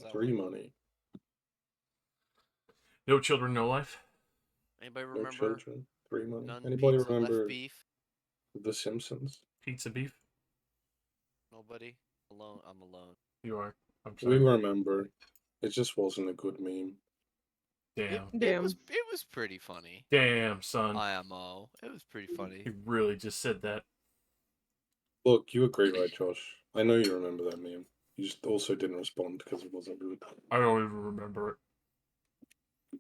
that 3 one? money. No Children, No Life. Anybody No remember children. 3 money. None Anybody Pizza remember Left Beef? The Simpsons? Pizza Beef. Nobody? Alone? I'm alone. You are. I'm We sorry. remember. It just wasn't a good meme. Damn. It was pretty funny. Damn, son. IMO. It was pretty funny. You really just said that. Look, you agree, right, Josh? I know you remember that meme. You just also didn't respond because it wasn't good. I don't even remember it.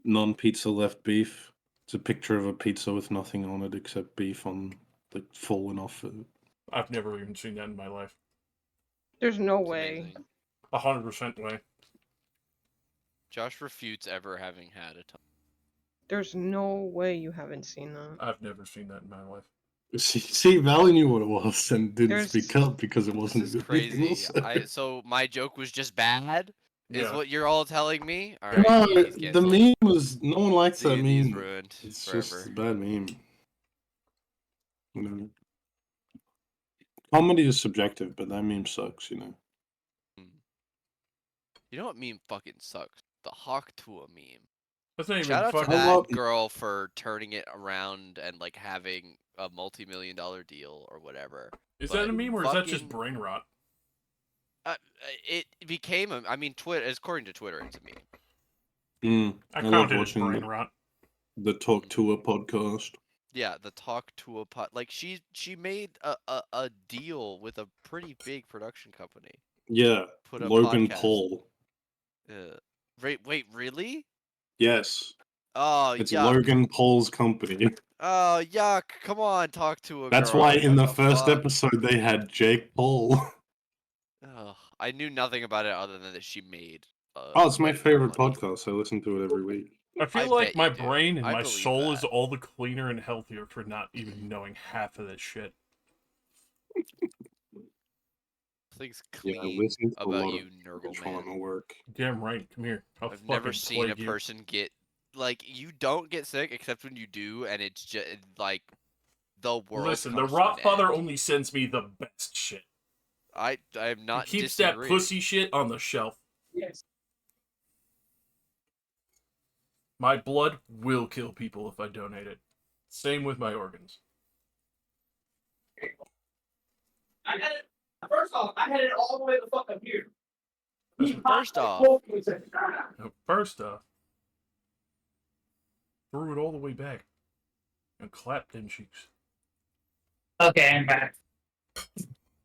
Non-pizza left beef. It's a picture of a pizza with nothing on it except beef on, like, falling off it. I've never even seen that in my life. There's no It's way. amazing. 100% way. Josh refutes ever having had a tongue. There's no way you haven't seen that. I've never seen that in my life. See, Valley knew what it was and didn't There's- speak up because it This wasn't is a good thing crazy. also. So my joke was just bad? Is Yeah. what you're all telling me? No, Alright, he's the canceled. meme was... No one likes that He's meme. ruined It's forever. just a bad meme. You know. Comedy is subjective, but that meme sucks, you know. You know what meme fucking sucks? The Hawk Tua meme. That's not even Shout out to fucking. that love- girl for turning it around and like having a multi-million-dollar deal or whatever. Is that a but meme or is that just fucking- brain rot? It became a. I mean, Twitter. According to Twitter, it's a meme. I love counted it as watching brain rot. the Talk to a podcast. Yeah, the Talk to a pot. Like she made a deal with a pretty big production company. Yeah, Put a Logan podcast. Paul. Wait, really? Yes, Oh, it's yuck. Logan Paul's company. Oh, yuck. Come on, talk to a That's girl. why in What the first fuck? episode they had Jake Paul. Ugh, I knew nothing about it other than that she made. Oh, it's my favorite money. podcast. I listen to it every week. I feel I like bet my you do. brain and I my believe soul is that. all the cleaner and healthier for not even knowing half of this shit. Things Yeah, I clean listen to a about lot you, of Nurgle trauma man. work. Damn right. Come here. I'll I've never fucking seen a plague you. person get like you don't get sick except when you do, and it's just like the world. Listen, the comes to an Rotfather end. only sends me the best shit. I am not. He keeps disagreeing. that pussy shit on the shelf. Yes. My blood will kill people if I donate it. Same with my organs. I had it. First off, I had it all the way the fuck up here. First off, First off, threw it all the way back and clapped them cheeks. Okay, I'm back.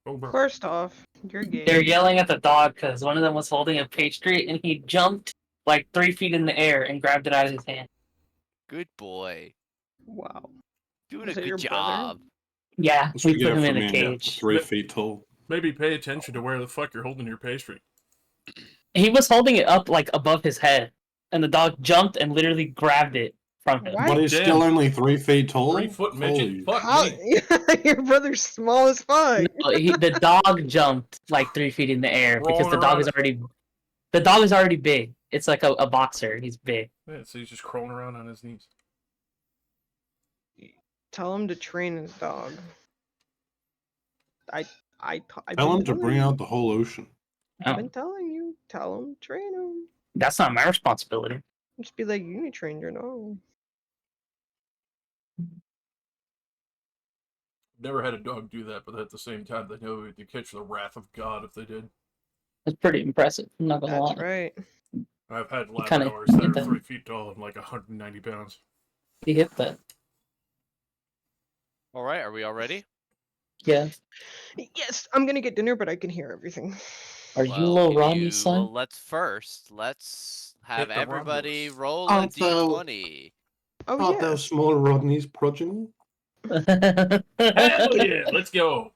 Oh, bro. First off, you're gay. They're yelling at the dog because one of them was holding a pastry and he jumped like 3 feet in the air and grabbed it out of his hand. good boy, Wow. doing Was a it your good brother? job. Yeah, That's we what you put get him for in a being cage. 3 feet tall. Maybe pay attention to where the fuck you're holding your pastry. He was holding it up like above his head, and the dog jumped and literally grabbed it from him. What? But he's Damn. still only 3 feet tall? 3 foot midget? Holy- Fuck How? me. Your brother's small as fuck. No, the dog jumped like 3 feet in the air because Rolling the dog is around. already big. It's like a boxer. He's big. Yeah, so he's just crawling around on his knees. Tell him to train his dog. I've Tell been him to telling bring you. out the whole ocean. I've Oh, been telling you. Tell him, train him. that's not my responsibility. Just be like, you need to train your dog. Never had a dog do that, but at the same time, they know they'd catch the wrath of God if they did. It's pretty impressive. I'm not gonna That's lie. right. I've had You kinda Labradors that hit are them. 3 feet tall and like 190 pounds. You hit that. All right, are we all ready? Yeah. Yes, I'm gonna get dinner, but I can hear everything. Are you little can Rodney, son? Well, let's have the everybody Romulus. roll a Aren't thou- d20. Oh Art yeah. thou small Rodney's progeny? Hell yeah, let's go.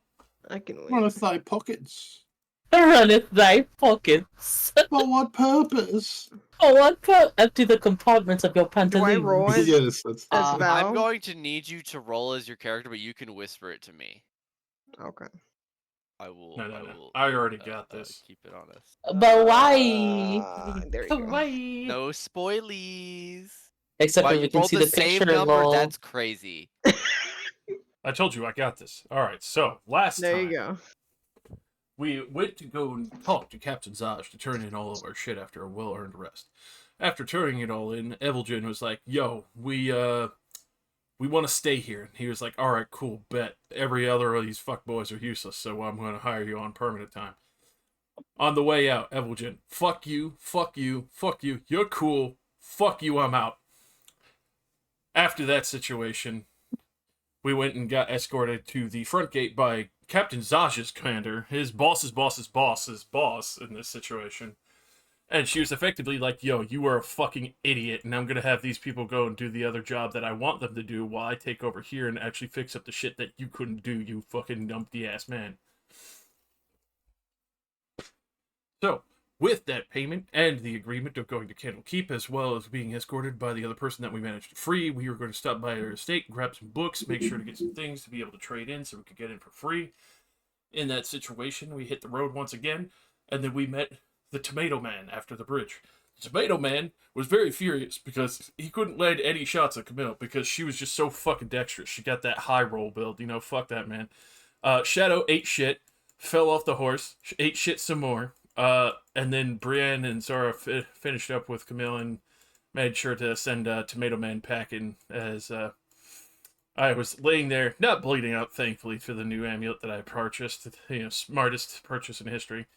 I can wait. Runneth thy pockets. Runneth thy pockets. For what purpose? Oh, what? Empty the compartments of your Do I pantaloons. roll it? Yes, that's As the... Val? I'm going to need you to roll as your character, but you can whisper it to me. Okay. I will. No, I no. will. I already got this. Keep it honest. But why? There you go. Why? No spoilies. Except Wow, if you we can rolled see the the same picture, number. lol. That's crazy. I told you I got this. All right, so last There time. you go. we went to go and talk to Captain Zaj to turn in all of our shit after a well-earned rest. After turning it all in, Evelyn was like, "Yo, we want to stay here." And he was like, "All right, cool, bet. Every other of these fuckboys are useless, so I'm going to hire you on permanent time." On the way out, Evelyn, "Fuck you, fuck you, fuck you. You're cool. Fuck you, I'm out." After that situation, we went and got escorted to the front gate by Captain Zaj's commander, his boss's boss's boss's boss in this situation. And she was effectively like, "Yo, you are a fucking idiot, and I'm gonna have these people go and do the other job that I want them to do while I take over here and actually fix up the shit that you couldn't do, you fucking numpty ass man." So, with that payment and the agreement of going to Candle Keep, as well as being escorted by the other person that we managed to free, we were going to stop by our estate, grab some books, make sure to get some things to be able to trade in so we could get in for free. In that situation, we hit the road once again, and then we met the Tomato Man after the bridge. The Tomato Man was very furious because he couldn't land any shots at Camille because she was just so fucking dexterous. She got that high roll build, fuck that, man. Shadow ate shit, fell off the horse, ate shit some more. And then Brienne and Zara finished up with Camille and made sure to send Tomato Man packing as I was laying there, not bleeding out, thankfully, for the new amulet that I purchased. Smartest purchase in history.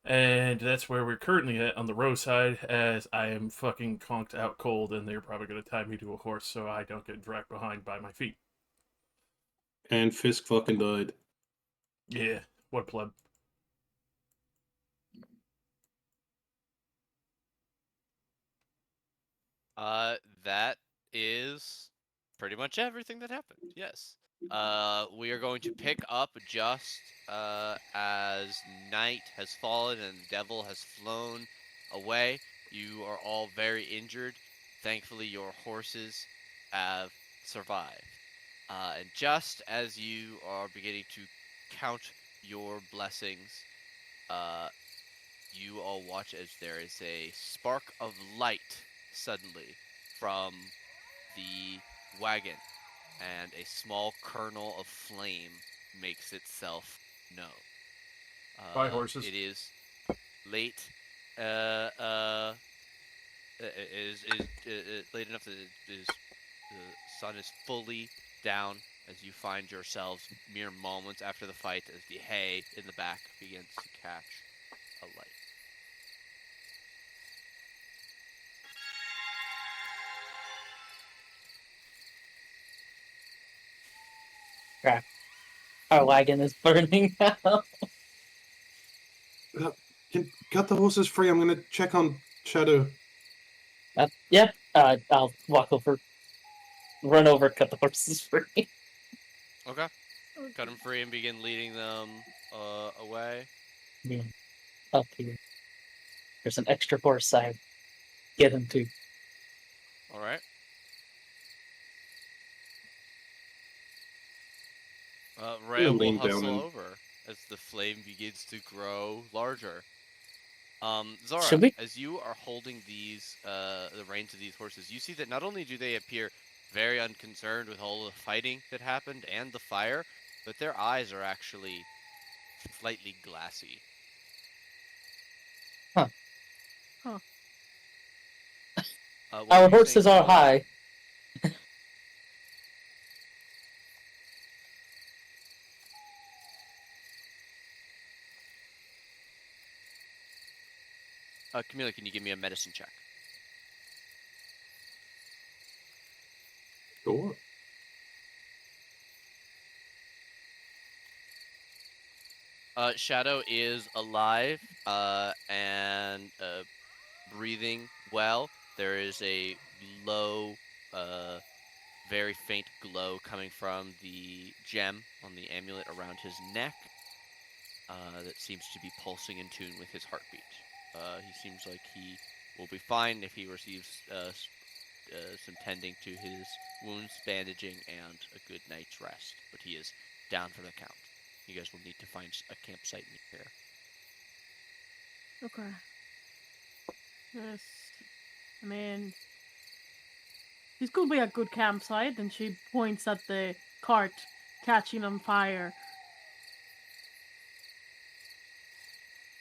And that's where we're currently at on the roadside, as I am fucking conked out cold, and they're probably going to tie me to a horse so I don't get dragged behind by my feet. And Fisk fucking died. Yeah, what a pleb. That is pretty much everything that happened. Yes. We are going to pick up just as night has fallen and the devil has flown away. You are all very injured. Thankfully, your horses have survived. And just as you are beginning to count your blessings, you all watch as there is a spark of light suddenly from the wagon, and a small kernel of flame makes itself known. Bye, horses. It is late. It is late enough that the sun is fully down as you find yourselves mere moments after the fight as the hay in the back begins to catch a light. Crap. Our wagon is burning now. Cut the horses free. I'm gonna check on Shadow. Yep. I'll walk over, run over, cut the horses free. Okay. Cut them free and begin leading them away. Yeah. Up here. There's an extra horse side. Get him too. All right. Rail will lean down hustle and- over as the flame begins to grow larger. Zara, Should we- as you are holding these, the reins of these horses, you see that not only do they appear very unconcerned with all the fighting that happened and the fire, but their eyes are actually slightly glassy. Huh. Huh. What Our do you horses think are will- high. Camilla, can you give me a medicine check? Sure. Shadow is alive and breathing well. There is a low, very faint glow coming from the gem on the amulet around his neck that seems to be pulsing in tune with his heartbeat. He seems like he will be fine if he receives some tending to his wounds, bandaging, and a good night's rest. But he is down for the count. You guys will need to find a campsite near here. Okay. Yes. I mean, this could be a good campsite, and she points at the cart catching on fire.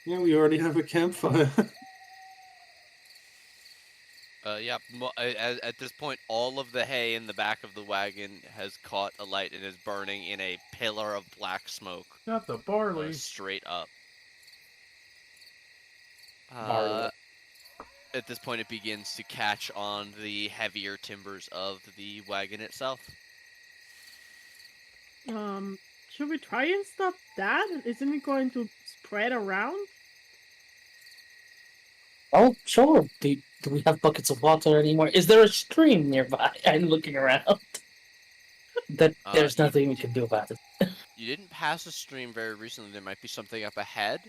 Yeah, we already have a campfire. Yeah. At this point, all of the hay in the back of the wagon has caught alight and is burning in a pillar of black smoke, Not the barley. straight up. Barley. At this point, it begins to catch on the heavier timbers of the wagon itself. Should we try and stop that? Isn't it going to spread around? Oh, sure. Do we have buckets of water anymore? Is there a stream nearby? I'm looking around. There's You- nothing we can do about it. You didn't pass a stream very recently. There might be something up ahead,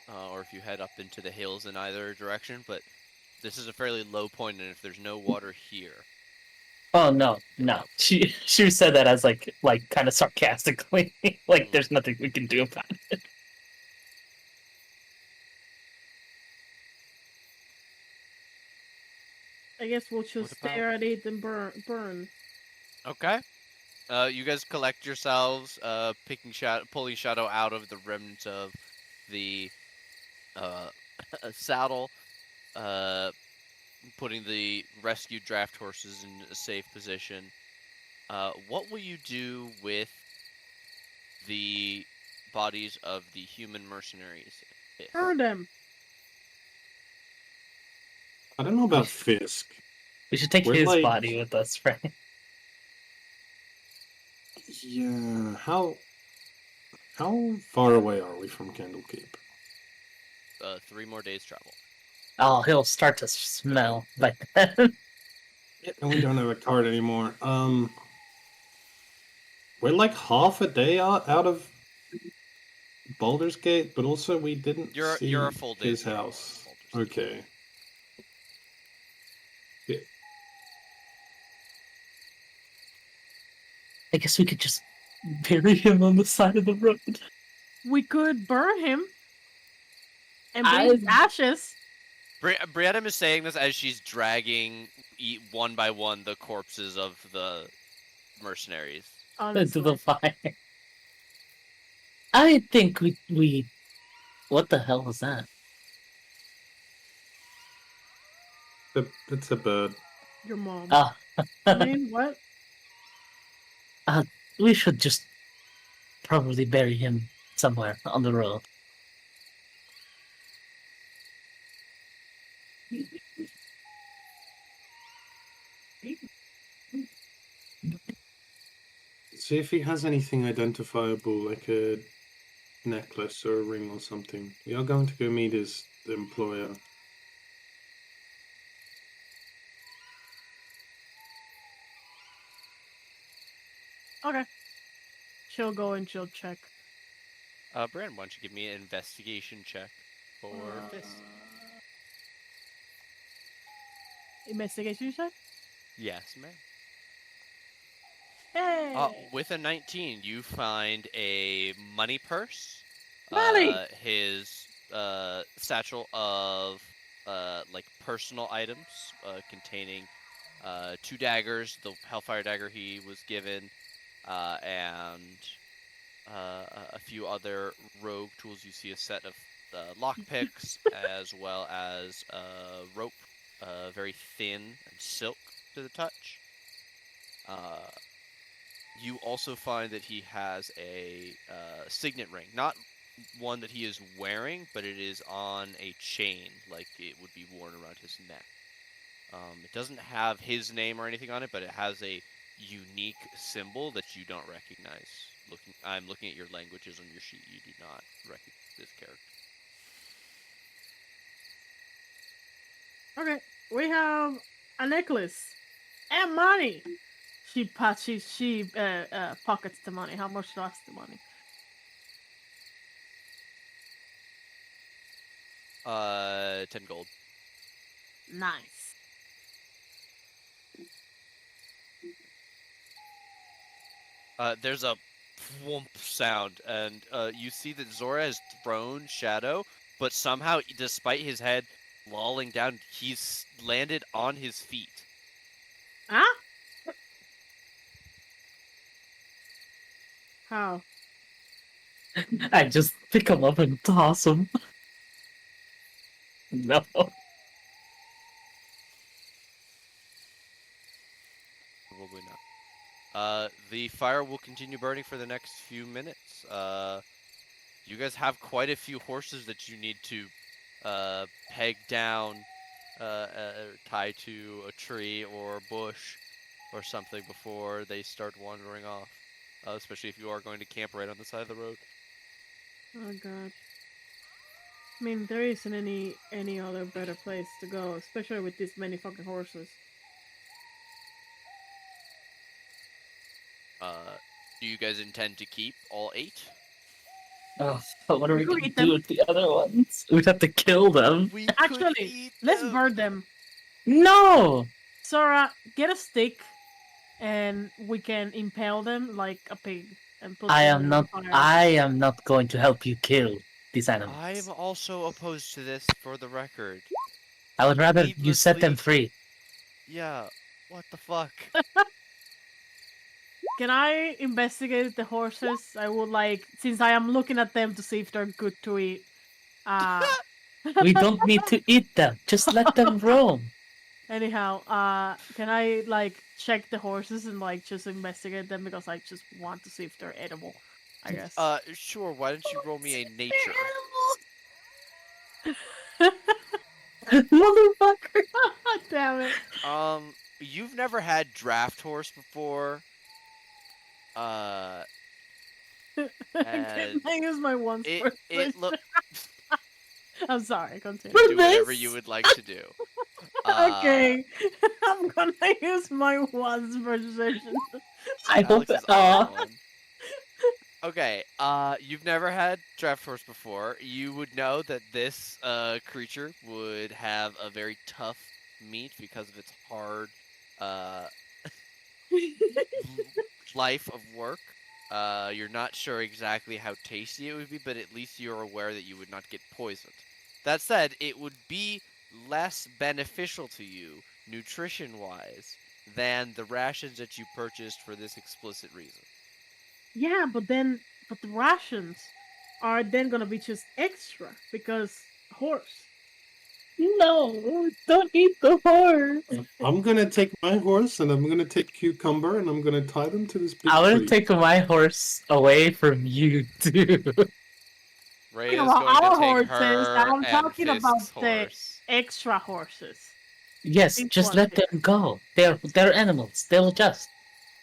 or if you head up into the hills in either direction. But this is a fairly low point, and if there's no water here, Oh no. She said that as like kind of sarcastically. Like there's nothing we can do about it. I guess we'll just What about- stare at it and burn. okay. You guys collect yourselves, pulling Shadow out of the remnants of the saddle, putting the rescued draft horses in a safe position. What will you do with the bodies of the human mercenaries? Burn them. I don't know about Fisk. We should take We're his like- body with us, right? Yeah, how far away are we from Candlekeep? 3 more days travel. Oh, he'll start to smell by then. And we don't have a card anymore. We're like half a day out of Baldur's Gate, but also we didn't see You're a full day's his travel out of house. Baldur's Gate. Okay. Yeah. I guess we could just bury him on the side of the road. We could burn him and bring his ashes. Brianna is saying this as she's dragging one by one the corpses of the mercenaries. Into the Honestly. fire. I think we. What the hell was that? It's a bird. Your mom. Ah, I mean, what? we should just probably bury him somewhere on the road. See if he has anything identifiable, like a necklace or a ring or something. We are going to go meet his employer. Okay. She'll go and she'll check. Brianna, why don't you give me an investigation check for this? Investigation check? Yes, ma'am. Hey! With a 19, you find a money purse. Money! His satchel of like personal items containing 2 daggers, the Hellfire dagger he was given, and a few other rogue tools. You see a set of lockpicks as well as rope, very thin and silk to the touch. You also find that he has a signet ring, not one that he is wearing, but it is on a chain, like it would be worn around his neck. It doesn't have his name or anything on it, but it has a unique symbol that you don't recognize. I'm looking at your languages on your sheet. You do not recognize this character. Okay, we have a necklace and money. She pockets the money. How much costs the money? 10 gold. Nice. There's a whoomp sound, and you see that Zora has thrown Shadow, but somehow, despite his head lolling down, he's landed on his feet. Huh? How? I just pick him up and toss him. No. Probably not. The fire will continue burning for the next few minutes. You guys have quite a few horses that you need to peg down, tie to a tree or a bush or something before they start wandering off. Especially if you are going to camp right on the side of the road. Oh god. I mean, there isn't any other better place to go, especially with this many fucking horses. Do you guys intend to keep all 8? Oh, but what are we We could gonna eat do them. with the other ones? We'd have to kill them. We could Actually, eat let's them. burn them. No! Sora, get a stick, and we can impale them like a pig and put I them am in not. the fire. I am not going to help you kill these animals. I'm also opposed to this, for the record. I would rather you set them Needlessly- free. Yeah, what the fuck? Can I investigate the horses? I would like, since I am looking at them to see if they're good to eat. We don't need to eat them. Just let them roam. Anyhow, can I like check the horses and like just investigate them because I just want to see if they're edible, I guess. Sure, why don't you roll me a nature? Motherfucker. Damn it. You've never had draft horse before. Can And I use my ones it first? it look I'm sorry, continue. For do whatever this? you would like to do. Okay, I'm gonna use my ones for session. I hope. Alex is on one. Okay, you've never had draft horse before. You would know that this creature would have a very tough meat because of its hard life of work. You're not sure exactly how tasty it would be, but at least you're aware that you would not get poisoned. That said, it would be less beneficial to you, nutrition-wise, than the rations that you purchased for this explicit reason. Yeah, but the rations are then gonna be just extra because horse. No, don't eat the horse. I'm gonna take my horse and I'm gonna take Cucumber and I'm gonna tie them to this big I want tree. to take my horse away from you too. Rhea's about going to our take horses, her I'm and talking Fisk's about the- horse. Extra horses. Yes, These just ones let here. them go. They're animals. They'll adjust.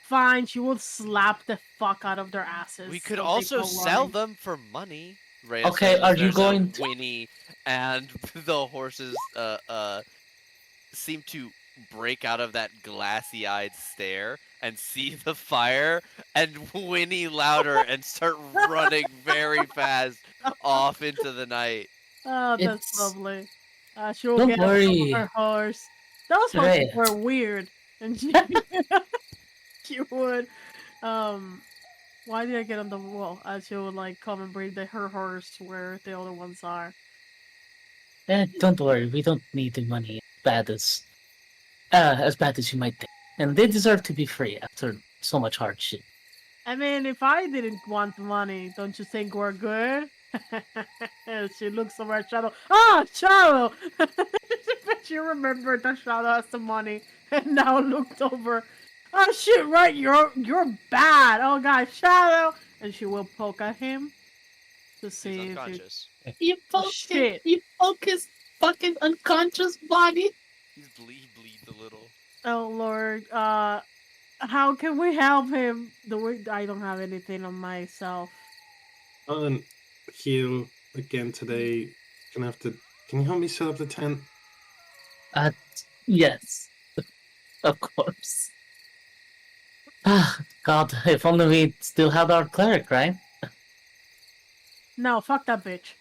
Fine, she will slap the fuck out of their asses. We could so they also go sell running. them for money. Rhea Okay, says as are you there's going a to- whinny, and the horses seem to break out of that glassy-eyed stare and see the fire and whinny louder and start running very fast off into the night. Oh, that's It's- lovely. She'll Don't get on top worry. of her horse. Those horses Rhea. were weird, and she would. Why did I get on the wall? She would like come and bring her horse where the other ones are. Don't worry. We don't need the money as bad as you might think. And they deserve to be free after so much hardship. I mean, if I didn't want the money, don't you think we're good? She looks over at Shadow. Ah, Shadow! She remembered that Shadow has the money, and now looked over. Oh shit! Right, you're bad. Oh god, Shadow! And she will poke at him to He's see if he... unconscious. You poke shit. You poke his fucking unconscious body. He bleeds a little. Oh lord, how can we help him? I don't have anything on myself. And heal again today. Can you help me set up the tent? Yes, of course. Ah, God, if only we still had our cleric, right? No, fuck that bitch.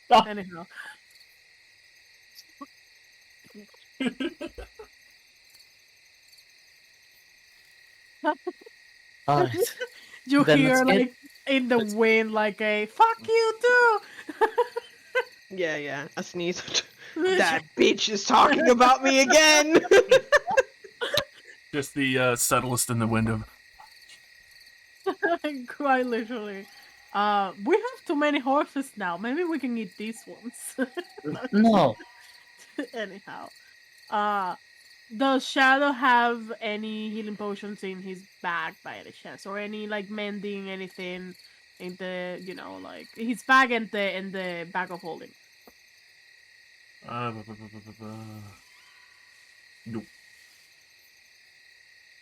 Oh. Anyhow. Alright. You Then hear let's get- like in the wind like a fuck you too. Yeah, a sneeze. That bitch is talking about me again. Just the subtlest in the window. Quite literally. We have too many horses now. Maybe we can eat these ones. No, Anyhow, uh, does Shadow have any healing potions in his bag by any chance, or any like mending anything in the like his bag and the bag of holding? Nope.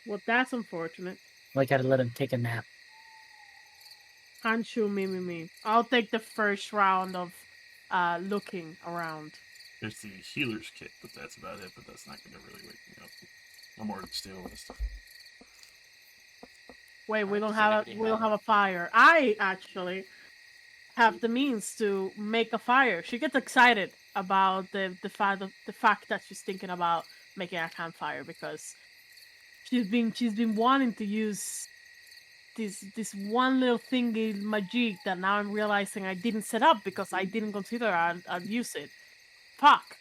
Well, that's unfortunate. I gotta let him take a nap. Hanshu, me. I'll take the first round of looking around. There's the healer's kit, but that's about it. But that's not going to really wake me up. I'm already still and stuff. Wait, we Alright, don't does have anybody we don't have- have a fire. I actually have the means to make a fire. She gets excited about the fact that she's thinking about making a campfire because she's been wanting to use this one little thingy magic that now I'm realizing I didn't set up because I didn't consider I'd use it. Fuck.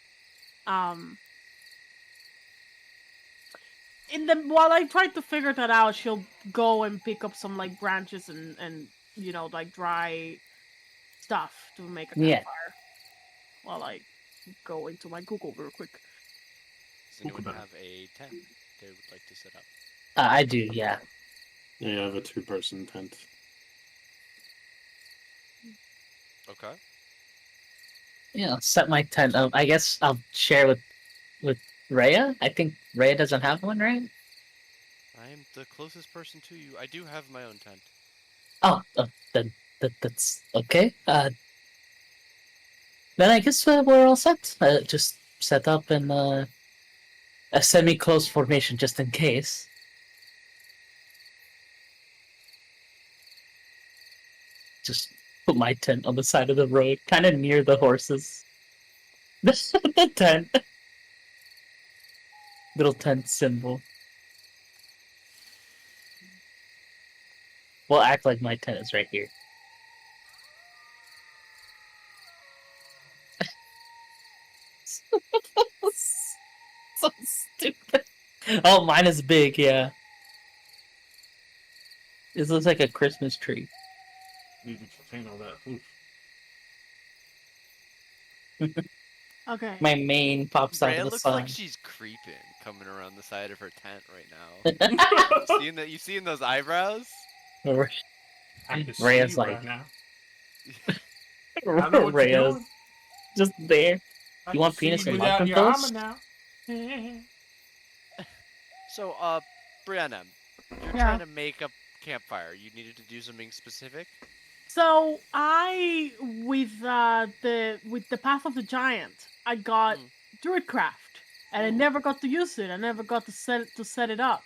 Um. While I try to figure that out, she'll go and pick up some like branches and like dry stuff to make a Yeah. campfire. While I go into my Google real quick. Does anyone better. have a tent they would like to set up? I do, yeah. Yeah, I have a 2-person tent. Okay. Yeah, I'll set my tent up. I guess I'll share with Rhea. I think Rhea doesn't have one, right? I am the closest person to you. I do have my own tent. Oh, then that's okay. Then I guess we're all set. Just set up in a semi-close formation just in case. Just put my tent on the side of the road, kind of near the horses. The tent. Little tent symbol. We'll act like my tent is right here. So stupid. Oh, mine is big, yeah. This looks like a Christmas tree. Need to contain all that. Oof. Okay. My mane pops out Rhea of the looks sun. like she's creeping coming around the side of her tent right now. Seeing that, you seeing those eyebrows? I can see Rhea's you like, right now. I know what Rhea's you're doing. just there. I You can want see penis you and without Mountain your armor Post? now. So, Brianna, you're Yeah. trying to make a campfire. You needed to do something specific? So I with the Path of the Giant, I got Mm. Druidcraft, and I Mm. never got to use it. I never got to set it up,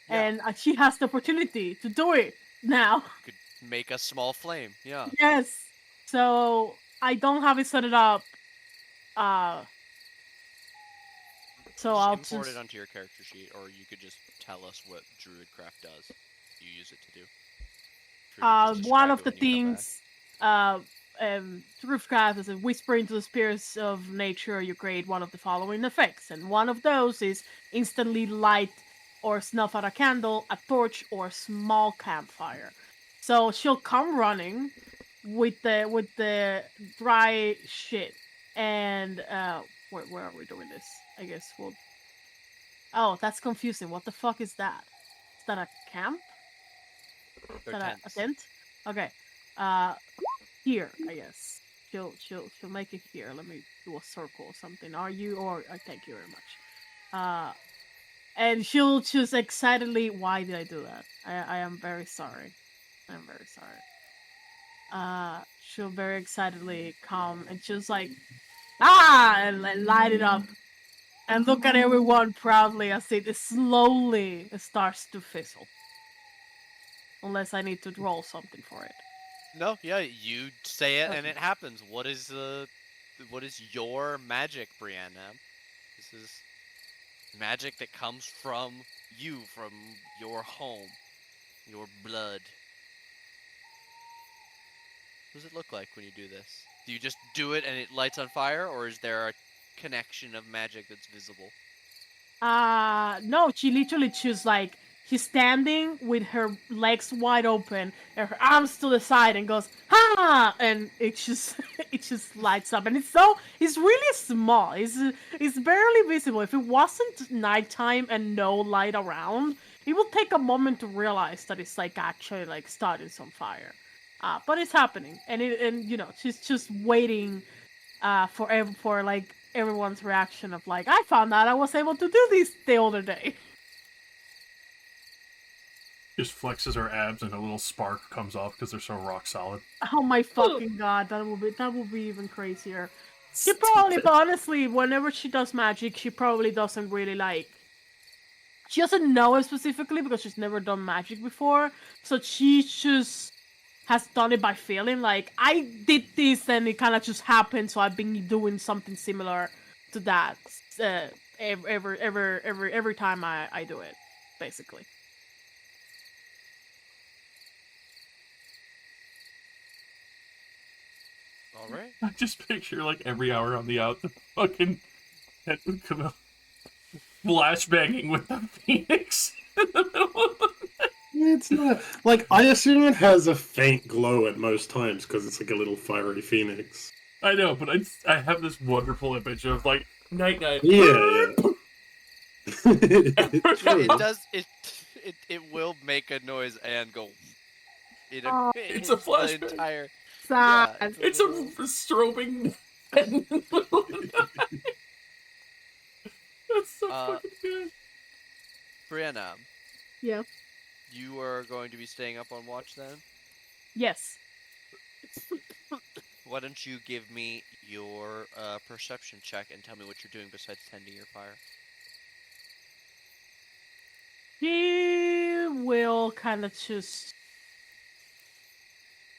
Yeah. and she has the opportunity to do it now. Could make a small flame. Yeah. Yes. So I don't have it set it up. So Just I'll import just it onto your character sheet, or you could just tell us what Druidcraft does. You use it to do. If you could just one describe of it the when you come back. things Druidcraft is a whisper into the spirits of nature. You create one of the following effects, and one of those is instantly light or snuff out a candle, a torch, or a small campfire. So she'll come running with the dry shit, and where are we doing this? I guess we'll. Oh, that's confusing. What the fuck is that? Is that a camp? They're Is that a tents. tent? Okay. Here, I guess. She'll make it here. Let me do a circle or something. Are you or thank you very much. And she'll just excitedly. Why did I do that? I am very sorry. I'm very sorry. She'll very excitedly come and she's like, and light it up and look at everyone proudly as it slowly starts to fizzle. Unless I need to roll something for it. No, yeah, you say it and Okay. it happens. What is your magic, Brianna? This is magic that comes from you, from your home, your blood. What does it look like when you do this? Do you just do it and it lights on fire, or is there a connection of magic that's visible? No, she literally just like She's standing with her legs wide open and her arms to the side and goes, "Ha!" And it just it just lights up. And it's really small. It's barely visible. If it wasn't nighttime and no light around, it will take a moment to realize that it's like actually like starting some fire. But it's happening, and she's just waiting for like everyone's reaction of like, I found out I was able to do this the other day. Just flexes her abs and a little spark comes off because they're so rock solid. Oh my fucking god, that would be even crazier. She probably, but honestly, whenever she does magic, she probably doesn't really like. She doesn't know it specifically because she's never done magic before, so she just has done it by feeling. Like, I did this and it kind of just happened, so I've been doing something similar to that every time I do it, basically. All right. I just picture like every hour on the out, the fucking head would come out flashbanging with the phoenix in the middle of the night. It's not like I assume it has a faint glow at most times because it's like a little fiery phoenix. I know, but I have this wonderful image of like night night. Yeah. It does. It will make a noise and go. It's a flashbang. The entire. Sad. Yeah, It's a strobing head in the middle of the night. That's so fucking good. Brianna, Yeah. you are going to be staying up on watch then? Yes. Why don't you give me your perception check and tell me what you're doing besides tending your fire? She will kind of just.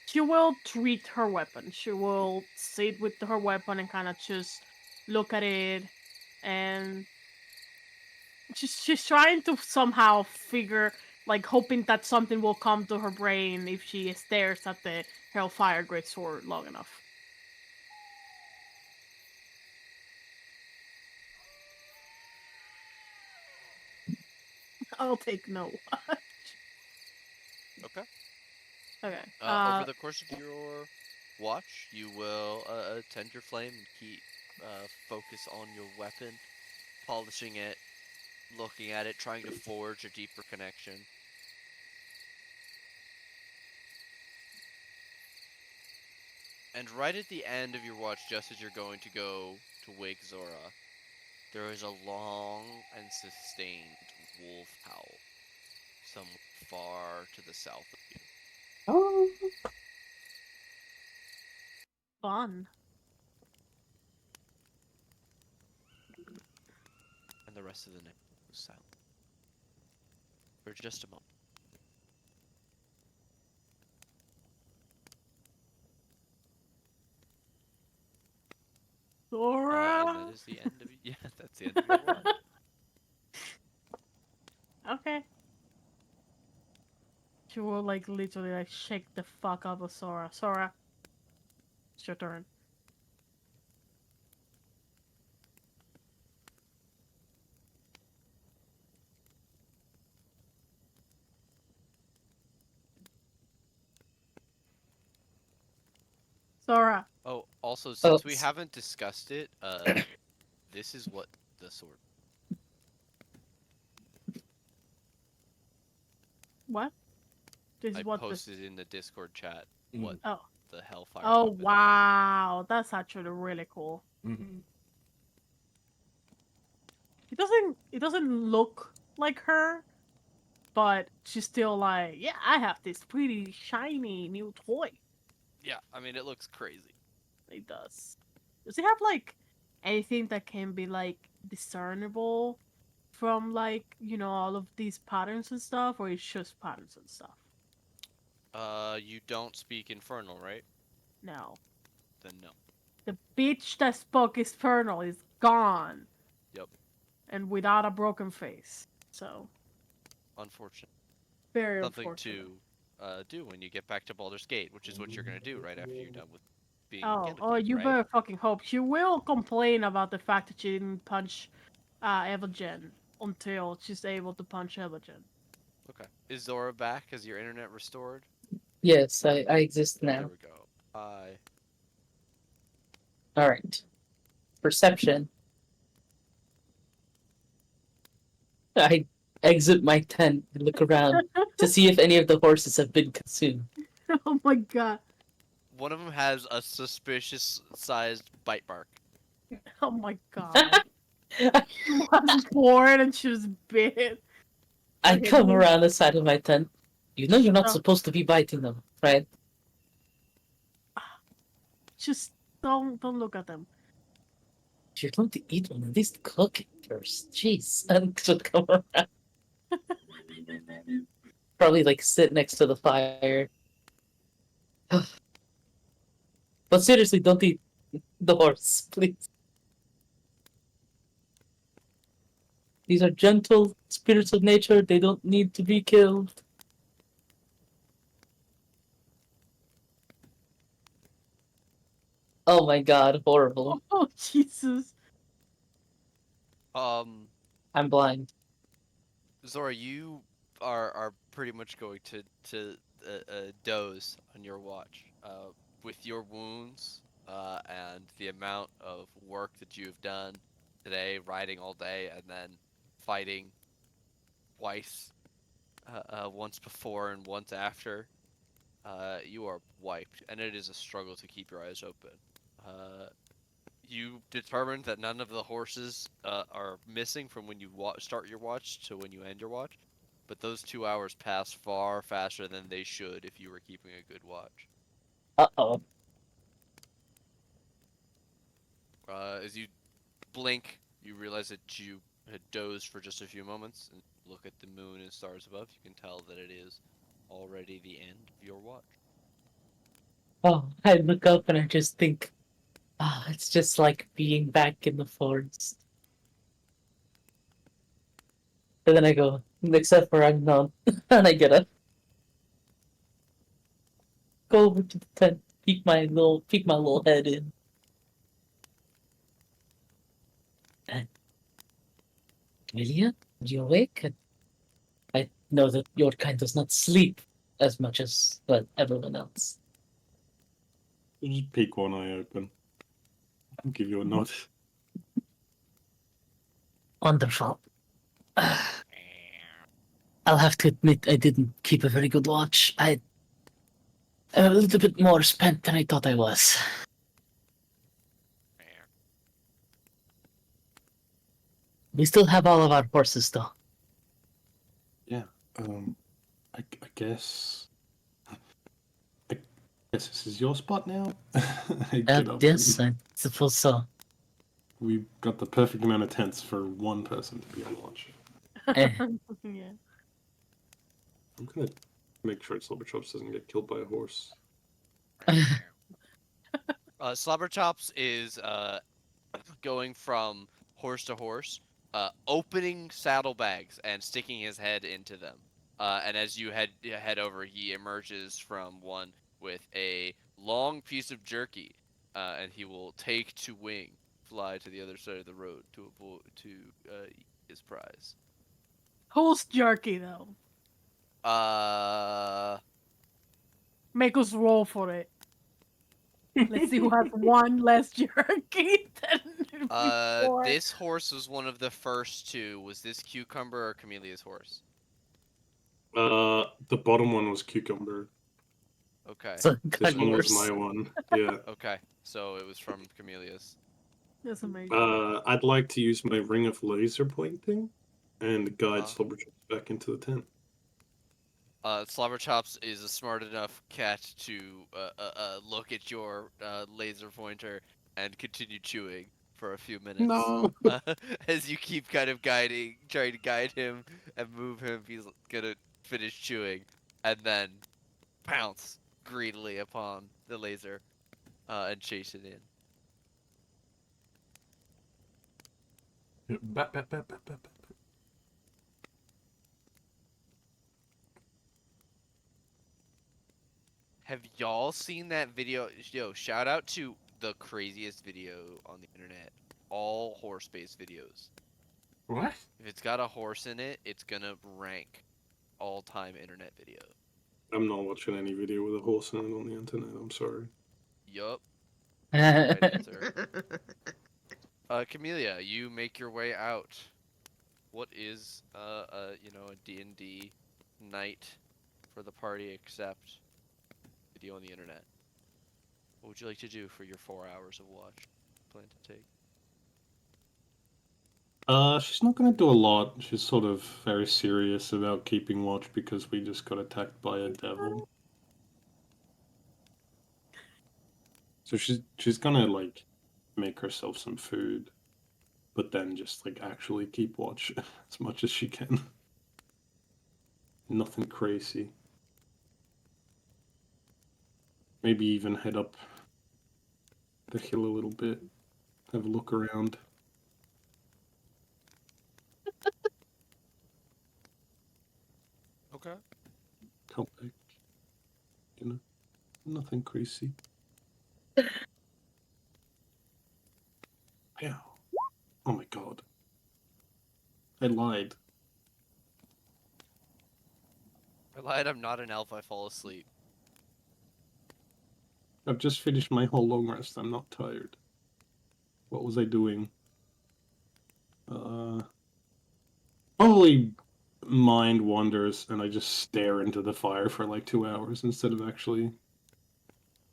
She will treat her weapon. She will sit with her weapon and kind of just look at it, and she's trying to somehow figure, like, hoping that something will come to her brain if she stares at the Hellfire Greatsword long enough. I'll take no. Okay. Okay. Over the course of your watch, you will tend your flame and keep focus on your weapon, polishing it, looking at it, trying to forge a deeper connection. And right at the end of your watch, just as you're going to go to wake Zora, there is a long and sustained wolf howl, somewhere far to the south of you. Oh. Fun. And the rest of the night was silent. For just a moment. Zora. And that is the end of yeah, that's the end of your watch. Okay. She will like literally like shake the fuck out of Sora. Sora, it's your turn. Sora. Oh, also, since we s- haven't discussed it, this is what the sword. What? This I is what posted in the Discord chat Mm. what Oh. the Hellfire. Oh weapon is. wow, that's actually really cool. Mm-hmm. It doesn't look like her, but she's still like, yeah, I have this pretty shiny new toy. Yeah, I mean it looks crazy. It does. Does it have like anything that can be like discernible from like, all of these patterns and stuff, or it's just patterns and stuff? You don't speak Infernal, right? No. Then no. The bitch that spoke Infernal is gone. Yep. And without a broken face. So, Unfortunate. very Something unfortunate. to do when you get back to Baldur's Gate, which is what you're gonna do right after you're done with being Oh, Candlekeep, you right? better fucking hope. She will complain about the fact that she didn't punch Evogen until she's able to punch Evogen. Okay. Is Zora back? Has your internet restored? Yes, I exist There now. we go. I. All right. Perception. I exit my tent and look around to see if any of the horses have been consumed. Oh my god. One of them has a suspicious sized bite mark. Oh my god. She was bored and she was bit. I Okay, come around the side of my tent. You know you're not so, supposed to be biting them, right? just don't look at them. If you're going to eat one, at least cook it first. Jeez. And just come around. Probably like sit next to the fire. But seriously, don't eat the horse, please. These are gentle spirits of nature. They don't need to be killed. Oh my god, horrible. Oh Jesus. Um, I'm blind. Zora, you are pretty much going to doze on your watch. With your wounds, and the amount of work that you have done today, riding all day, and then fighting twice, once before and once after, you are wiped, and it is a struggle to keep your eyes open. Uh, you determined that none of the horses are missing from when you start your watch to when you end your watch, but those 2 hours pass far faster than they should if you were keeping a good watch. Uh-oh. As you blink, you realize that you had dozed for just a few moments and look at the moon and stars above. You can tell that it is already the end of your watch. Oh, I look up and I just think, ah, it's just like being back in the forest. And then I go, except for I'm not. And I get up, go over to the tent, peek my little head in. And Amelia, are you awake? I know that your kind does not sleep as much as but everyone else. You just peek one eye open. I'll give you a nod. Wonderful. I'll have to admit I didn't keep a very good watch. I'm a little bit more spent than I thought I was. We still have all of our horses, though. Yeah. I guess. I guess this is your spot now. I get up. Yes, I suppose so. We've got the perfect amount of tents for one person to be on watch. Eh. Yeah. I'm gonna make sure Slobberchops doesn't get killed by a horse. Slobberchops is going from horse to horse, opening saddlebags and sticking his head into them. And as you head over, he emerges from one with a long piece of jerky, and he will take to wing, fly to the other side of the road to avoid eat his prize. Who's jerky though? Uh, Make us roll for it. Let's see who has one less jerky than before. this horse was one of the first two. Was this Cucumber or Camellia's horse? The bottom one was cucumber. Okay. So This one was yours. my one. Yeah. Okay. So it was from Camellia's. That's amazing. I'd like to use my ring of laser pointing and guide Uh-huh. Slobberchops back into the tent. Slobberchops is a smart enough cat to look at your laser pointer and continue chewing for a few minutes. No. As you keep kind of trying to guide him and move him, he's gonna finish chewing and then pounce greedily upon the laser and chase it in. Bap, bap, bap, bap, bap, bap. Have y'all seen that video? Yo, shout out to the craziest video on the internet. All horse-based videos. What? If it's got a horse in it, it's gonna rank. all-time internet video. I'm not watching any video with a horse in it on the internet. I'm sorry. Yup. Right answer. Camellia, you make your way out. What is a D&D night for the party except video on the internet? What would you like to do for your 4 hours of watch? Plan to take? She's not gonna do a lot. She's sort of very serious about keeping watch because we just got attacked by a devil. So she's gonna like make herself some food, but then just like actually keep watch as much as she can. Nothing crazy. Maybe even head up the hill a little bit, have a look around. Okay. Come back. You know, nothing crazy. Yeah. Oh my god. I lied. I lied, I'm not an elf, I fall asleep. I've just finished my whole long rest. I'm not tired. What was I doing? Probably mind wanders and I just stare into the fire for like 2 hours instead of actually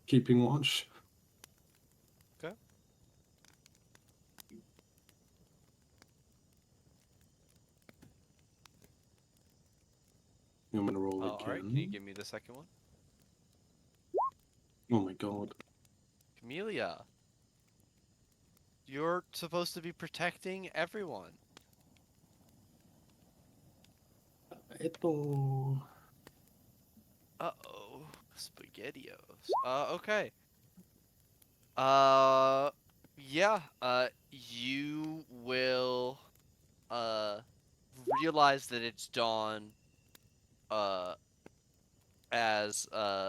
keeping watch. Okay. I'm gonna roll Alright, can you again. give me the second one? Oh my god. Camellia. You're supposed to be protecting everyone. Eto. Uh-oh. SpaghettiOs. Okay. Uh, yeah, you will, uh, realize that it's dawn, uh, as,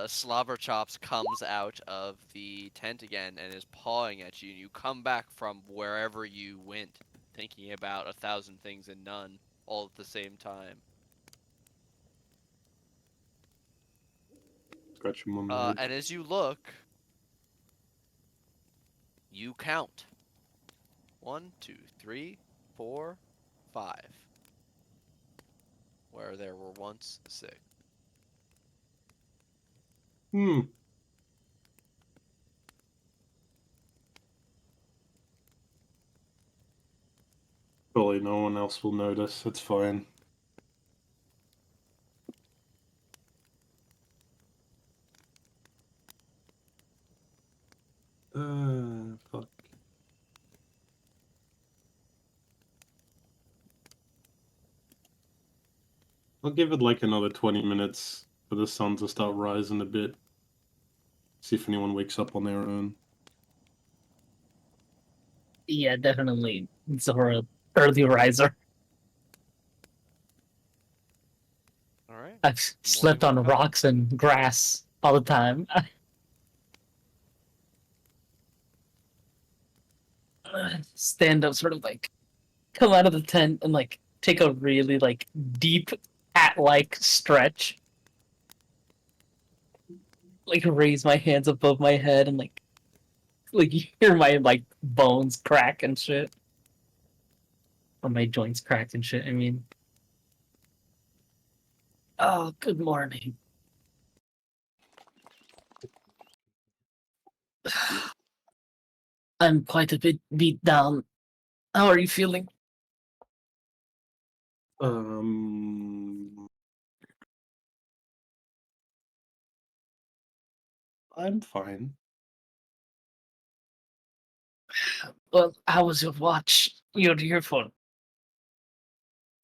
Slobber Chops comes out of the tent again and is pawing at you, and you come back from wherever you went, thinking about 1,000 things and none, all at the same time. Scratch him on the head. And as you look, you count. 1, 2, 3, 4, 5. Where there were once 6. Hmm. Probably no one else will notice. It's fine. Fuck. I'll give it like another 20 minutes for the sun to start rising a bit. See if anyone wakes up on their own. Yeah, definitely. Zora, early riser. Alright. I've slept will on come. rocks and grass all the time. Stand up, sort of like come out of the tent and like take a really like deep cat-like stretch. Like raise my hands above my head and like you hear my like bones crack and shit. Or my joints crack and shit, I mean. Oh, good morning. I'm quite a bit beat down. How are you feeling? I'm fine. Well, how was your watch? You're here for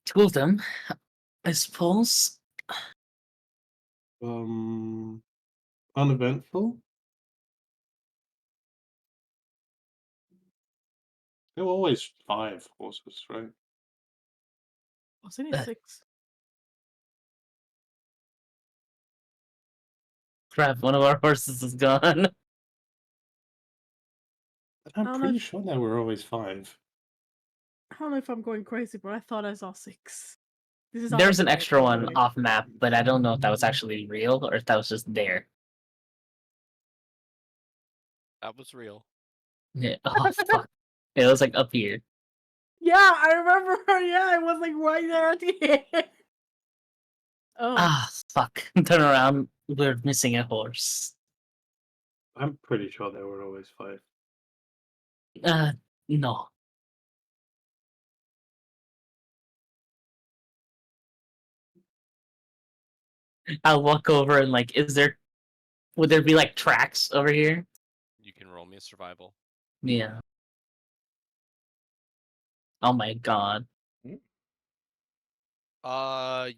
2 of them, I suppose. Uneventful? There were always 5 horses, right? Was only Uh, 6. Crap, one of our horses is gone. I'm don't know pretty if- sure there were always 5. I don't know if I'm going crazy, but I thought I saw 6. This is There's an honestly extra one funny. off map, but I don't know if that was actually real or if that was just there. That was real. Yeah. Oh fuck! It was like up here. Yeah, I remember. Yeah, it was like right there at the end. Oh, Ah, fuck! Turn around. We're missing a horse. I'm pretty sure there were always 5. No. I'll walk over and like, would there be like tracks over here? You can roll me a survival. Yeah. Oh my god.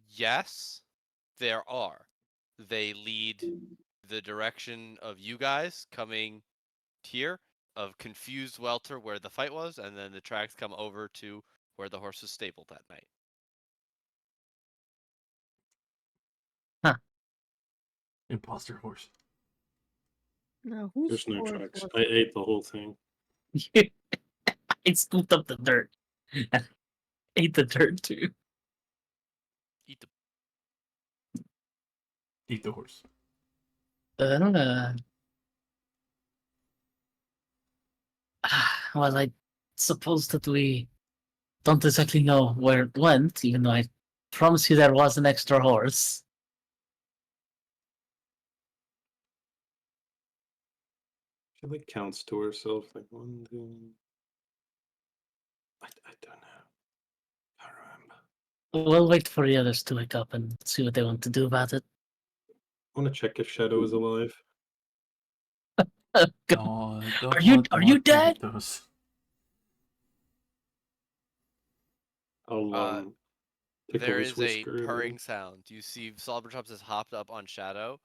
Yes, there are. They lead the direction of you guys coming here, of confused welter where the fight was, and then the tracks come over to where the horse was stabled that night. Imposter horse. no, who's There's no horse tracks. was I ate the whole thing. I scooped up the dirt. Ate the dirt too. Eat the Eat the horse. Uh, well, I suppose that we don't exactly know where it went, even though I promise you there was an extra horse. She like counts to herself like 1, 2. I don't know. I remember. We'll wait for the others to wake up and see what they want to do about it. I want to check if Shadow is alive. God. Oh, I don't Are you- want are you what David dead? does. I'll tickle There his is a whisker. purring sound. You see Slobberchops has hopped up on Shadow,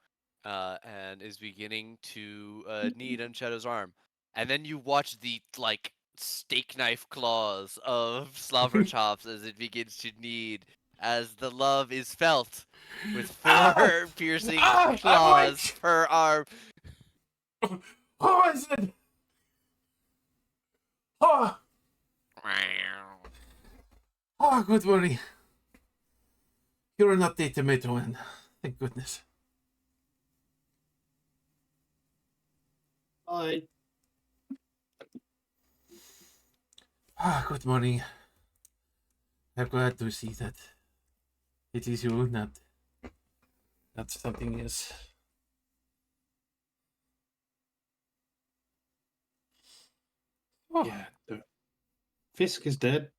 and is beginning to knead on Shadow's arm. And then you watch the like steak knife claws of Slobberchops as it begins to knead, as the love is felt with 4 Ow! piercing Ah, claws I'm per arm. Who is it? Oh, oh, good morning. You're not the tomato man. Thank goodness. I Ah, good morning. I'm glad to see that it is you, not something else. Oh, yeah. The Fisk is dead.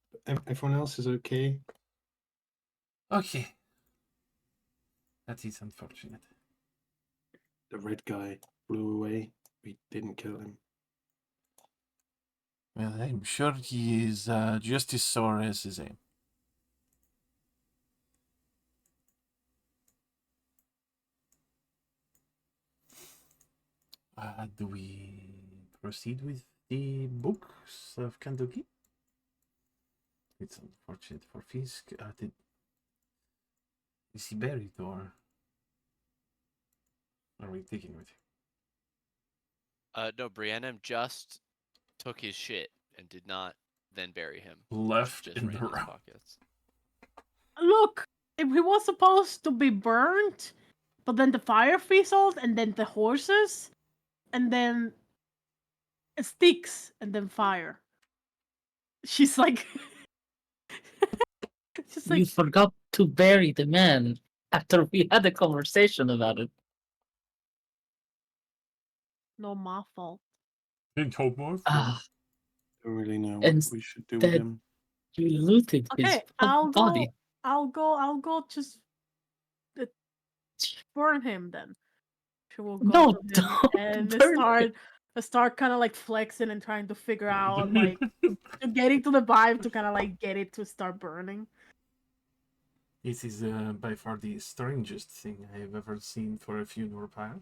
Everyone else is okay. okay. That is unfortunate. The red guy flew away. We didn't kill him. Well, I'm sure he is just as sore as his aim. Do we proceed with the books of Kandoki? It's unfortunate for Fisk. Is he buried or are we taking with him? No, Brianna just took his shit and did not then bury him. Left Just in ran the his round. pockets. Look, if he was supposed to be burnt, but then the fire fizzled, and then the horses, and then sticks, and then fire. She's like, she's You like, forgot to bury the man after we had a conversation about it. no, my fault. In Tobor? Ah, Don't really know what And we should do with instead- him. you looted his Okay, I'll body. go. I'll go. Just burn him then. She will go No, to him don't and burn start kind of like flexing and trying to figure out like getting to the vibe to kind of like get it to start burning. This is by far the strangest thing I have ever seen for a funeral pyre.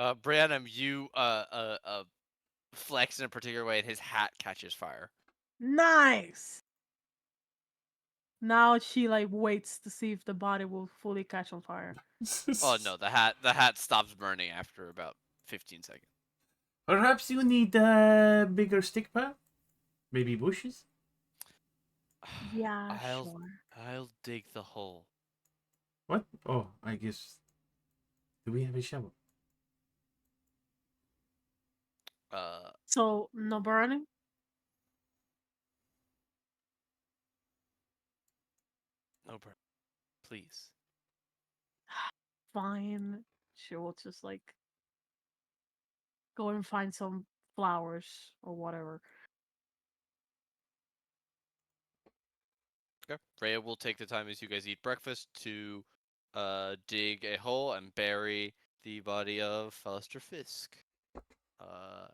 Brianna, you flex in a particular way, and his hat catches fire. Nice. Now she like waits to see if the body will fully catch on fire. Oh no, the hat stops burning after about 15 seconds. Perhaps you need a bigger stick pile? Maybe bushes? Yeah, I'll sure. I'll dig the hole. What? Oh, I guess. Do we have a shovel? Uh, So no burning. no, bro. Please. Fine. She will just like go and find some flowers or whatever. Okay. Freya will take the time as you guys eat breakfast to dig a hole and bury the body of Alistair Fisk. Uh,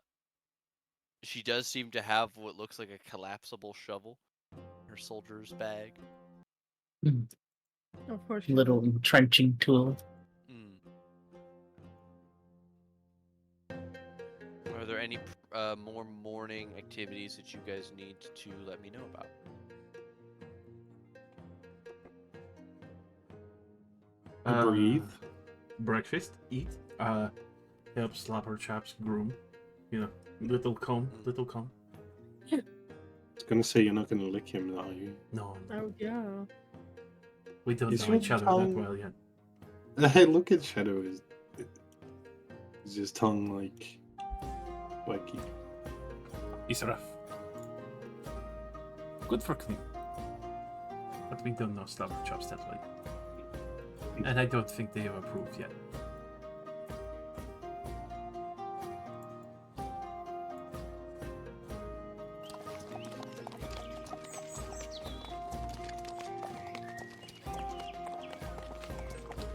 she does seem to have what looks like a collapsible shovel in her soldier's bag. Of course, she Little will. trenching tool. Hmm. Are there any more morning activities that you guys need to let me know about? Breathe. Breakfast, eat, help slapper chaps groom. You know, little comb, Mm. little comb. I was gonna say you're not gonna lick him, are you? No, Oh yeah. we don't Is know your each other that tongue- well yet. Hey, look at Shadow. Is his tongue like spiky? It's rough. Good for clean. But we don't know slapper chaps that well. And I don't think they have approved yet.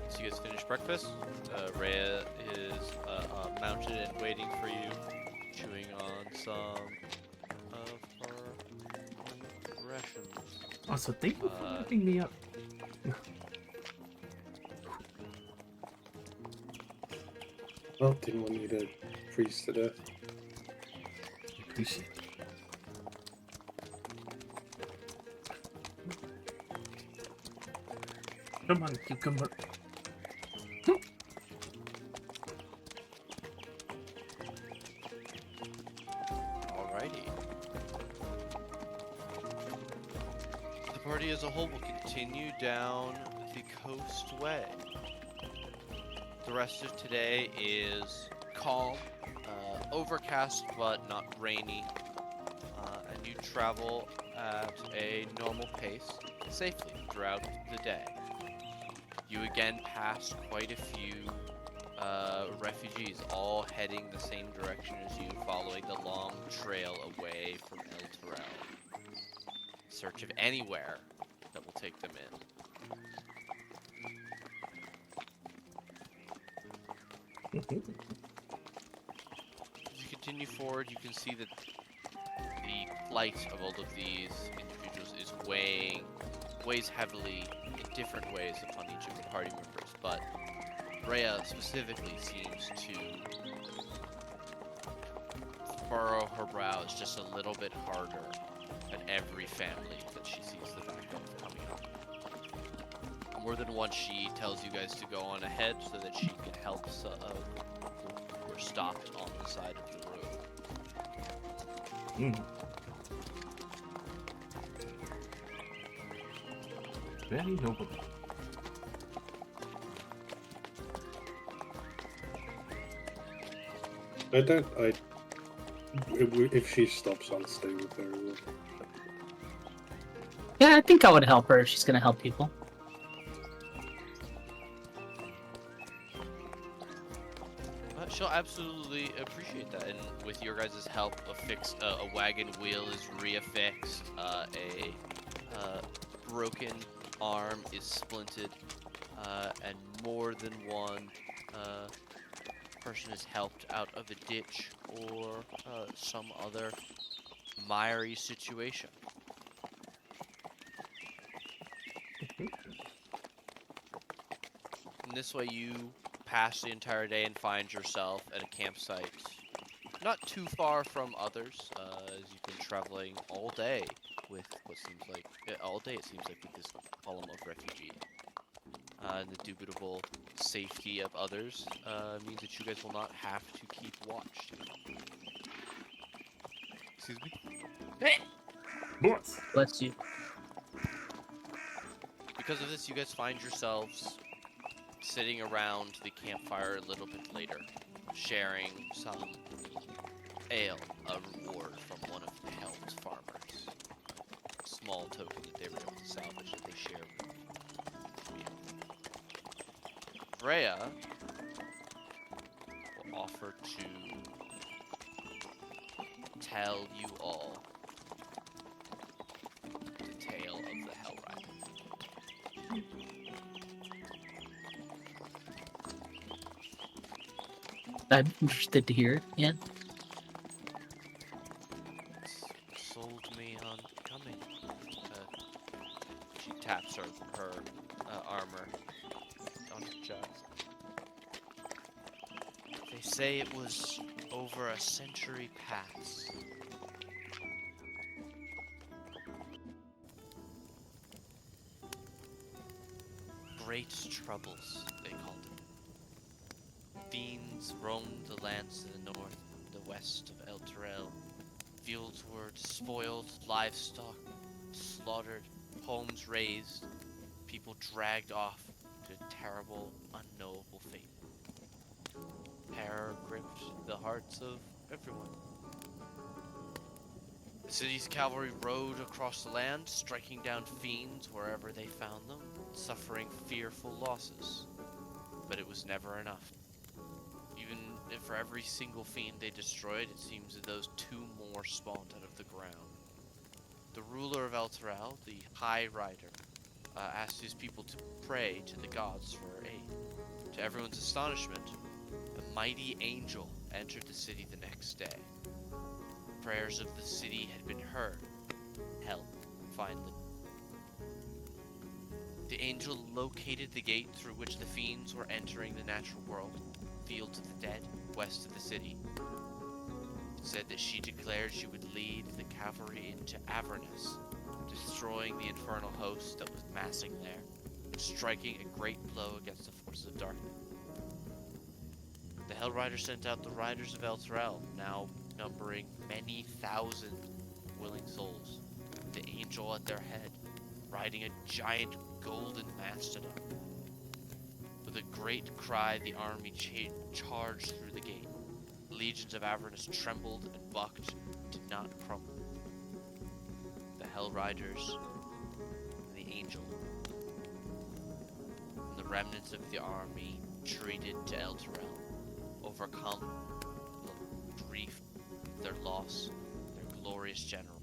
So you guys finish breakfast. Rhea is mounted and waiting for you, chewing on some of her rations. Also, thank you for Uh, wrapping me up. Well, didn't want you to freeze to death. Appreciate it. Come on, cucumber. Alrighty. The party as a whole will continue down the coast way. The rest of today is calm, overcast but not rainy, and you travel at a normal pace safely throughout the day. You again pass quite a few refugees, all heading the same direction as you, following the long trail away from El Terrell, in search of anywhere that will take them in. As you continue forward, you can see that the plight of all of these individuals is weighs heavily in different ways upon each of the party members, but Rhea specifically seems to furrow her brows just a little bit harder at every family that she sees the back of coming up. More than once she tells you guys to go on ahead so that she can help who are stopped on the side of the road. Very noble. If she stops, I'll stay with her. Yeah, I think I would help her if she's gonna help people. She'll absolutely appreciate that, and with your guys' help, a wagon wheel is reaffixed, a broken arm is splinted, and more than one person is helped out of a ditch or some other miry situation. And this way you pass the entire day and find yourself at a campsite not too far from others, as you've been traveling all day with what seems like, all day it seems like, with this column of refugees. And the dubitable safety of others means that you guys will not have to keep watch. Excuse me? Boys. Bless you. Because of this, you guys find yourselves sitting around the campfire a little bit later, sharing some ale, a reward from one of the Helm's farmers. Small token that they were able to salvage that they share with you. Freya will offer to tell you all the tale of the Hell Rider. I'm interested to hear it. Yeah. Sold me on coming. She taps her armor on her chest. They say it was over a century past. Great troubles, they called it. Fiends roamed the lands to the north and the west of El Terrell. Fields were despoiled, livestock slaughtered, homes razed, people dragged off to a terrible, unknowable fate. Terror gripped the hearts of everyone. The city's cavalry rode across the land, striking down fiends wherever they found them, suffering fearful losses. But it was never enough. Even if for every single fiend they destroyed, it seems that those 2 more spawned out of the ground. The ruler of El Terrell, the High Rider, asked his people to pray to the gods for aid. To everyone's astonishment, a mighty angel entered the city the next day. Prayers of the city had been heard. Help, finally. The angel located the gate through which the fiends were entering the natural world, fields of the dead, west of the city. It said that she declared she would lead the cavalry into Avernus, destroying the infernal host that was massing there, and striking a great blow against the forces of darkness. The Hell Rider sent out the riders of El Terrell, now numbering many thousand willing souls, with the angel at their head, riding a giant golden mastodon. With a great cry, the army charged through the gate. Legions of Avernus trembled and bucked, did not crumble. The Hell Riders and the angel and the remnants of the army retreated to El Terrell, overcome the grief of their loss, their glorious general,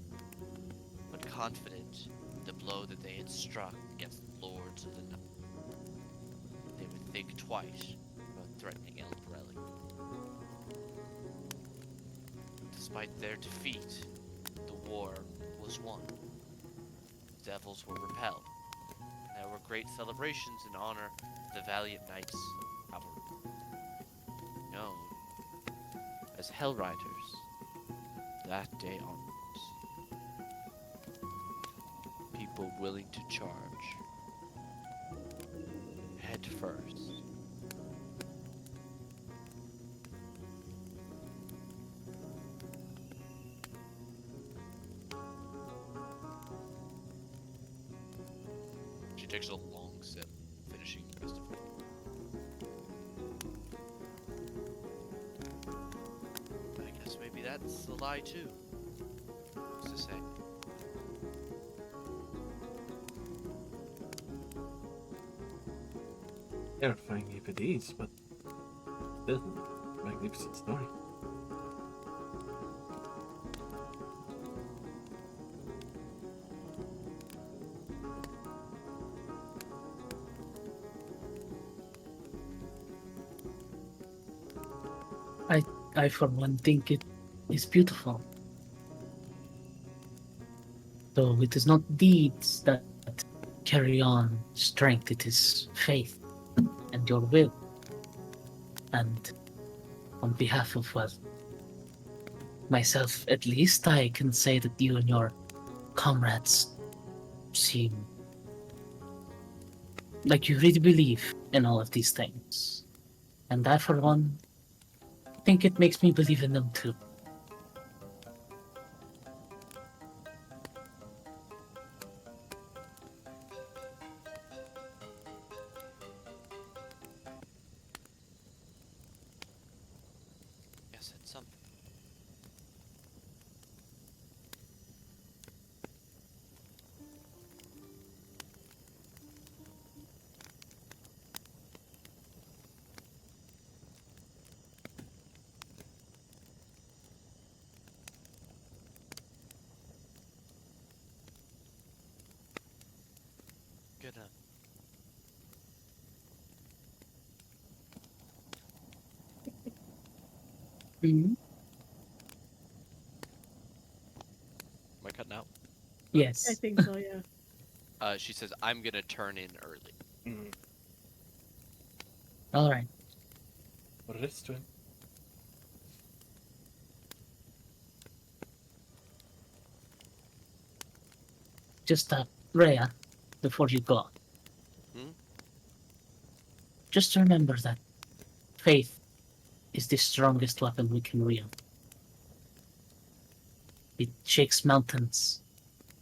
but confident in the blow that they had struck against the lords of the night. They would think twice about threatening El Terrell. Despite their defeat, the war was won. The devils were repelled, and there were great celebrations in honor of the valiant knights of cavalry, known as Hell Riders, that day onwards. People willing to charge, head first. She takes a long sip, finishing the rest of her. I guess maybe that's a lie too. What's to say? Terrifying if it is, but still, magnificent story. I for one think it is beautiful. Though it is not deeds that carry on strength, it is faith and your will. And on behalf of, well, myself at least, I can say that you and your comrades seem like you really believe in all of these things. And I, for one, think it makes me believe in them too. gonna. Mhm. Am I cutting out? I Yes. think so, yeah. She says, I'm gonna turn in early. Mm. All right. Restaurant. Just Rhea, before you go, Hmm? just remember that faith is the strongest weapon we can wield. It shakes mountains,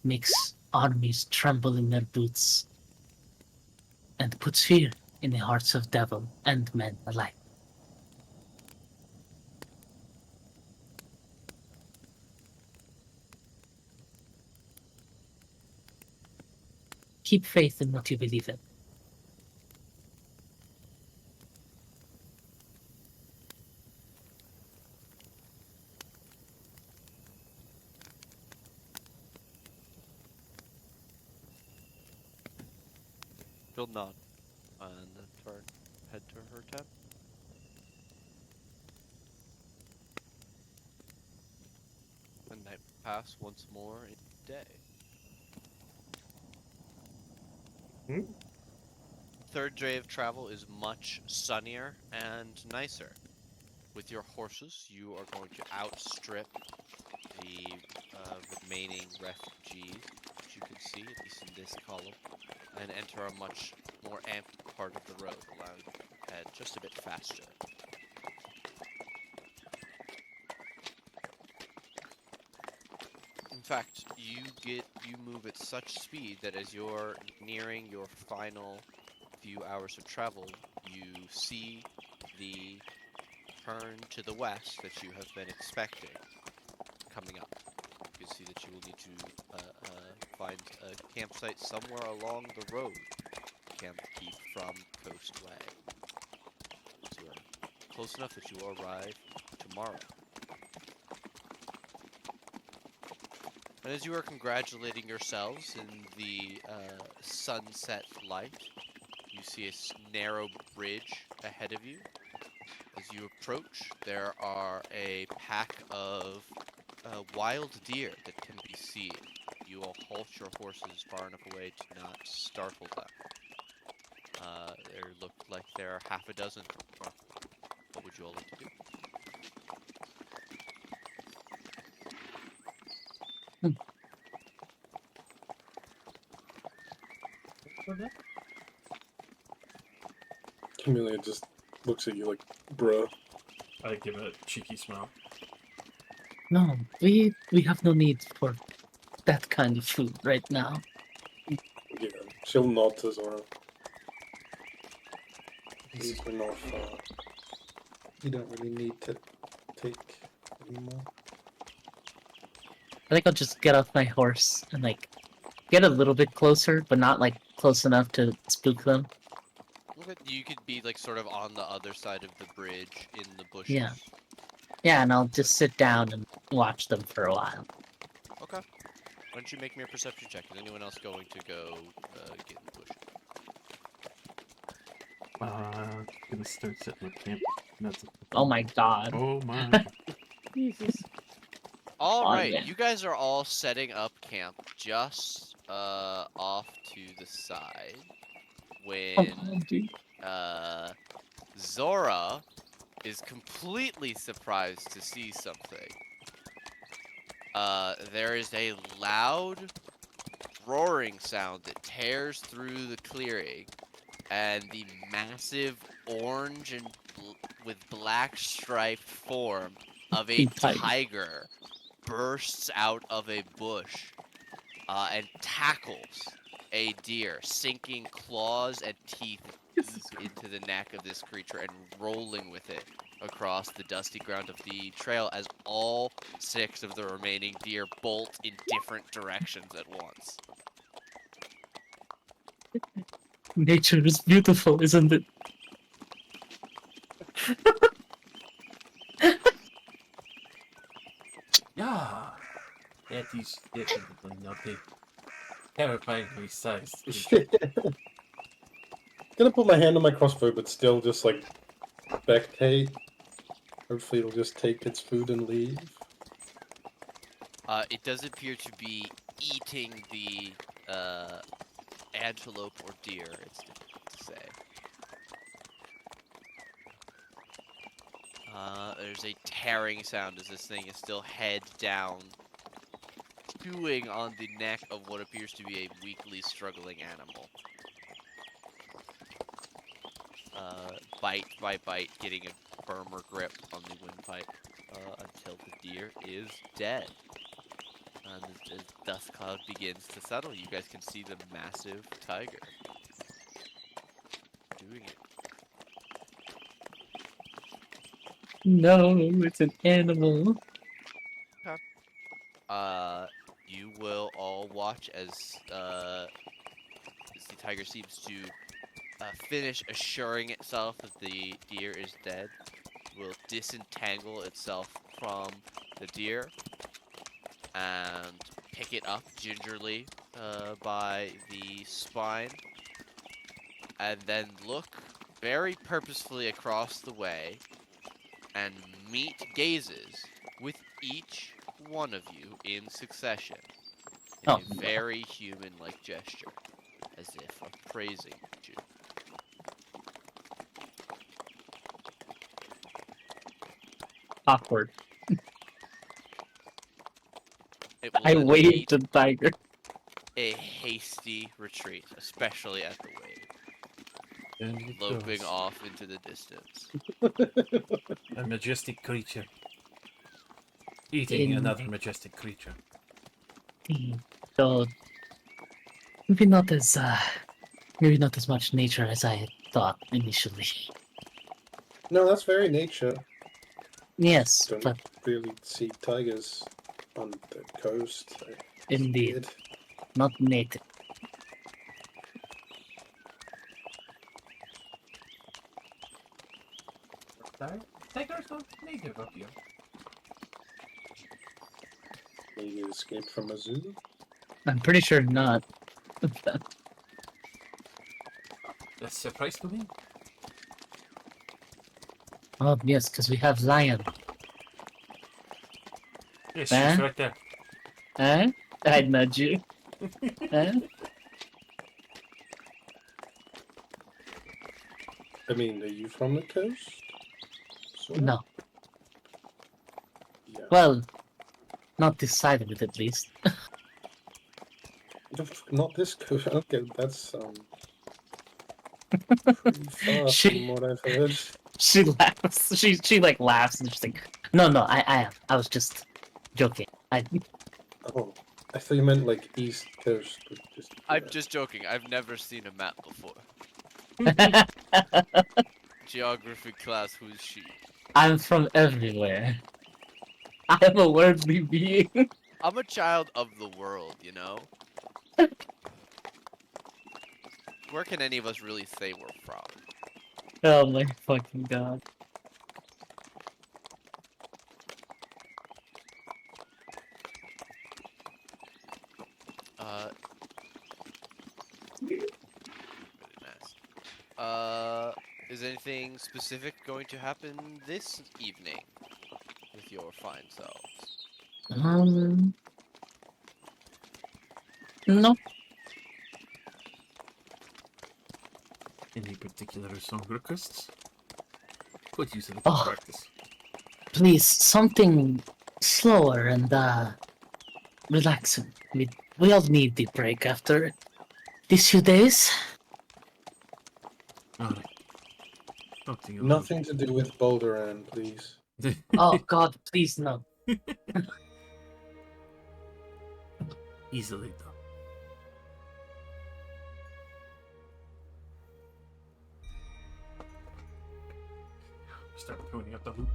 makes armies tremble in their boots, and puts fear in the hearts of devil and men alike. Keep faith in what you believe in. She'll nod and then head to her tent. And night pass once more in day. Hmm? Third day of travel is much sunnier and nicer. With your horses, you are going to outstrip the remaining refugees, which you can see, at least in this column, and enter a much more amped part of the road, allowing you to head just a bit faster. In fact, you move at such speed that as you're nearing your final few hours of travel, you see the turn to the west that you have been expecting coming up. You can see that you will need to find a campsite somewhere along the road you can keep from Coastway. So you are close enough that you will arrive tomorrow. And as you are congratulating yourselves in the sunset light, you see a narrow bridge ahead of you. As you approach, there are a pack of wild deer that can be seen. You will halt your horses far enough away to not startle them. There look like there are half a dozen. Roughly. What would you all like to do? Camellia just looks at you like, bruh. I give a cheeky smile. No, we have no need for that kind of food right now. Yeah, she'll nod to Zora. These are not far. You don't really need to take anymore. I think I'll just get off my horse and like get a little bit closer, but not like close enough to spook them. Okay. You could be like sort of on the other side of the bridge in the bushes. Yeah. Yeah, and I'll just sit down and watch them for a while. Okay. Why don't you make me a perception check? Is anyone else going to go get in the bushes? Gonna start setting up camp. That's Oh my god. Oh my. Jesus. All Oh, right, man. you guys are all setting up camp just off to the side Come when on, dude. Zora is completely surprised to see something. There is a loud roaring sound that tears through the clearing, and the massive orange and with black striped form of a Big tiger. tiger bursts out of a bush and tackles a deer, sinking claws and teeth deep into the neck of this creature and rolling with it across the dusty ground of the trail as all 6 of the remaining deer bolt in different directions at once. Nature is beautiful, isn't it? Yeah. That is definitely not it. Terrifyingly sized creature. Gonna put my hand on my crossbow, but still just like spectate. Hopefully it'll just take its food and leave. It does appear to be eating the antelope or deer. It's difficult to say. There's a tearing sound as this thing is still head down, chewing on the neck of what appears to be a weakly struggling animal. Bite by bite, getting a firmer grip on the windpipe until the deer is dead. And as dust cloud begins to settle, you guys can see the massive tiger doing it. No, it's an animal. You will all watch as the tiger seems to finish assuring itself that the deer is dead, will disentangle itself from the deer and pick it up gingerly by the spine, and then look very purposefully across the way and meet gazes with each one of you in succession in Oh, a very human-like gesture, as if appraising you. awkward. It will I then waved lead to the tiger. a hasty retreat, especially at the wave, And it loping goes. off into the distance. A majestic creature. Eating In another majestic creature. the so maybe not as maybe not as much nature as I had thought initially. No, that's very nature. Yes, Don't but really see tigers on the coast. It's indeed, weird. not native. Tigers not native up here. Maybe it escaped from a zoo. I'm pretty sure not. That's a surprise to me. Oh yes, because we have lion. Yes, Huh? she's right there. Huh? I nudge you. Huh? I mean, are you from the coast? Sort of? No. Yeah. Well, not this side of it at least. Not this coast. Okay, that's pretty far She from what I've heard. she laughs. She like laughs and she's like, no, I am. I was just joking. I Oh, I thought you meant like East Coast. But just I'm yeah. just joking. I've never seen a map before. Geography class, who's she? I'm from everywhere. I am a worldly being. I'm a child of the world, you know? Where can any of us really say we're from? Oh my fucking god. Uh, really nice. Is anything specific going to happen this evening with your fine selves? No. Any particular song requests? Could use a little Oh. practice. Please, something slower and relaxing. We all need the break after these few days. Alright. Something around. Nothing to do with Boulderan, please. Oh god, please no. Easily done. Start tuning up the loop.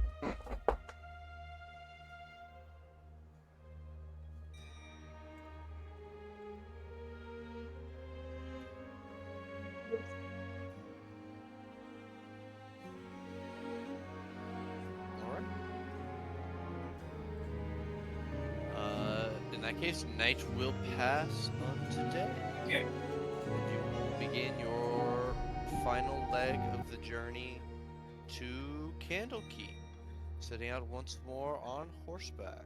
Alright. In that case, night will pass on today. Yeah. And you will begin your final leg of the journey to Candlekeep, setting out once more on horseback.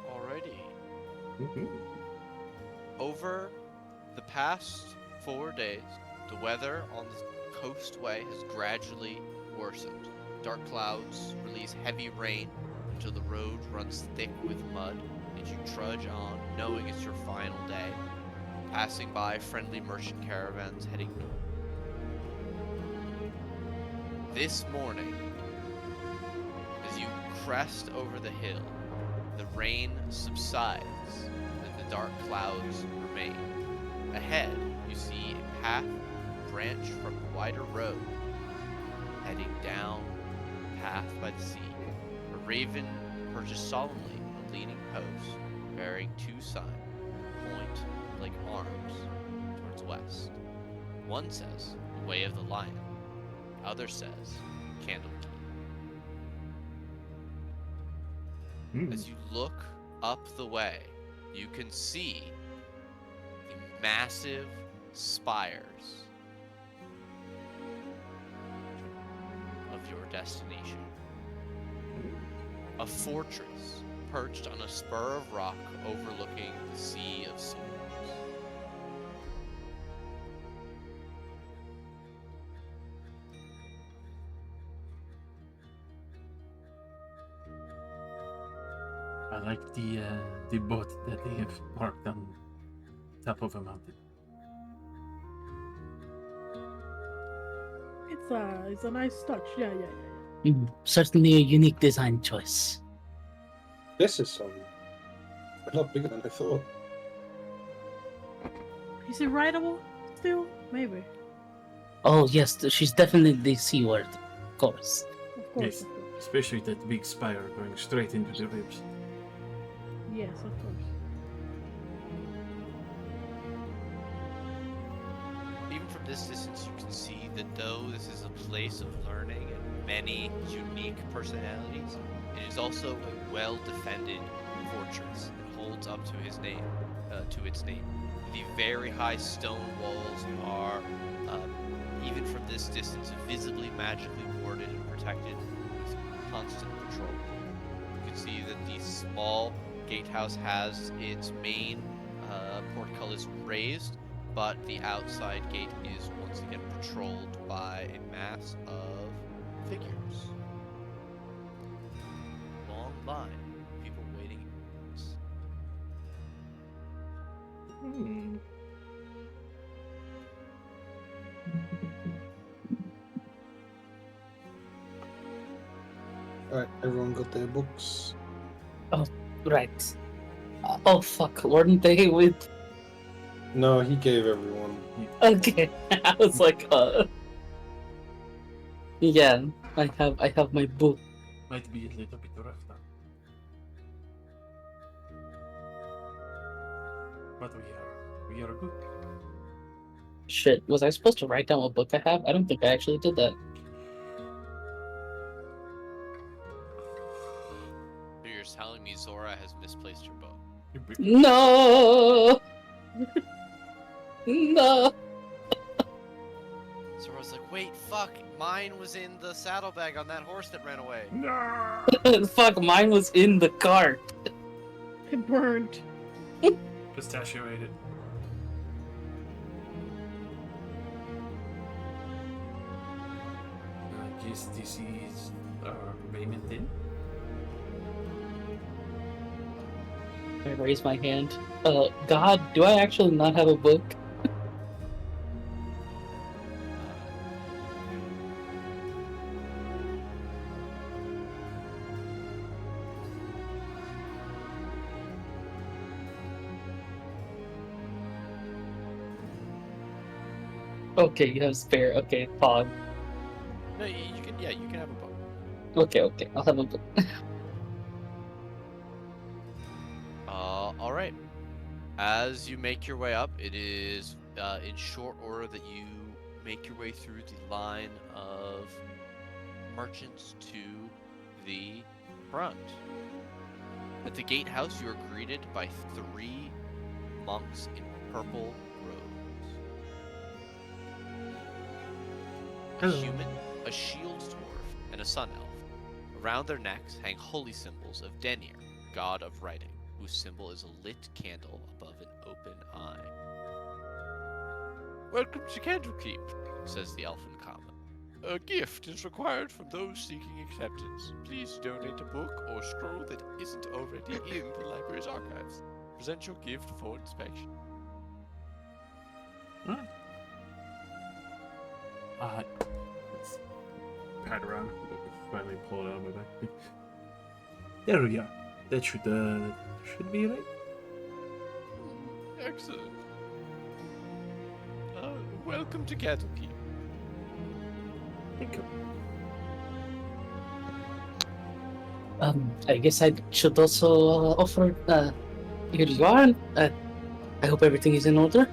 Alrighty. Over the past 4 days, the weather on the coastway has gradually worsened. Dark clouds release heavy rain until the road runs thick with mud, and you trudge on, knowing it's your final day, passing by friendly merchant caravans heading north. This morning, as you crest over the hill, the rain subsides, and the dark clouds remain. Ahead, you see a path branch from the wider road, heading down the path by the sea. A raven perches solemnly on a leaning post, bearing 2 signs, point like arms, towards west. One says, "The Way of the Lion." The other says, "Candlekeep." As you look up the way, you can see the massive spires of your destination. A fortress perched on a spur of rock overlooking the Sea of Souls. I like the boat that they have parked on top of a mountain. It's a nice touch. Yeah. Certainly a unique design choice. This is a lot bigger than I thought. Is it rideable still? Maybe. Oh yes, she's definitely seaworthy, of course. Of course. Yes, especially that big spire going straight into the ribs. Yes, of course. Even from this distance, you can see that though this is a place of learning and many unique personalities, it is also a well-defended fortress that holds up to its name. The very high stone walls are, even from this distance, visibly magically warded and protected with constant patrol. You can see that the small gatehouse has its main portcullis raised, but the outside gate is once again patrolled by a mass of figures. Long line of people waiting. Alright, everyone got their books. Right. Oh fuck, weren't they with? No, he gave everyone. Okay, I was like, yeah, I have my book. Might be a little bit rough now. But we are good. Shit, was I supposed to write down what book I have? I don't think I actually did that. So you're telling me Zora has misplaced her bow? No, no. Zora's like, wait, fuck, mine was in the saddlebag on that horse that ran away. No! Fuck, mine was in the cart. It burned. Pistachioated. I guess this is our payment then. I raise my hand. God, do I actually not have a book? Okay, you have spare. Okay, Pog. No, you can, yeah, you can have a bow. Okay, I'll have a book. All right. As you make your way up, it is in short order that you make your way through the line of merchants to the front. At the gatehouse, you are greeted by 3 monks in purple robes. A Hello. human, a shield dwarf, and a sun elf. Around their necks hang holy symbols of Denir, god of writing, whose symbol is a lit candle above an open eye. Welcome to Candlekeep, says the elf in common. A gift is required from those seeking acceptance. Please donate a book or scroll that isn't already in the library's archives. Present your gift for inspection. Let's pat around. Finally pull it out of my back. There we are. That should be right. Excellent. Welcome to Candlekeep. Thank you. I guess I should also offer. Here you are. I hope everything is in order.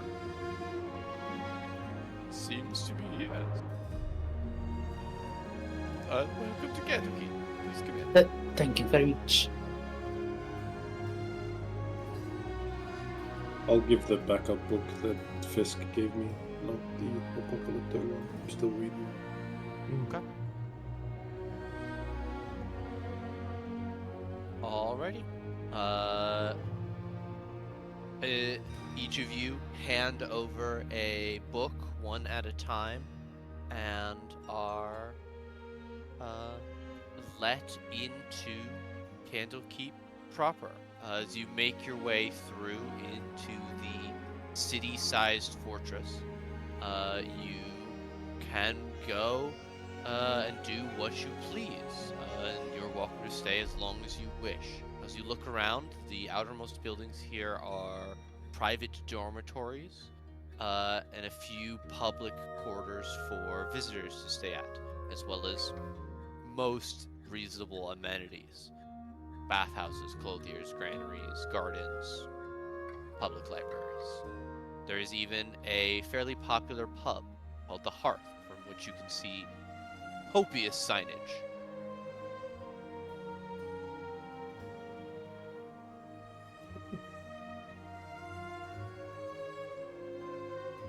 Seems to be, yes. Welcome to Candlekeep. Please come in. Thank you very much. I'll give the backup book that Fisk gave me, not the apocalyptic one. I'm still reading. Okay. Alrighty. Each of you hand over a book one at a time and are let into Candlekeep proper. As you make your way through into the city-sized fortress, you can go and do what you please, and you're welcome to stay as long as you wish. As you look around, the outermost buildings here are private dormitories and a few public quarters for visitors to stay at, as well as most reasonable amenities. Bathhouses, clothiers, granaries, gardens, public libraries. There is even a fairly popular pub called the Hearth, from which you can see copious signage.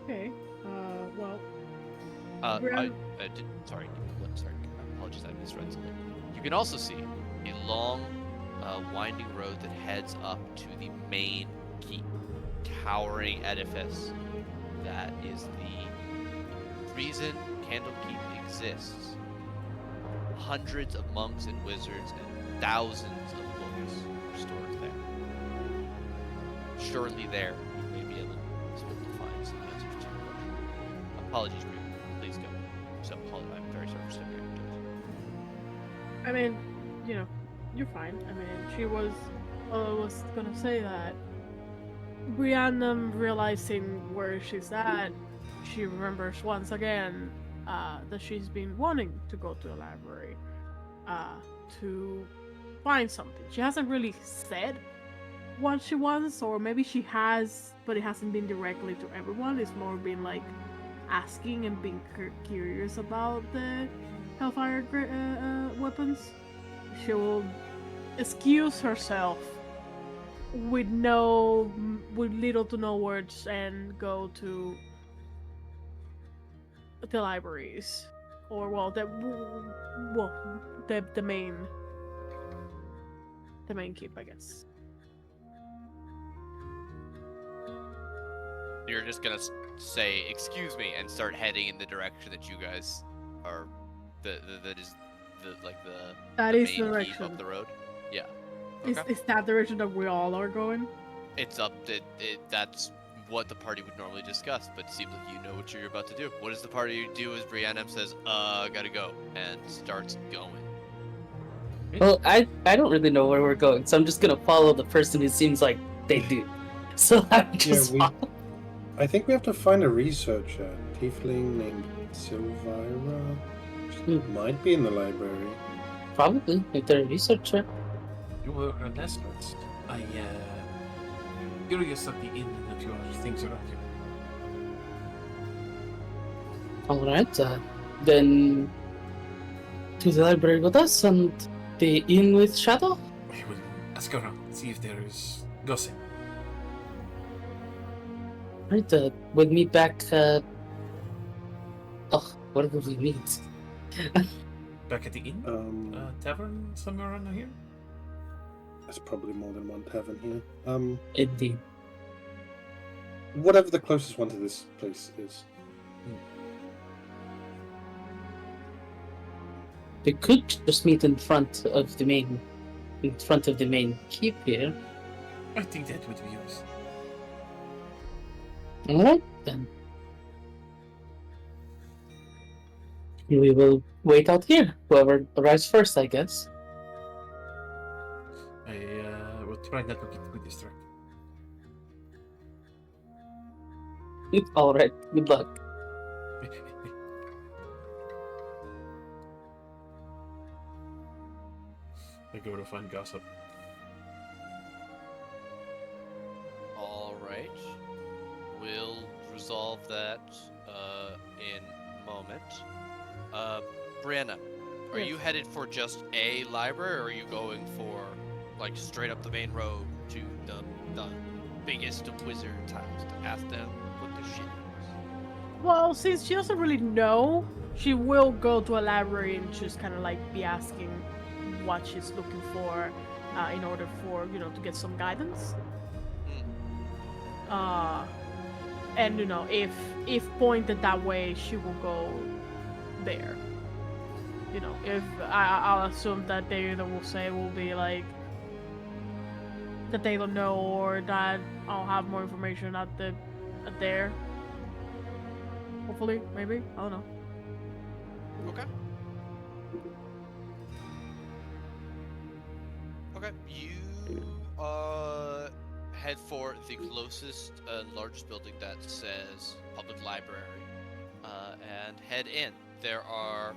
Okay. Well. Sorry, apologies, I misread something. You can also see a long, winding road that heads up to the main keep, towering edifice that is the reason Candlekeep exists. Hundreds of monks and wizards and thousands of books are stored there. Surely there you may be able to find some answers to your question. Apologies, Drew. Please go. I'm very sorry for stepping on your toes. I mean, you're fine. I mean, she was gonna say that Brianna realizing where she's at, she remembers once again that she's been wanting to go to the library to find something. She hasn't really said what she wants, or maybe she has, but it hasn't been directly to everyone. It's more been like asking and being curious about the Hellfire weapons. She will excuse herself with little to no words and go to the libraries, or the main keep, I guess. You're just gonna say, "Excuse me," and start heading in the direction that you guys are. That is the That is main the keep direction. up the road. Yeah. Okay. Is that the direction that we all are going? It's up. That's what the party would normally discuss, but it seems like you know what you're about to do. What does the party do as Brianna says, gotta go, and starts going? Well, I don't really know where we're going, so I'm just gonna follow the person who seems like they do. So I just follow. I think we have to find a researcher, a tiefling named Silvira. She might be in the library. Probably, if they're a researcher. You were an escort. I, curious of the inn and of your things around here. Alright, then to the library with us and the inn with Shadow? I will ask around, see if there is gossip. Right, we'll meet back, where will we meet? Back at the inn? Tavern somewhere around here? There's probably more than one tavern here. Indeed. Whatever the closest one to this place is. We could just meet in front of the main keep here. I think that would be yours. Alright, then. We will wait out here. Whoever arrives first, I guess. I will try not to get too distracted. Alright, good luck. I go to find gossip. All right. We'll resolve that in a moment. Brianna, are Yes. you headed for just a library, or are you going for like straight up the main road to the biggest of wizard towns to ask them what the shit is? Well, since she doesn't really know, she will go to a library and just kind of like be asking what she's looking for in order for, to get some guidance. And if pointed that way, she will go there. If I'll assume that they either will say will be like that they don't know, or that I'll have more information at there. Hopefully, maybe, I don't know. Okay. Okay. You head for the closest largest building that says public library, and head in. There are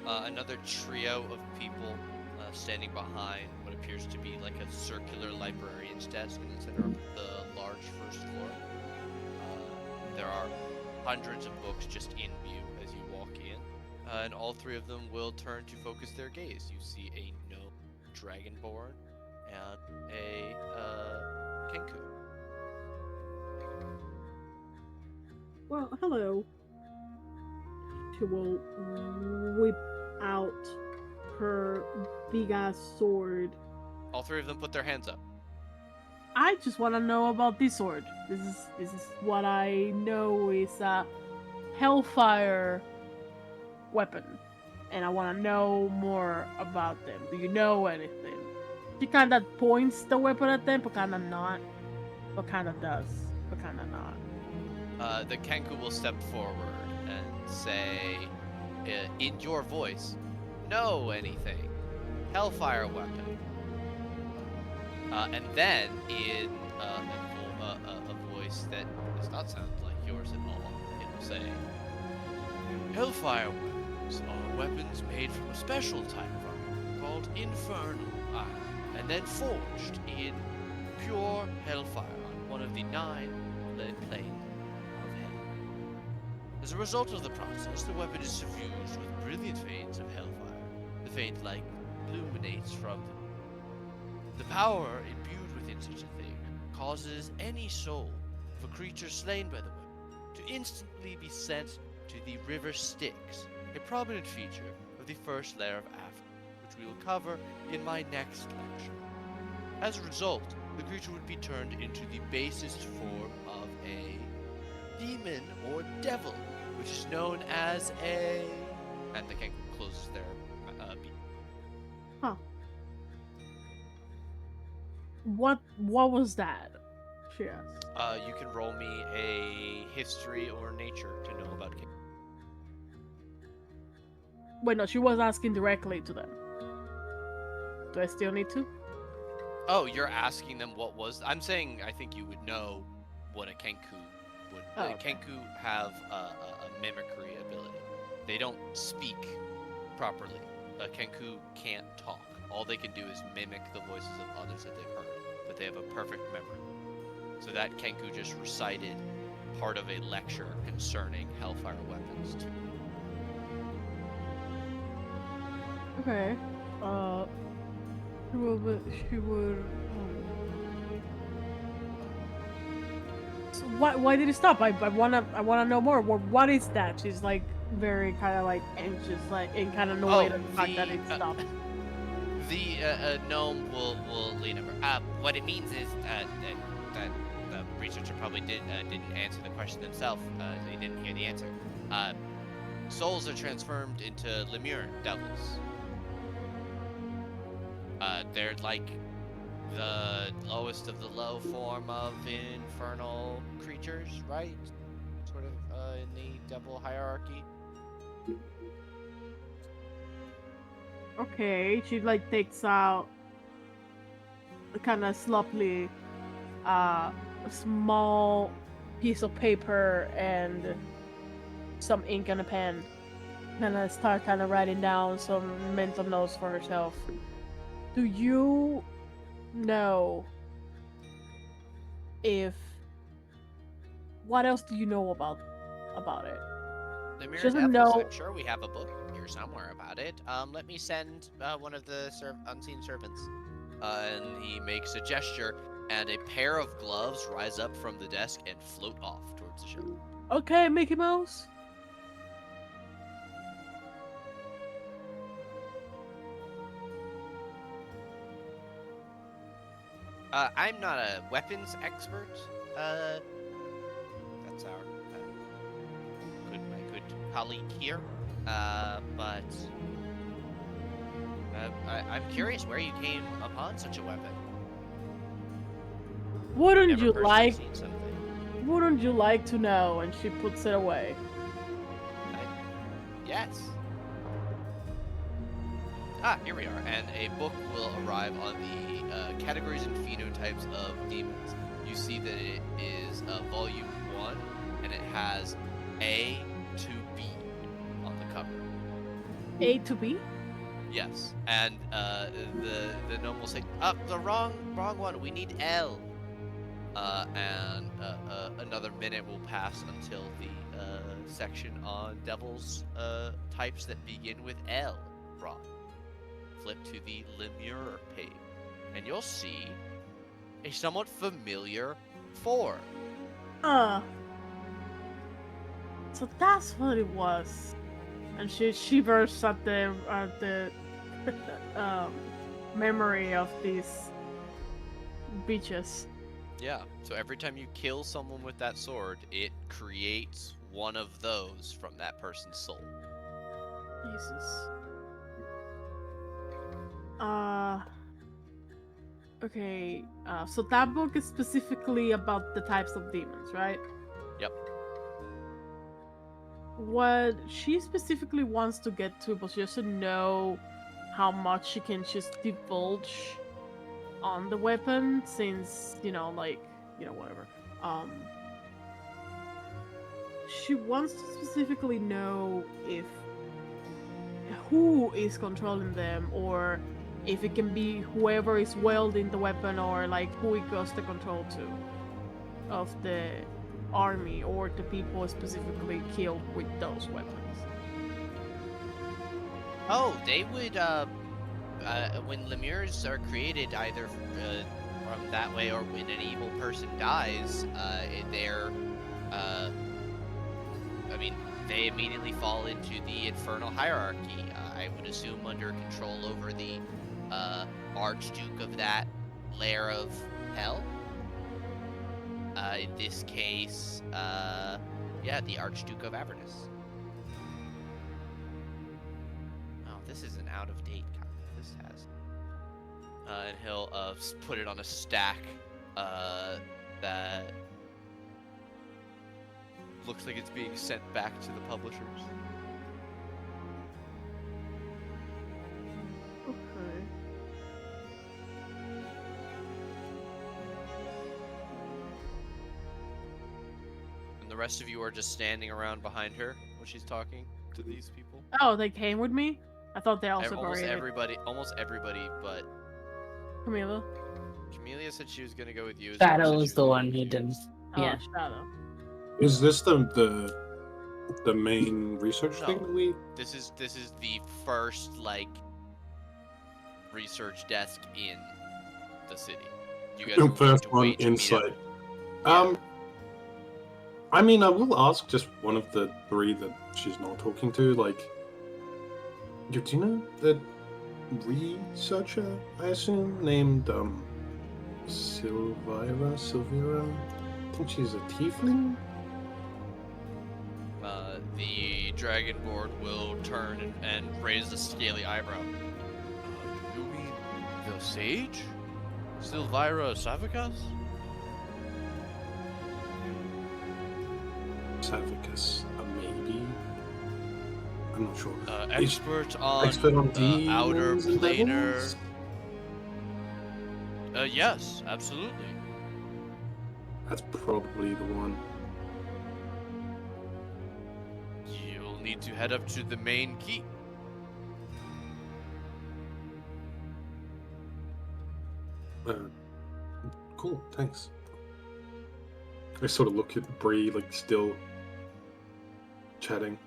another trio of people standing behind what appears to be like a circular librarian's desk in the center of the large first floor. There are hundreds of books just in view as you walk in, and all three of them will turn to focus their gaze. You see a gnome dragonborn and a kenku. Well, hello. She will whip out her big ass sword. All three of them put their hands up. I just want to know about this sword. This is what I know is a hellfire weapon, and I want to know more about them. Do you know anything? She kind of points the weapon at them, but kind of not. But kind of does, but kind of not. The kenku will step forward and say, in your voice, know anything. Hellfire weapon. And then, in a voice that does not sound like yours at all, it will say, Hellfire weapons are weapons made from a special type of iron called infernal iron, and then forged in pure hellfire on one of the 9 planes of hell. As a result of the process, the weapon is suffused with brilliant veins of hellfire. The faint light illuminates from them. The power imbued within such a thing causes any soul of a creature slain by the weapon to instantly be sent to the river Styx, a prominent feature of the first layer of Avernus, which we will cover in my next lecture. As a result, the creature would be turned into the basest form of a demon or devil, which is known as a... And the kenku closes their beak. Huh. What was that? She asked. You can roll me a history or nature to know about kenku. Wait, no, she was asking directly to them. Do I still need to? Oh, you're asking them what was... I'm saying I think you would know what a kenku would... Oh, okay. Kenku have a mimicry ability. They don't speak properly, Kenku can't talk. All they can do is mimic the voices of others that they've heard, but they have a perfect memory. So that Kenku just recited part of a lecture concerning Hellfire weapons too. Okay. She would. So why did it stop? I wanna know more. What is that? She's like very kind of like anxious, like and kind of annoyed at the fact that it stopped. The gnome will lean over. What it means is that the researcher probably didn't answer the question themselves. They didn't hear the answer. Souls are transformed into lemure devils. They're like the lowest of the low form of infernal creatures, right? Sort of in the devil hierarchy. Okay, she like takes out kind of sloppily a small piece of paper and some ink and a pen. And start kind of writing down some mental notes for herself. Do you know if what else do you know about it? Lemure She doesn't devils. know. I'm sure we have a book here somewhere about it. Let me send one of the unseen servants. And he makes a gesture, and a pair of gloves rise up from the desk and float off towards the ship. Okay, Mickey Mouse. I'm not a weapons expert. That's my good colleague here. But I'm curious where you came upon such a weapon. Wouldn't Never you personally like? seen something. Wouldn't you like to know? And she puts it away. Yes. Here we are, and a book will arrive on the categories and phenotypes of demons. You see that it is volume 1, and it has A to B on the cover. A to B? Yes, and the gnome will say, the wrong one. We need L." And another minute will pass until the section on devils types that begin with L drop. Flip to the Lemure page, and you'll see a somewhat familiar form. So that's what it was. And she shivers at the memory of these beaches. Yeah, so every time you kill someone with that sword, it creates one of those from that person's soul. Jesus. Okay. So that book is specifically about the types of demons, right? Yep. What she specifically wants to get to, but she doesn't know how much she can just divulge on the weapon, since whatever. She wants to specifically know if who is controlling them, or if it can be whoever is wielding the weapon, or like who it goes to control to of the army, or the people specifically killed with those weapons. Oh, they would, when lemures are created, either from that way or when an evil person dies, they immediately fall into the infernal hierarchy. I would assume under control over the Archduke of that layer of hell. In this case, the Archduke of Avernus. Oh, this is an out-of-date copy. This has... and he'll put it on a stack that looks like it's being sent back to the publishers. Okay. And the rest of you are just standing around behind her when she's talking to these people. Oh, they came with me? I thought they also Almost buried it. almost everybody, but Camila? Camellia said she was gonna go with you. Zora Shadow said was she the was one going who with you. didn't. Oh, Yeah. Shadow. Is this the main research thing No. that we? This is the first like research desk in the city. You guys are going First to one wait to meet inside. up. I mean, I will ask just one of the three that she's not talking to. Like, do you know the researcher? I assume named Sylvira. I think she's a tiefling. The dragonborn will turn and raise a scaly eyebrow. You mean the sage? Sylvira Savicas? Savicus, maybe. I'm not sure. Expert Expert on outer demons and planar. devils? Yes, absolutely. That's probably the one. You'll need to head up to the main keep. Cool, thanks. I sort of look at Bree, like, still chatting.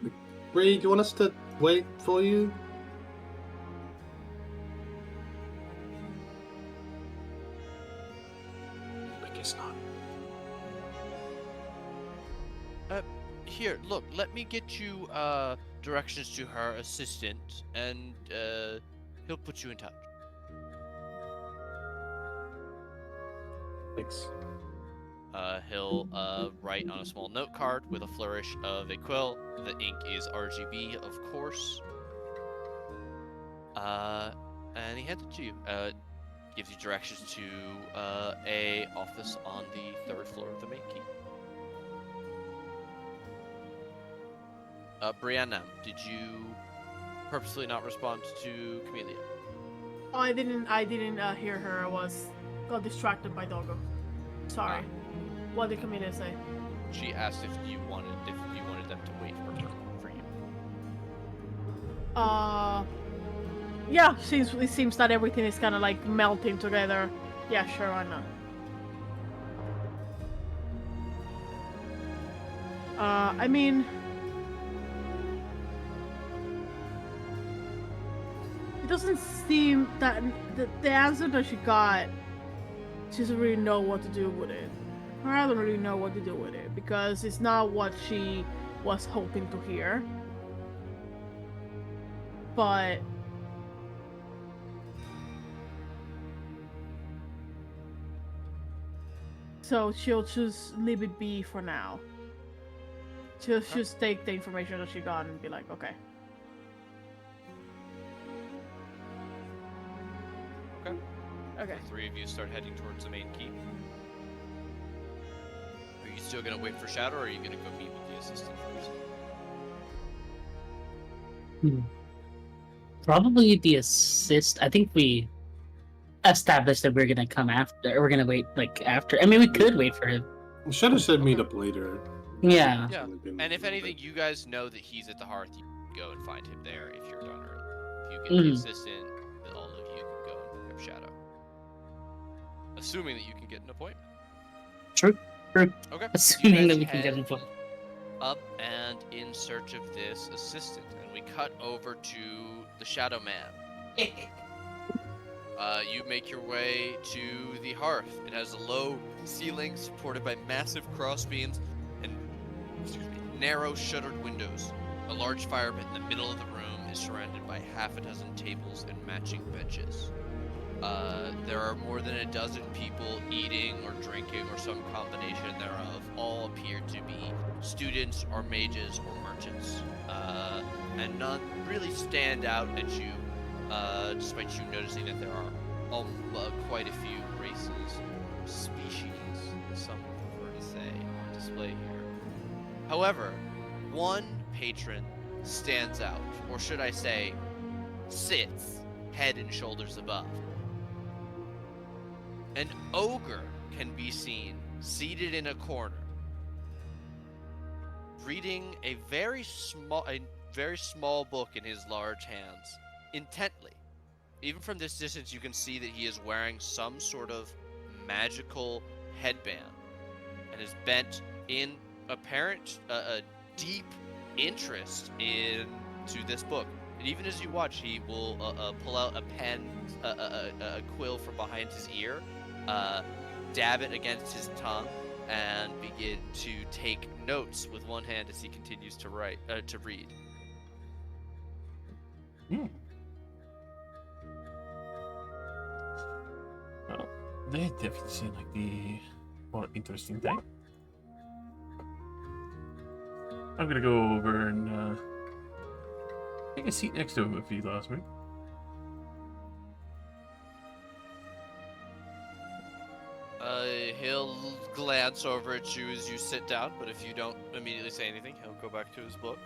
Like, Bree, do you want us to wait for you? I guess not. Here, look, let me get you directions to her assistant, and he'll put you in touch. Thanks. He'll write on a small note card with a flourish of a quill. The ink is RGB, of course. And he hands it to you. Gives you directions to a office on the 3rd floor of the main keep. Brianna, did you purposely not respond to Camellia? Oh, I didn't hear her. I got distracted by Doggo. Sorry. What did Camila say? She asked if you wanted them to wait for you. Yeah, it seems that everything is kind of like melting together. Yeah, sure, why not? I mean, it doesn't seem that the answer that she got, she doesn't really know what to do with it. Or I don't really know what to do with it because it's not what she was hoping to hear. But so she'll just leave it be for now. She'll just take the information that she got and be like, okay. Okay. Okay. The 3 of you start heading towards the main keep. Are you still gonna wait for Shadow, or are you gonna go meet with the assistant first? Probably the assist. I think we established that we're gonna come after. Or we're gonna wait like after. I mean, we could wait for him. Shadow said meet Okay. up later. Yeah. Yeah. And if anything, you guys know that he's at the hearth. You can go and find him there if you're done early. If you get the assistant, then all of you can go and pick up Shadow. Assuming that you can get an appointment. True. True. Okay. Assuming You that guys we can get head info. up and in search of this assistant, and we cut over to the Shadow Man. You make your way to the hearth. It has a low ceiling supported by massive crossbeams and narrow shuttered windows. A large fire pit in the middle of the room is surrounded by half a dozen tables and matching benches. There are more than a dozen people eating or drinking or some combination thereof. All appear to be students or mages or merchants. And none really stand out at you, despite you noticing that there are quite a few races or species, as some prefer to say, on display here. However, one patron stands out, or should I say, sits head and shoulders above. An ogre can be seen seated in a corner, reading a very small, very small book in his large hands, intently. Even from this distance, you can see that he is wearing some sort of magical headband and is bent in apparent a deep interest into this book. And even as you watch, he will pull out a pen, a quill from behind his ear, dab it against his tongue, and begin to take notes with one hand as he continues to read. Well, they definitely seem like the more interesting thing. I'm gonna go over and take a seat next to him if he allows me. He'll glance over at you as you sit down, but if you don't immediately say anything, he'll go back to his book.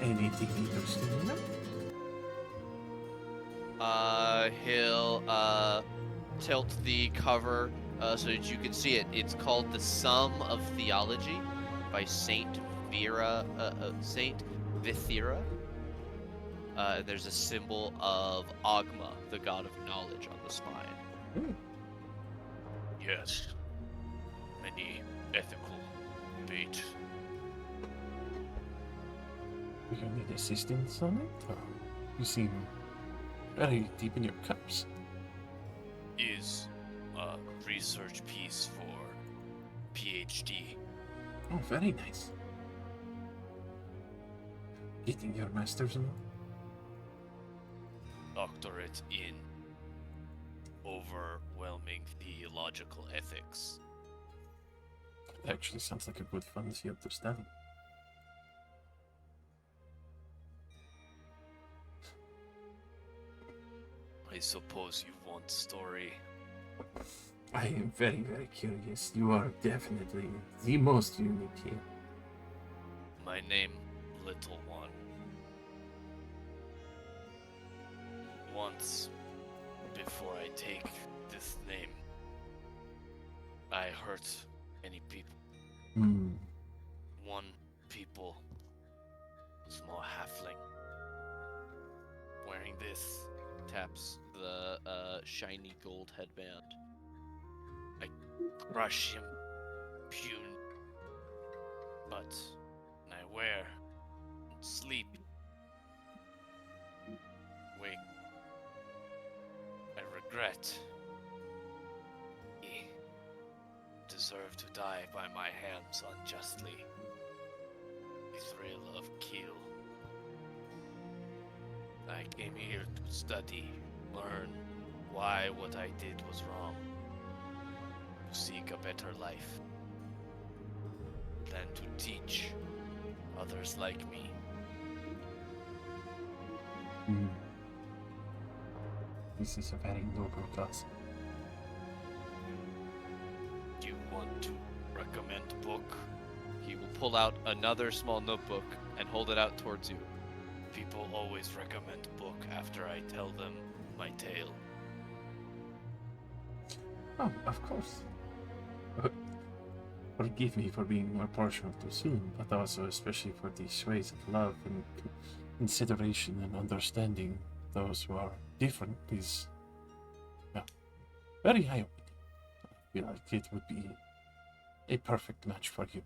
Anything interesting in them? He'll tilt the cover so that you can see it. It's called The Sum of Theology by Saint Vithira. There's a symbol of Ogma, the god of knowledge, on the spine. Yes. Many ethical debate. Do you need assistance on it? Or you seem very deep in your cups. Is a research piece for PhD. Oh, very nice. Getting your master's in? Doctorate in overwhelming theological ethics. Actually sounds like a good fancy up to study. I suppose you want story. I am very, very curious. You are definitely the most unique here. My name, Little One. Once, before I take this name, I hurt many people. One people, small halfling, wearing this. Taps the shiny gold headband. I crush him, pune, but when I wear and sleep, wake, I regret. He deserved to die by my hands unjustly. The thrill of kill. I came here to study, learn why what I did was wrong, to seek a better life, than to teach others like me. This is a very noble cause. Do you want to recommend book? He will pull out another small notebook and hold it out towards you. People always recommend book after I tell them my tale. Oh, of course. Forgive me for being more partial too soon, but also especially for these ways of love and consideration and understanding those who are different is very high up. I feel like it would be a perfect match for you.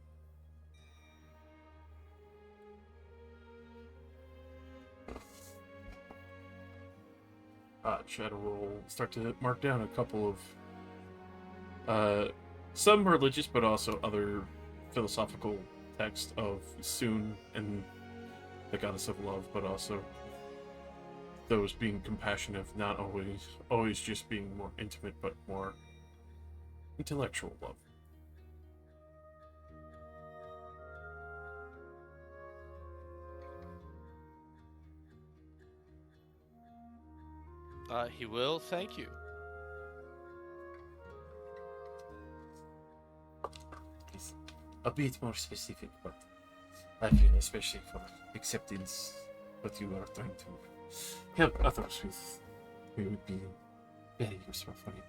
Shadow will start to mark down a couple of some religious but also other philosophical texts of Soon and the goddess of love, but also those being compassionate, not always just being more intimate, but more intellectual love. He will thank you. It's a bit more specific, but I feel especially for acceptance what you are trying to help others with, it would be very useful for you.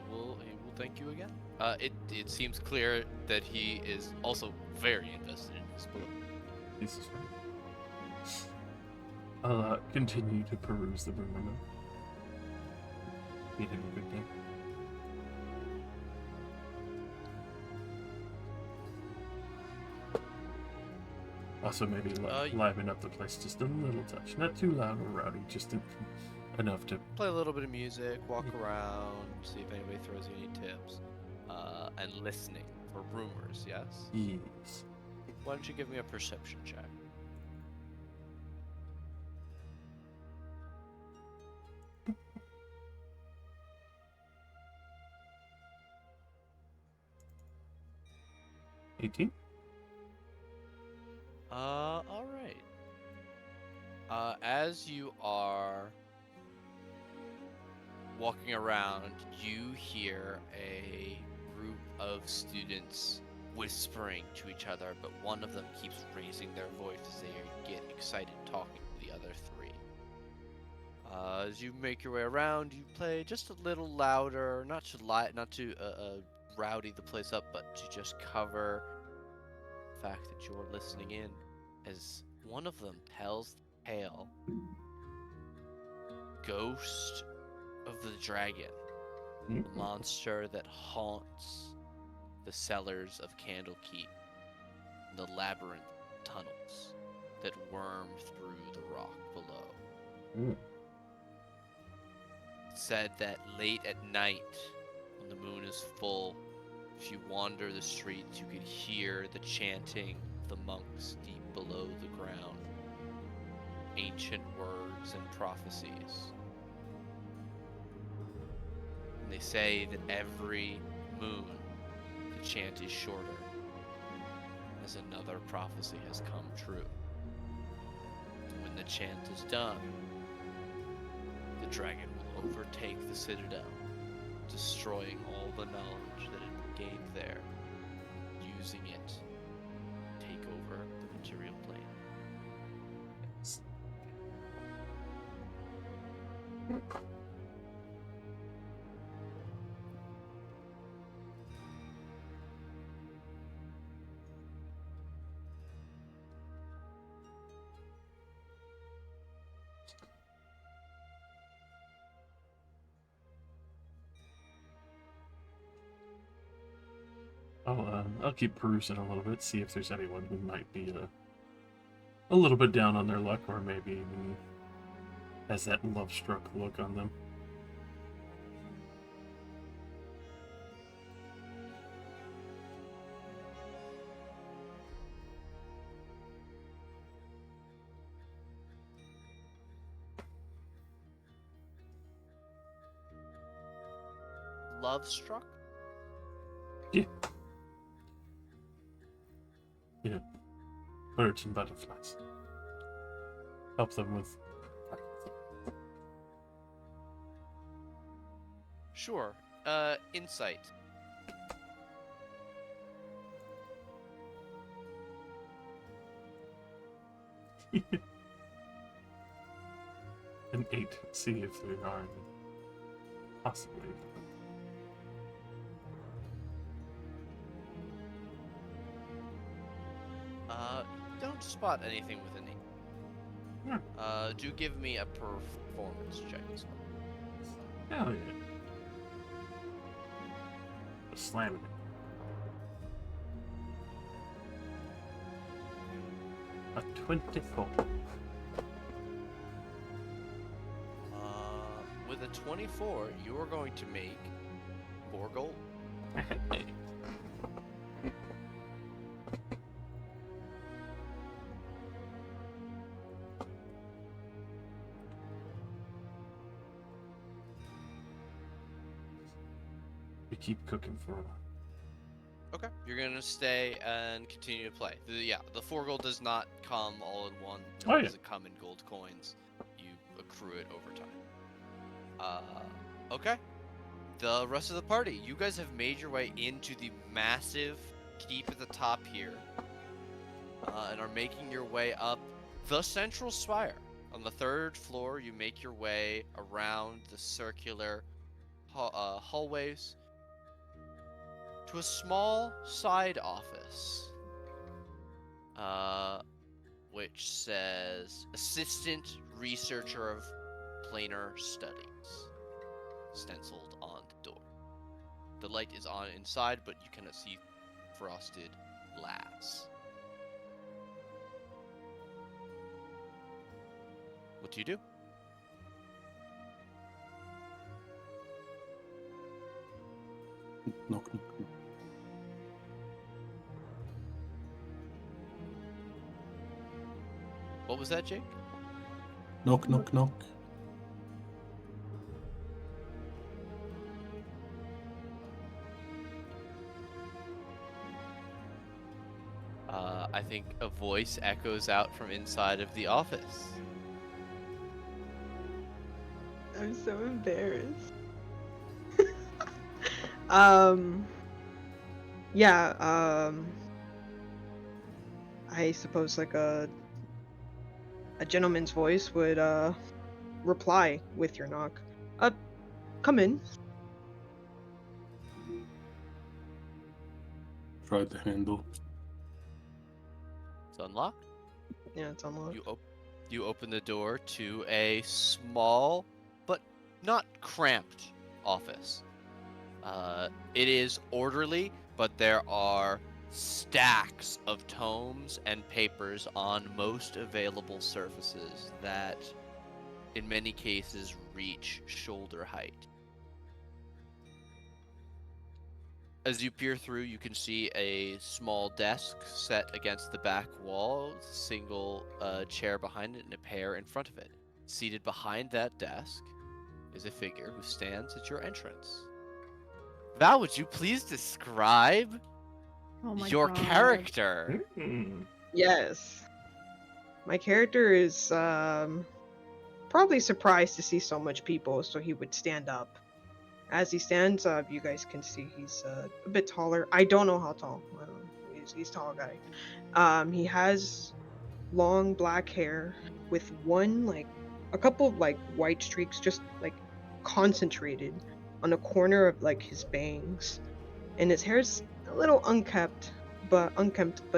he will thank you again. It seems clear that he is also very invested in this book. This is fine. I'll continue to peruse the rumor mill. Bid him a good day. Also, maybe liven up the place just a little touch. Not too loud or rowdy, just enough to. Play a little bit of music, walk around, see if anybody throws you any tips, and listening for rumors. Yes. Yes. Why don't you give me a perception check? $18? All right. As you are walking around, you hear a group of students whispering to each other, but one of them keeps raising their voice as they get excited talking to the other three. As you make your way around, you play just a little louder, not to rowdy the place up, but to just cover the fact that you're listening in, as one of them tells the tale, Ghost of the Dragon, the monster that haunts the cellars of Candlekeep, the labyrinth tunnels that worm through the rock below. It's said that late at night, when the moon is full, if you wander the streets, you can hear the chanting of the monks deep below the ground, ancient words and prophecies. And they say that every moon, the chant is shorter, as another prophecy has come true. When the chant is done, the dragon will overtake the citadel, destroying all the knowledge that it gained there, using it to take over the material plane. I'll keep perusing a little bit, see if there's anyone who might be a little bit down on their luck, or maybe even has that love-struck look on them. Love struck? Yeah. Yeah. Birds and butterflies. Help them with. Sure. Insight. An 8. See if there are any. Possibly. Don't spot anything with an 8. Do give me a performance check as well. Hell yeah. Slamming it. A 24. With a 24, you are going to make 4 gold. We keep cooking for a while. Okay. You're gonna stay and continue to play. The 4 gold does not come all in one. Oh, yeah. Does it come in gold coins? You accrue it over time. Okay. The rest of the party, you guys have made your way into the massive keep at the top here, and are making your way up the central spire. On the 3rd floor, you make your way around the circular hallways to a small side office, which says Assistant Researcher of Planar Studies, stenciled on the door. The light is on inside, but you cannot see frosted glass. What do you do? Knock, knock, knock. What was that, Jake? Knock, knock, knock. I think a voice echoes out from inside of the office. I'm so embarrassed. um. Yeah. I suppose like a gentleman's voice would reply with your knock. Come in. Try the handle. It's unlocked. Yeah, it's unlocked. You open the door to a small but not cramped office. It is orderly, but there are stacks of tomes and papers on most available surfaces that, in many cases, reach shoulder height. As you peer through, you can see a small desk set against the back wall, with a single chair behind it and a pair in front of it. Seated behind that desk is a figure who stands at your entrance. Val, would you please describe Oh my your God. character? Yes. My character is probably surprised to see so much people, so he would stand up. As he stands up, you guys can see he's a bit taller. I don't know how tall. I don't know. He's a tall guy. He has long black hair with a couple of like white streaks, just like concentrated on the corner of like his bangs, and his hair's a little unkempt, but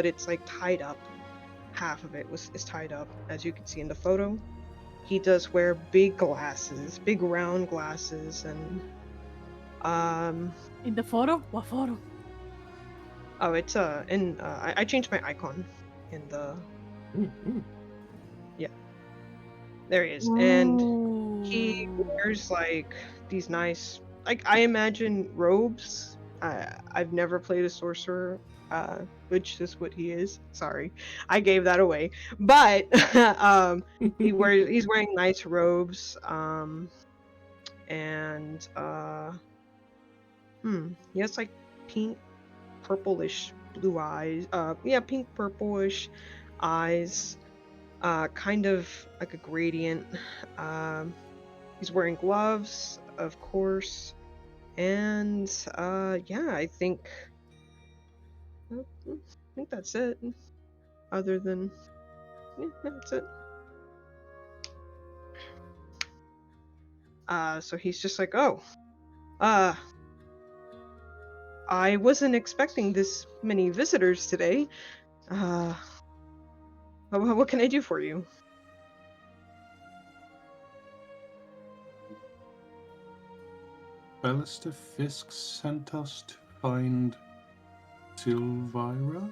it's like tied up. Half of it is tied up, as you can see in the photo. He does wear big glasses, big round glasses, and In the photo? What photo? oh, it's I changed my icon in the there he is, and he wears like these nice, like I imagine robes. I've never played a sorcerer, which is what he is. Sorry, I gave that away. But he's wearing nice robes, and he has like pink, purplish blue eyes. Yeah, pink purplish eyes. Kind of like a gradient. He's wearing gloves, of course, and yeah, I think that's it. Other than yeah, that's it. So he's just like, oh, I wasn't expecting this many visitors today. What can I do for you? Alistair Fisk sent us to find Silvira?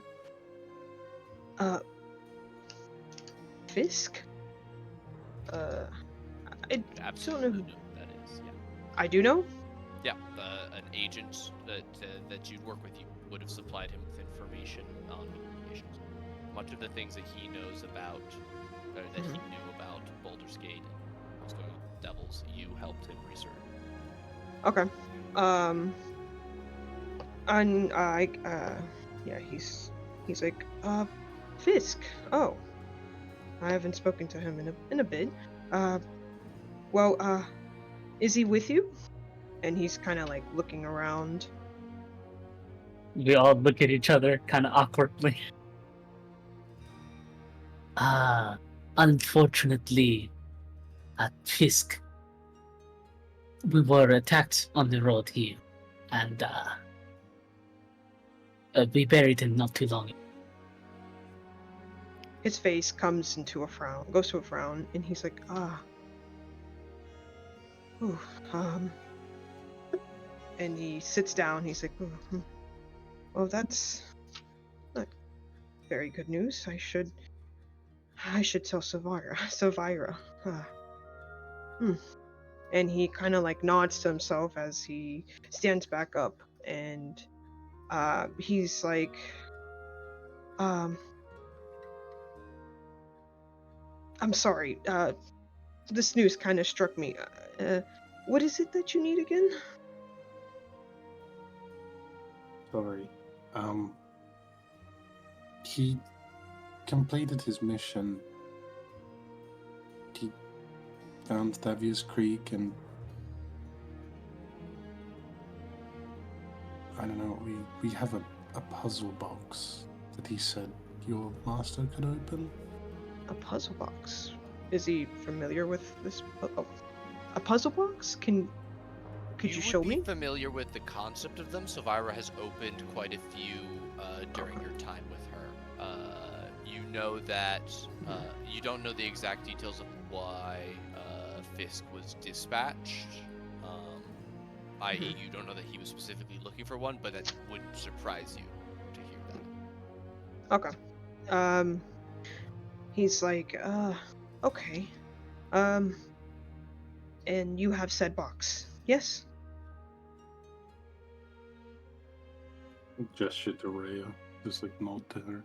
Fisk? I Absolutely don't know. know who that is. Yeah, I do know. yeah. An agent that you'd work with you would have supplied him with information on communications. Much of the things that he knows about, or that he knew about Baldur's Gate and what's going on with Devils, you helped him research. Okay. And yeah, he's like, Fisk. Oh, I haven't spoken to him in a bit. Well, is he with you? And he's kind of like looking around. We all look at each other kind of awkwardly. Unfortunately, at Fisk we were attacked on the road here, and we buried him not too long ago. His face goes to a frown, and he's like, ooh, and he sits down. He's like, well, that's not very good news. I should tell Savira. And he kind of like nods to himself as he stands back up, and he's like, I'm sorry. This news kind of struck me. What is it that you need again? Sorry. He completed his mission. He found Thavius Creek, and I don't know, we have a puzzle box that he said your master could open. A puzzle box. Is he familiar with this? A puzzle box? Could you show would be me? familiar with the concept of them. Savira has opened quite a few during your time with her. You know that you don't know the exact details of why Fisk was dispatched. I.e., you don't know that he was specifically looking for one, but that would surprise you to hear that. Okay. He's like, okay. And you have said box, yes? Gesture to Rhea, just like nod to her.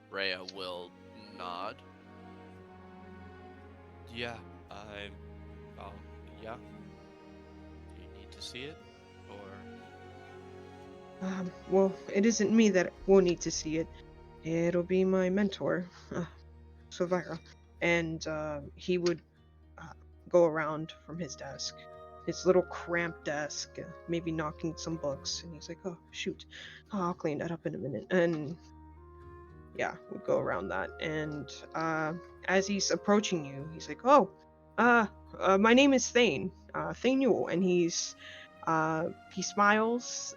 Rhea will nod. Yeah, yeah. Do you need to see it, or? Well, it isn't me that will need to see it. It'll be my mentor, Savira. And he would go around from his desk, his little cramped desk, maybe knocking some books, and he's like, oh, shoot. I'll clean that up in a minute. And yeah, we'll go around that. And as he's approaching you, he's like, oh, my name is Thane, Thane Newell. And he smiles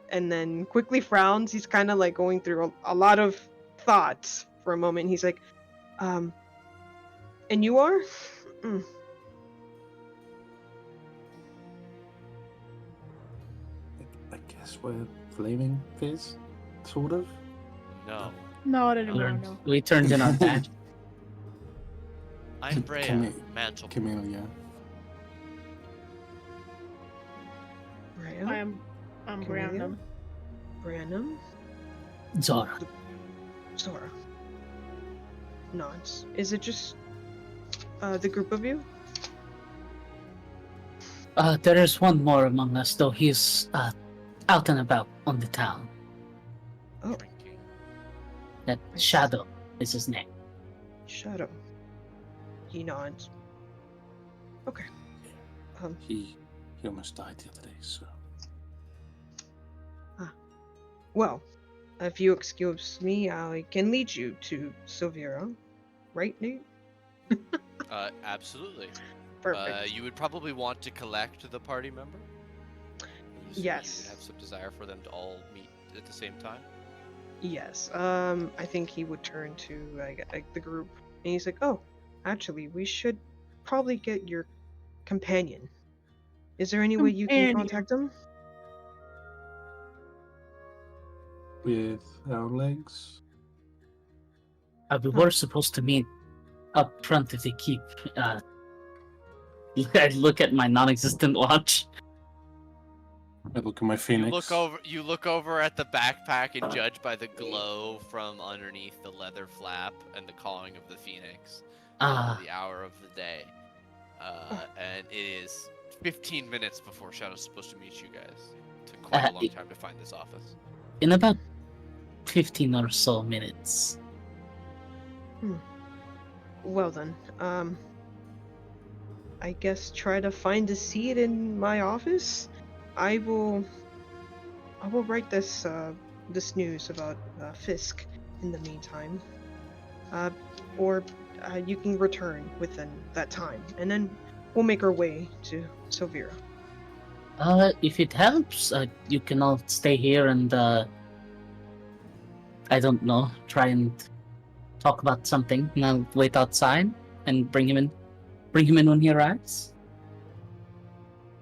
and then quickly frowns. He's kind of like going through a lot of thoughts for a moment. He's like, and you are? I guess we're Flaming Fizz, sort of. No. Not anymore, no. We turned in our badge. I'm Brea, Mantle. Camellia. Rhea? I'm Camellia? Brandon. Branham? Zora. Zora. Nods. Is it just the group of you? There is one more among us, though he's out and about on the town. Oh, Drinking. That Shadow is his name. Shadow. He nods. Okay. He almost died the other day, so. Well, if you excuse me, I can lead you to Silvira. Right, Nate? Absolutely. Perfect. You would probably want to collect the party member. Yes. You would have some desire for them to all meet at the same time. Yes. I think he would turn to the group, and he's like, "Oh, actually, we should probably get your companion. Is there any way you can Companion. contact him?" With our legs? We were supposed to meet up front if they keep. I look at my non-existent watch. I look at my phoenix. You look over at the backpack and judge by the glow from underneath the leather flap and the calling of the phoenix. The hour of the day. And it is 15 minutes before Shadow's supposed to meet you guys. It took quite a long time to find this office. In about 15 or so minutes. Well then, I guess try to find a seat in my office. I will write this news about Fisk in the meantime. Or you can return within that time, and then we'll make our way to Silvira. If it helps, you can all stay here and I don't know, try and talk about something. And I'll wait outside and bring him in. Bring him in when he arrives.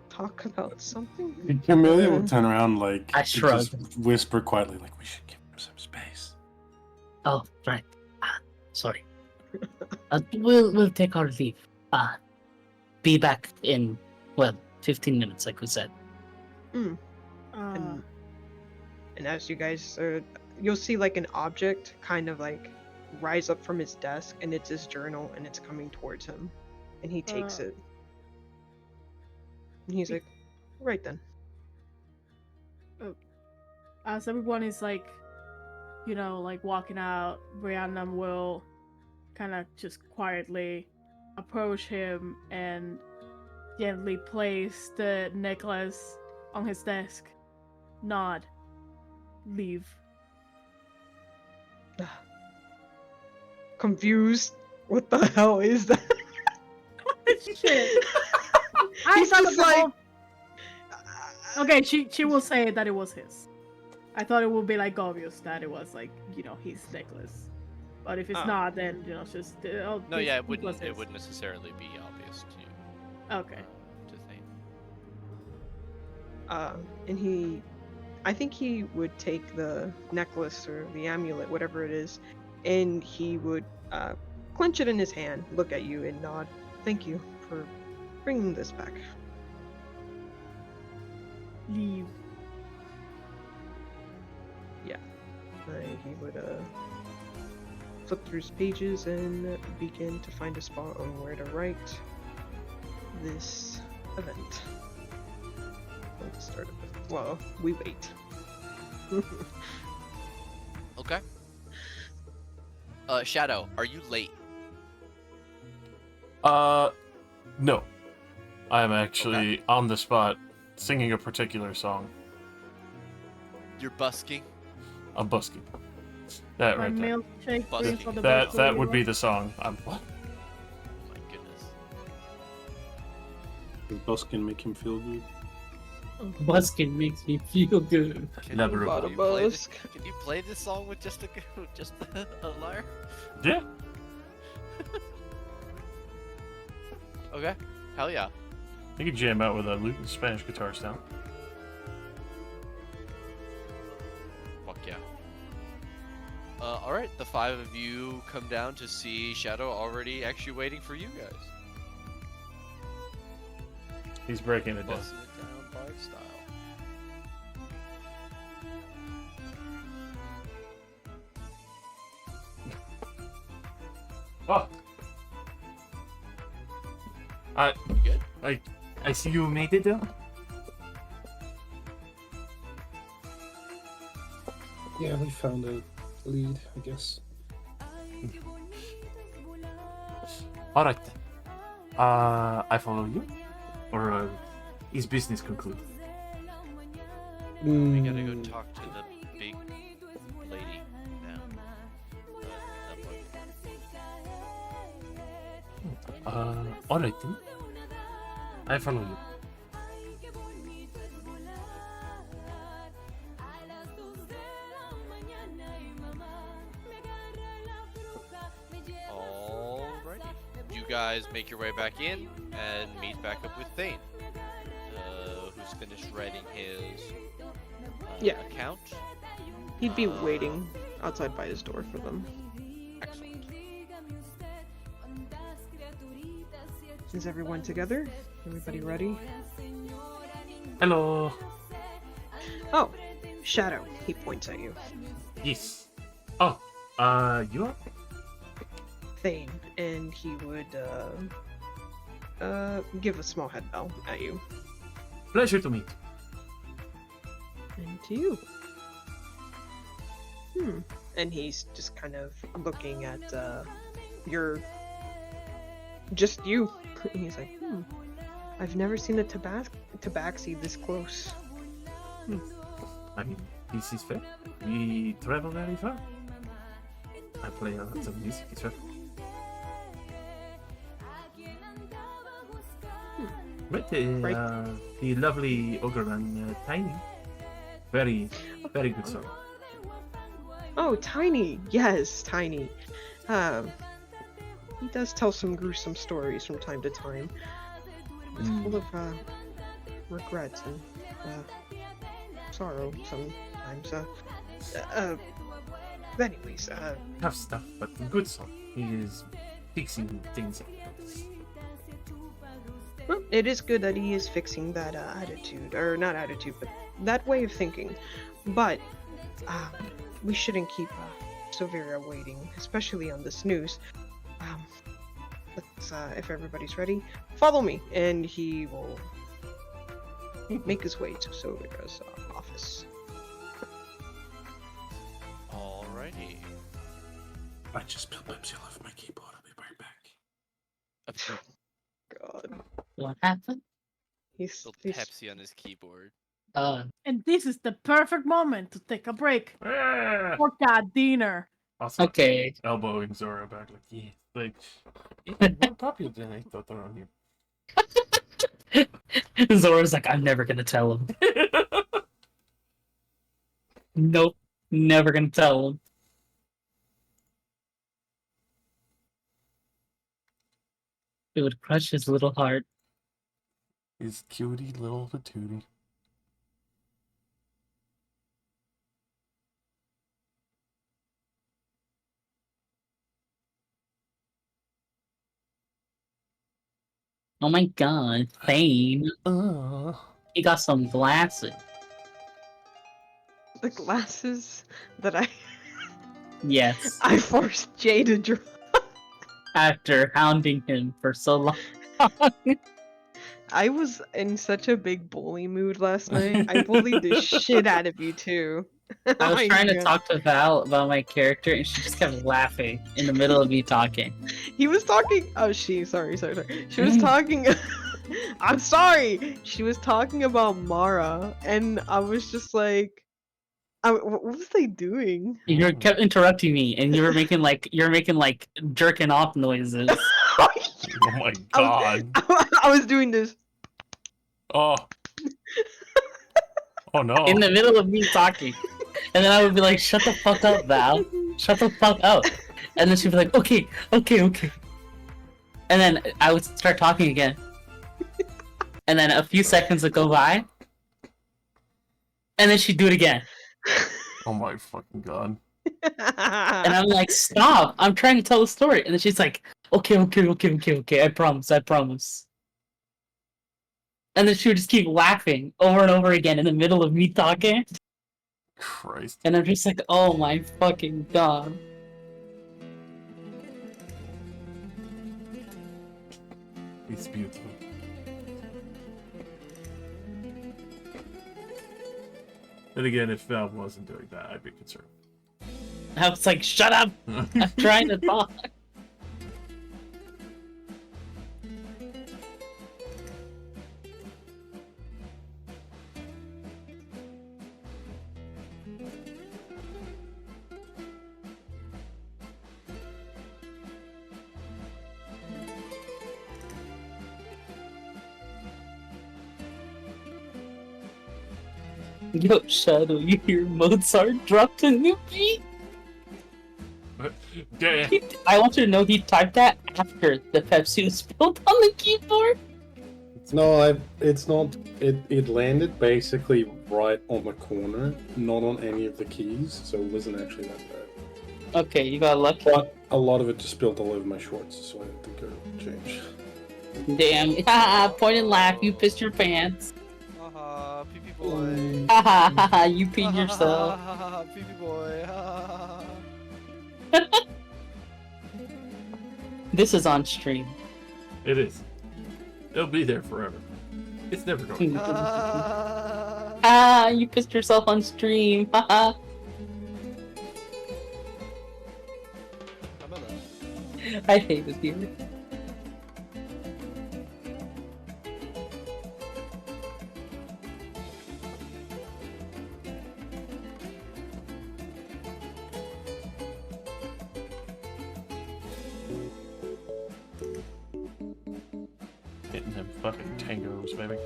Talk about something? Amelia will turn around I and shrug. just whisper quietly, like, we should give him some space. Oh, right. Sorry. We'll take our leave. Be back in 15 minutes, like we said. And as you guys are, you'll see like an object kind of like rise up from his desk, and it's his journal, and it's coming towards him, and he takes it. And he's like, right then. As everyone is like, like walking out, Brianna will kind of just quietly approach him and gently place the necklace on his desk. Nod. Leave. Confused. What the hell is that? Shit. I He's thought just the like- whole- Okay, she will say that it was his. I thought it would be like obvious that it was like his necklace, but if it's not, then it's just No, this- yeah, this was it his. wouldn't necessarily be obvious to you. Okay. To think. And I think he would take the necklace or the amulet, whatever it is, and he would clench it in his hand, look at you, and nod. Thank you for bringing this back. Leave. He would flip through his pages and begin to find a spot on where to write this event. Let's start it. Well, we wait. Okay. Shadow, are you late? No. I'm actually on the spot singing a particular song. You're busking? I'm busking. That My right there. milkshake, please, for the That best would of be you. the song. I'm what? Oh my goodness. Does Buskin make him feel good? Buskin makes me feel good. Never you, about can you play this? Can you play this song with just a lyre? Yeah. Okay. Hell yeah. You can jam out with a lute and Spanish guitar style. Fuck yeah. Alright, the five of you come down to see Shadow already actually waiting for you guys. He's breaking it down. Busting it down bard style. Oh. You good? I see you made it though. Yeah, we found a lead, I guess. All right. I follow you, or is business concluded? We gotta go talk to the big lady now. That one. All right then. I follow you. Alrighty. You guys make your way back in and meet back up with Thane, who's finished writing his account. He'd be waiting outside by his door for them. Excellent. Is everyone together? Everybody ready? Hello. Oh, Shadow. He points at you. Yes. Oh, you are? Thane, and he would give a small head bow at you. Pleasure to meet. And to you. And he's just kind of looking at just you. And he's like, I've never seen a tabaxi this close. I mean, this is fair. We travel very far. I play a lot of music as well. But Right. the lovely Ogreman, Tiny, very, very good song. Oh, Tiny. Yes, Tiny. Um, he does tell some gruesome stories from time to time. It's full of regrets and sorrow sometimes. But anyways, Tough stuff, but good song. He is fixing things up. well, it is good that he is fixing that attitude, or not attitude, but that way of thinking. But uh, we shouldn't keep Silveria waiting, especially on this news. Um, let's, if everybody's ready, follow me, and he will make his way to Silveria's office. Alrighty. I just spilled Pepsi all over my keyboard. I'll be right back. God, What happened? he's, Spilled he's Pepsi on his keyboard. And this is the perfect moment to take a break Ah! for cat dinner. Also, Okay. elbowing Zora back, like, yeah, like, it's more popular than I thought around here. Zora's like, I'm never gonna tell him. Nope, never gonna tell him. It would crush his little heart. His cutie little patootie. Oh my god, Thane. He got some glasses. the glasses that I Yes. I forced Jay to draw. After hounding him for so long. I was in such a big bully mood last night. I bullied the shit out of you too. I was My trying to God. talk to Val about my character, and she just kept laughing in the middle of me talking. He was talking. Oh, sorry. She was talking. I'm sorry. She was talking about Mara, and I was just like, what was they doing? You kept interrupting me, and you were making like jerking off noises. Oh my god. I was doing this. Oh. Oh no. In the middle of me talking. And then I would be like, shut the fuck up, Val. Shut the fuck up. And then she'd be like, okay. And then I would start talking again. And then a few seconds would go by. And then she'd do it again. Oh my fucking god. And I'm like, stop. I'm trying to tell a story. And then she's like, okay. I promise. And then she would just keep laughing over and over again in the middle of me talking. Christ. And I'm just like, oh my fucking god. It's beautiful. And again, if Val wasn't doing that, I'd be concerned. I was like, shut up. I'm trying to talk. Yo, Shadow, you hear Mozart dropped a new beat? Yeah. I want you to know he typed that after the Pepsi was spilled on the keyboard. No, it's not. It landed basically right on the corner, not on any of the keys, so it wasn't actually that bad. Okay, you got lucky. But a lot of it just spilled all over my shorts, so I had to go change. Damn. Haha, point and laugh, you pissed your pants. Haha, pee pee boy. Haha, you peed yourself. Pee pee boy. This is on stream. It is. It'll be there forever. It's never going. Ah, you pissed yourself on stream. Haha. I hate it here. Hitting them fucking tangos, baby.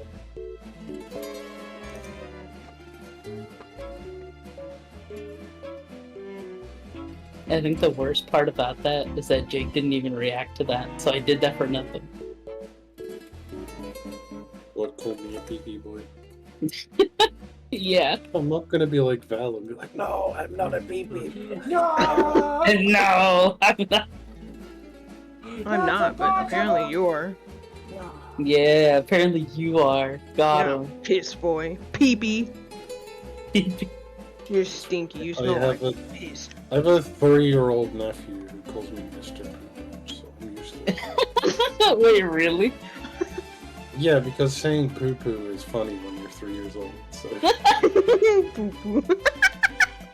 I think the worst part about that is that Jake didn't even react to that, so I did that for nothing. What called me a BB boy? Yeah. I'm not gonna be like Val and be like, no, I'm not a BB. No! No! I'm not. I'm not, but apparently you're. Yeah, apparently you are. Got Yeah, him. piss boy. Pee-pee. You're stinky. You smell like piss. I have a 3-year-old nephew who calls me Mr. Poo, so I'm used to it. Wait, really? Yeah, because saying poo poo is funny when you're 3 years old, so. Poo-poo.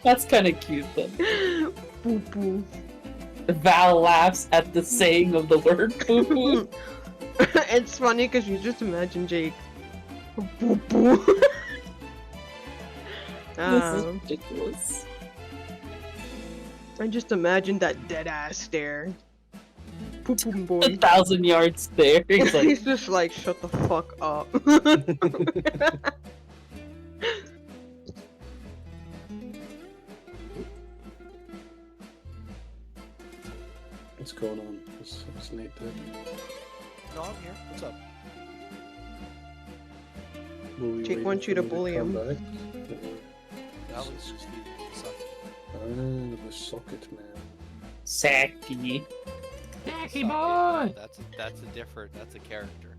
That's kind of cute, though. Poo-poo. Val laughs at the saying of the word poo-poo. It's funny because you just imagine Jake. Poo-poo. This is ridiculous. I just imagine that dead ass stare. Poo-poo A boy. 1,000 yards there. He's like, He's just like, shut the fuck up. What's going on? Is Nate dead? No, I'm here. What's up? Will we Jake wait wants you for to him bully come him. back? That was just the socket. The socket man. Sacky. Sacky Socket. That's a different. That's a character.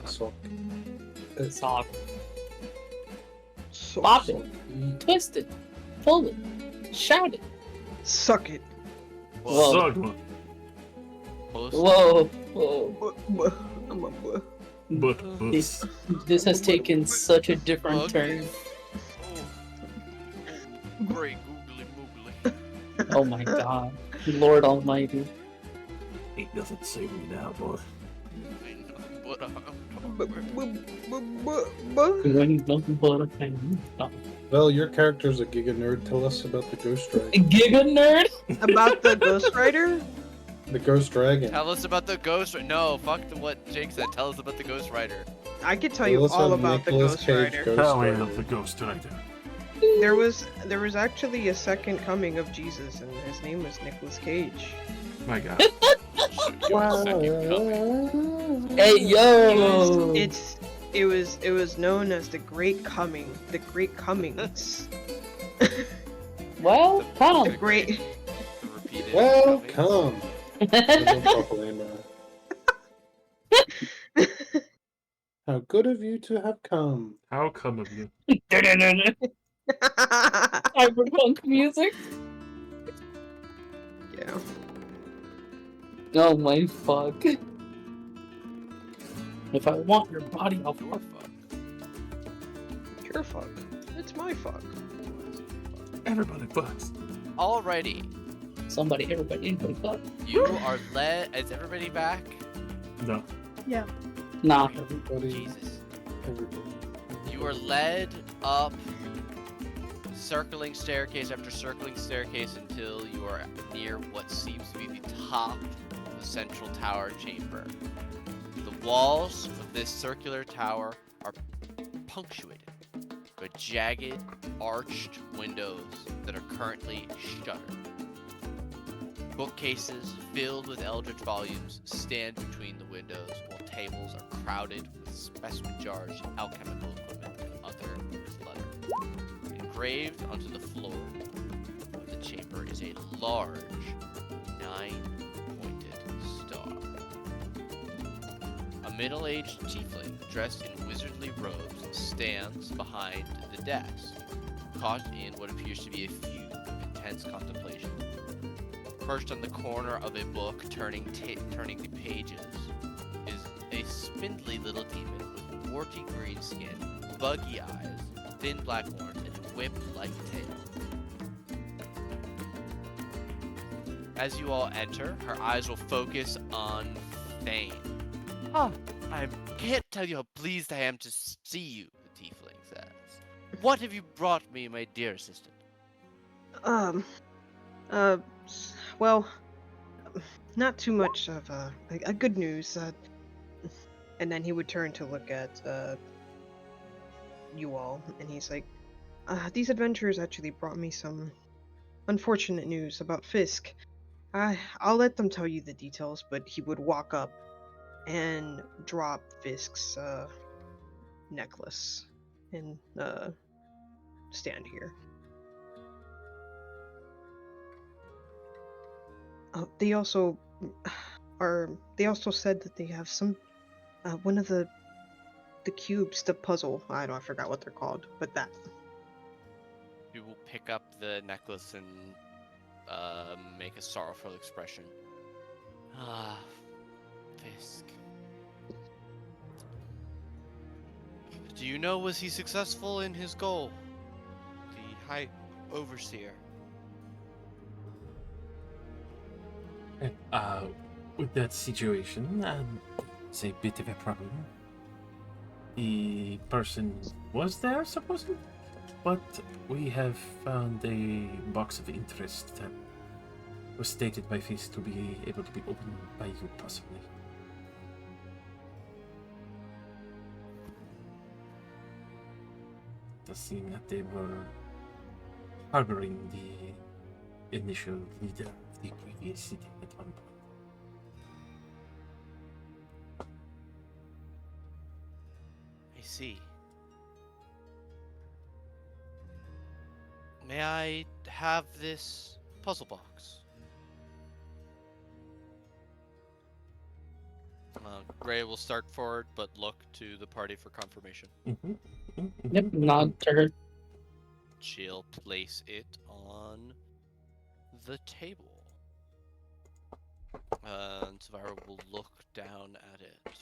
Sock. Sock. So Pop it. Twist it. Pull it. Shout it. suck it. Whoa. Sugma. Close. Whoa. Whoa. I'm a buh. But. This has taken such a different turn. Oh. Great googly moogly. Oh my god. Lord almighty. Ain't nothing saving me now, boy. Ain't nothing but a Going nothing but a pain. Well, your character's a giga nerd. Tell us about the Ghost Dragon. Giga nerd? About the Ghost Rider? The Ghost Dragon. Tell us about the Ghost Rider. No, fuck what Jake said. Tell us about the Ghost Rider. I could tell you us all about about the Nicolas Ghost Cage Rider. Ghost Tell me Rider. of the Ghost Rider. There was actually a second coming of Jesus, and his name was Nicolas Cage. My god. Hey yo! It was known as the Great Coming, the Great Comings. Well, The come. Great. The repeated Welcome. How good of you to have come. How come of you? Cyberpunk music? Yeah. Oh my fuck. If I want your body, I'll Your fuck. fuck. Your fuck. It's my fuck. Everybody fucks. Alrighty. Somebody, everybody, anybody fuck. You are led. Is everybody back? No. Yeah. Nah. Everybody. Jesus. Everybody. You are led up circling staircase after circling staircase until you are near what seems to be the top of the central tower chamber. The walls of this circular tower are punctuated by jagged, arched windows that are currently shuttered. Bookcases filled with eldritch volumes stand between the windows, while tables are crowded with specimen jars, alchemical equipment, and other clutter. Engraved onto the floor of the chamber is a large, 9-pointed star. A middle-aged tiefling dressed in wizardly robes stands behind the desk, caught in what appears to be a fugue of intense contemplation. Perched on the corner of a book, turning the pages, is a spindly little demon with warty green skin, buggy eyes, thin black horns, and a whip-like tail. As you all enter, her eyes will focus on Thane. Ah, I can't tell you how pleased I am to see you, the tiefling says. What have you brought me, my dear assistant? Well, not too much of a good news. And then he would turn to look at you all, and he's like, these adventurers actually brought me some unfortunate news about Fisk. I'll let them tell you the details, but he would walk up and drop Fisk's necklace and stand here. They also they also said that they have some one of the cubes, the puzzle. I forgot what they're called, but that. We will pick up the necklace and make a sorrowful expression. Ah, Fisk. Do you know, was he successful in his goal? The High Overseer. With that situation, it's a bit of a problem. The person was there, supposedly, but we have found a box of interest that was stated by Fist to be able to be opened by you, possibly. It does seem that they were harboring the initial leader of the previous city at one point. I see. May I have this puzzle box? Gray will start forward, but look to the party for confirmation. Yep, nod to her. She'll place it on the table. And Savara will look down at it.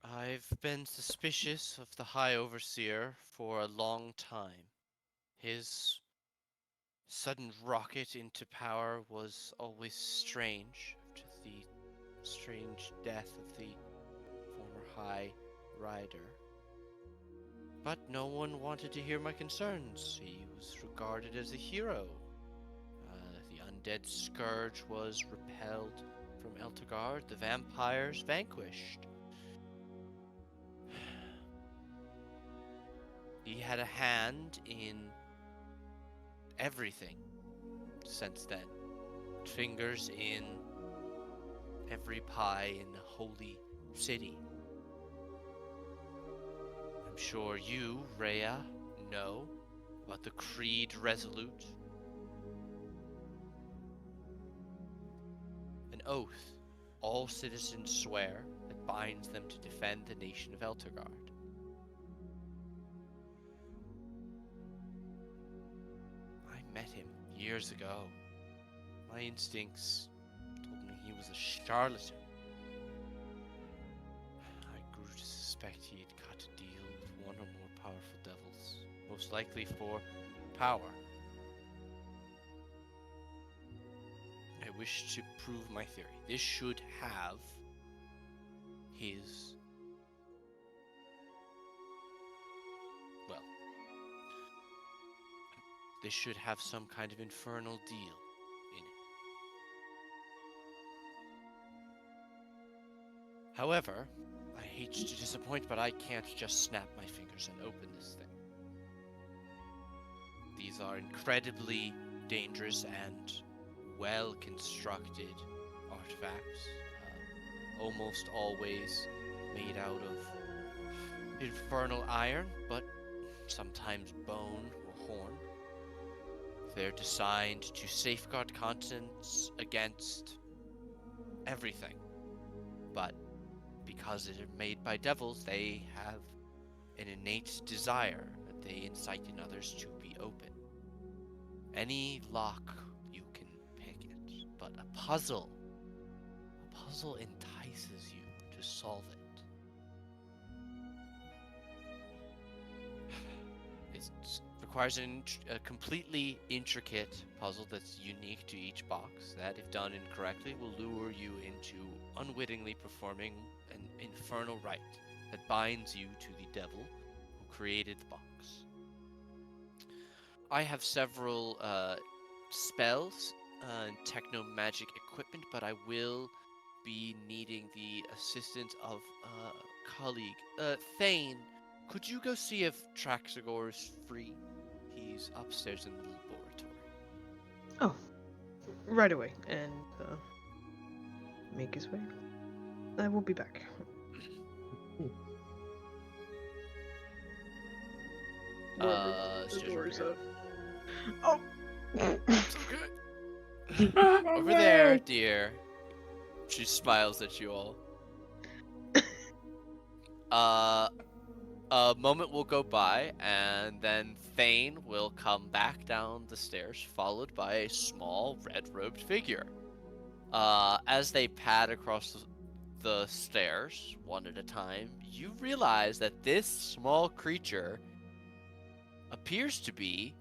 I've been suspicious of the High Overseer for a long time. His sudden rocket into power was always strange, after the strange death of the former High Rider. But no one wanted to hear my concerns. He was regarded as a hero. The undead scourge was repelled from Eltegard, the vampires vanquished. He had a hand in everything since then. Fingers in every pie in the holy city. I'm sure you, Rhea, know about the Creed Resolute. An oath all citizens swear that binds them to defend the nation of Eltergard. I met him years ago. My instincts told me he was a charlatan. I grew to suspect he had got to deal with one or more powerful devils, most likely for power. I wish to prove my theory. This should have his... well, this should have some kind of infernal deal in it. However, I hate to disappoint, but I can't just snap my fingers and open this thing. These are incredibly dangerous and well-constructed artifacts, almost always made out of infernal iron, but sometimes bone or horn. They're designed to safeguard continents against everything, but because they're made by devils, they have an innate desire that they incite in others to be open. Any lock, you can pick it, but a puzzle entices you to solve it. It requires a completely intricate puzzle that's unique to each box that, if done incorrectly, will lure you into unwittingly performing an infernal rite that binds you to the devil who created the box. I have several spells and techno-magic equipment, but I will be needing the assistance of a colleague. Thane, could you go see if Traxagor is free? He's upstairs in the laboratory. Oh, right away, and make his way. I will be back. The Stairs over doors here. up. Oh. So good. Over there, dear. She smiles at you all. A moment will go by, and then Thane will come back down the stairs, followed by a small red-robed figure. As they pad across the stairs, one at a time, you realize that this small creature appears to be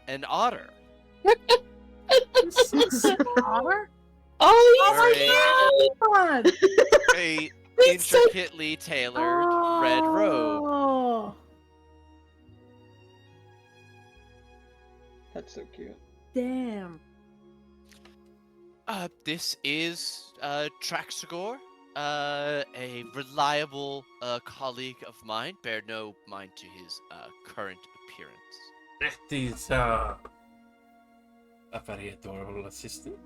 an otter. Otter? Oh, Very- he's cute! A He's so intricately tailored red robe. Oh, That's so cute. damn. This is Traxagor, a reliable colleague of mine. Bear no mind to his current appearance. That is a very adorable assistant.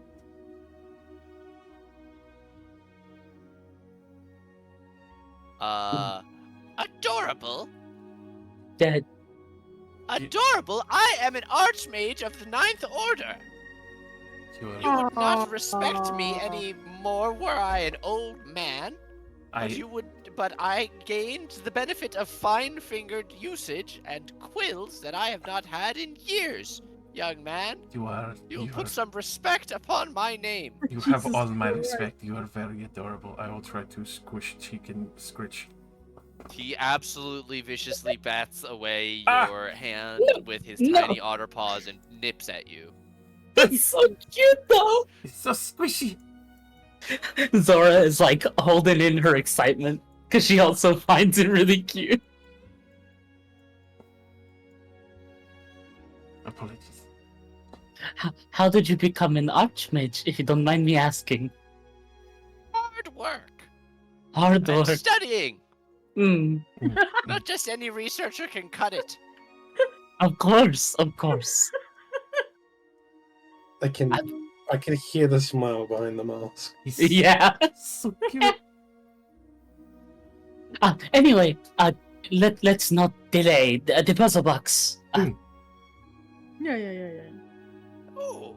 Adorable? dead. Adorable? I am an archmage of the Ninth Order. You You are, would not respect me any more were I an old man. But I gained the benefit of fine-fingered usage and quills that I have not had in years, young man. You put some respect upon my name. You have Jesus all my Christ. respect. You are very adorable. I will try to squish cheek and scritch. He absolutely viciously bats away Ah! your hand with his No. tiny otter paws and nips at you. That's so cute, though. It's so squishy. Zora is like holding in her excitement because she also finds it really cute. Apologies. How did you become an archmage, if you don't mind me asking? Hard work. Hard And work. studying. Mm, Not just any researcher can cut it. of course, of course. I can hear the smile behind the mask. He's Yeah. so cute. Anyway, let's not delay the puzzle box. Yeah. Oh.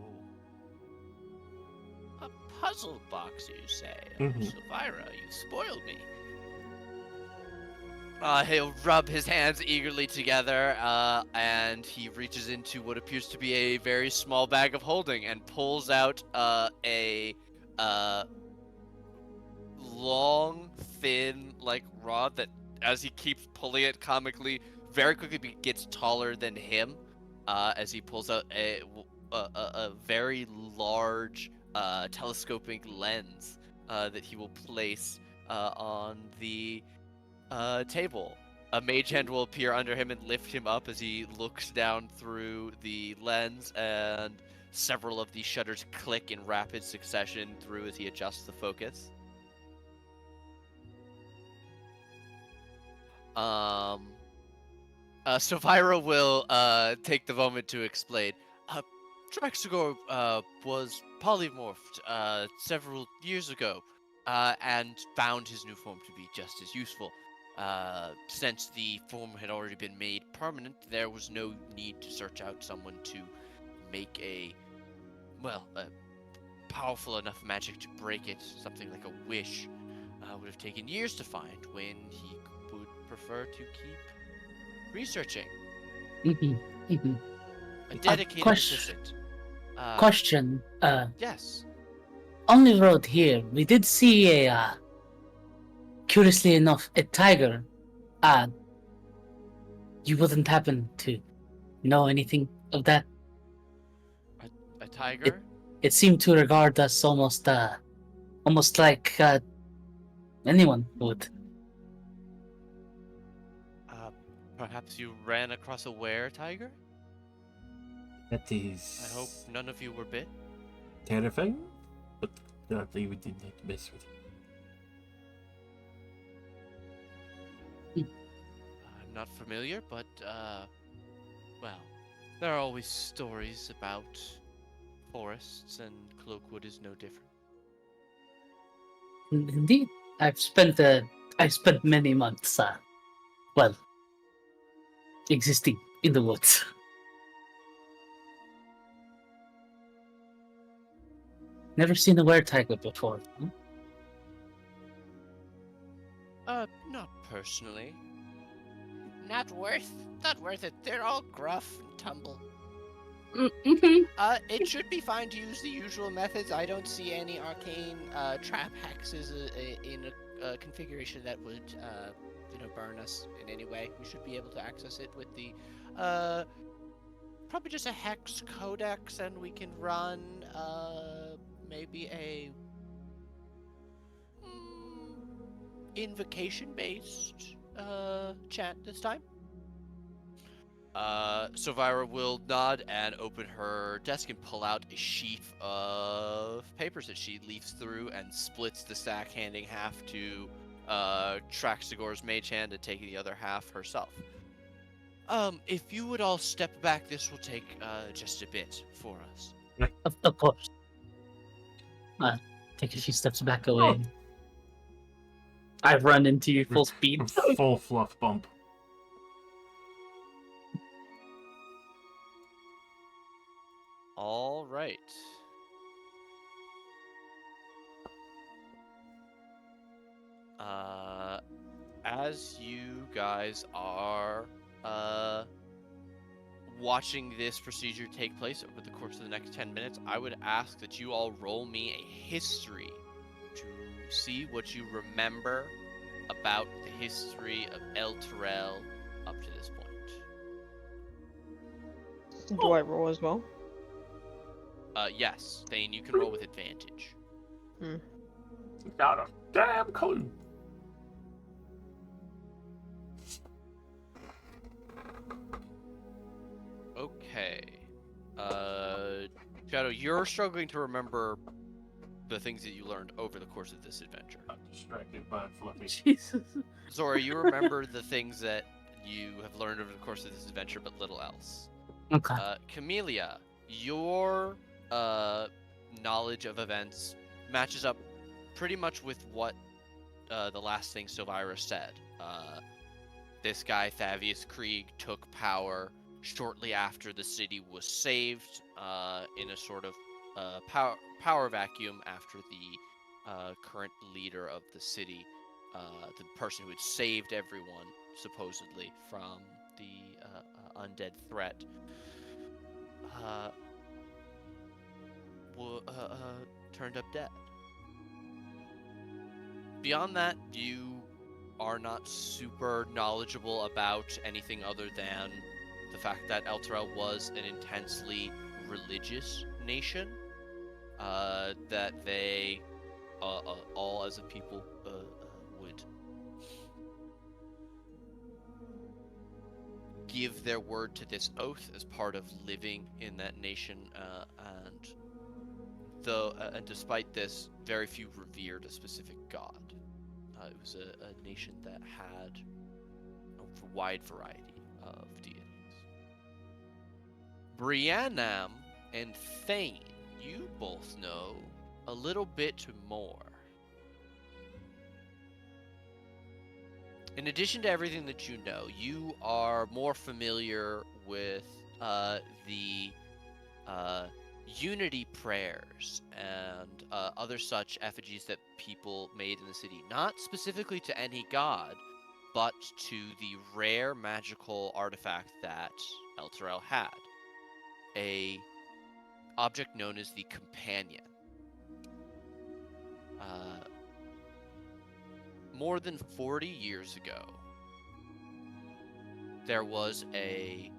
A puzzle box, you say? Mhm. Silvira, you spoiled me. He'll rub his hands eagerly together, and he reaches into what appears to be a very small bag of holding and pulls out a long, thin, like rod that, as he keeps pulling it comically, very quickly gets taller than him. As he pulls out a very large telescoping lens that he will place on the table. A mage hand will appear under him and lift him up as he looks down through the lens, and several of the shutters click in rapid succession through as he adjusts the focus. Silvira will take the moment to explain. Traxagor was polymorphed several years ago, and found his new form to be just as useful. Since the form had already been made permanent, there was no need to search out someone to make a powerful enough magic to break it. Something like a wish would have taken years to find, when he would prefer to keep researching. A dedicated assistant. Question. Yes. On the road here, we did see curiously enough, a tiger. You wouldn't happen to know anything of that? A tiger? It seemed to regard us almost like anyone would. Perhaps you ran across a were-tiger? That is I hope none of you were bit. terrifying, but that they did not mess with it. I'm not familiar, but, well, there are always stories about forests, and Cloakwood is no different. Indeed, I've spent many months, well, existing in the woods. Never seen a were-tiger before. Hmm? Not personally. Not worth it. They're all gruff and tumble. Mm-hmm. It should be fine to use the usual methods. I don't see any arcane trap hexes in a configuration that would, burn us in any way. We should be able to access it with the, probably just a hex codex, and we can run, maybe a invocation-based chant this time. Sylvira will nod and open her desk and pull out a sheaf of papers that she leafs through and splits the stack, handing half to Traxagor's mage hand and taking the other half herself. If you would all step back, this will take just a bit for us. Of course. Take a few steps back away. I run into you full speed. Full fluff bump. All right. As you guys are watching this procedure take place over the course of the next 10 minutes, I would ask that you all roll me a history to see what you remember about the history of El Terrell up to this point. Do I roll as well? Yes, Thane, you can roll with advantage. Not a damn clue. Okay. Shadow, you're struggling to remember the things that you learned over the course of this adventure. I'm distracted by Fluffy. Jesus. Zora, you remember the things that you have learned over the course of this adventure, but little else. Okay. Camellia, your knowledge of events matches up pretty much with what the last thing Sylvira said. This guy, Thavius Krieg, took power shortly after the city was saved in a sort of power vacuum after the current leader of the city, the person who had saved everyone, supposedly, from the undead threat, turned up dead. Beyond that, you are not super knowledgeable about anything other than the fact that El Terrell was an intensely religious nation, that they all as a people would give their word to this oath as part of living in that nation, and despite this, very few revered a specific god. It was a nation that had a wide variety of deities. Briannam and Thane, you both know a little bit more. In addition to everything that you know, you are more familiar with the unity prayers and other such effigies that people made in the city, not specifically to any god, but to the rare magical artifact that El Terrell had, a object known as the Companion. More than 40 years ago, there was a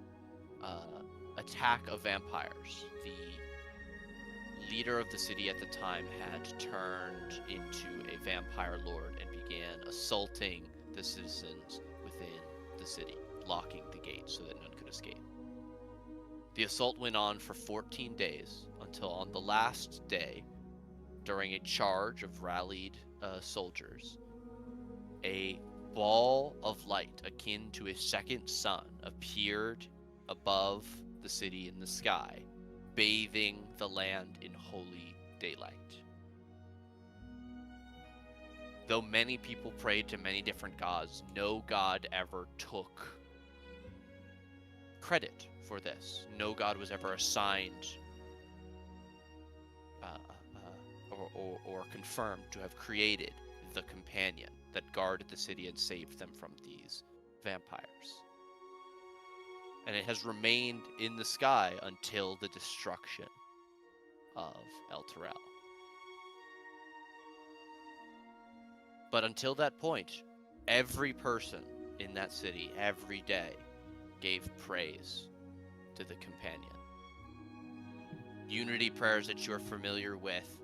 attack of vampires. The leader of the city at the time had turned into a vampire lord and began assaulting the citizens within the city, locking the gates so that none could escape. The assault went on for 14 days until on the last day, during a charge of rallied soldiers, a ball of light akin to a second sun appeared above the city in the sky, bathing the land in holy daylight. Though many people prayed to many different gods, no god ever took credit for this. No god was ever assigned or confirmed to have created the companion that guarded the city and saved them from these vampires. And it has remained in the sky until the destruction of El Terrell. But until that point, every person in that city, every day, gave praise to the companion. Unity prayers that you're familiar with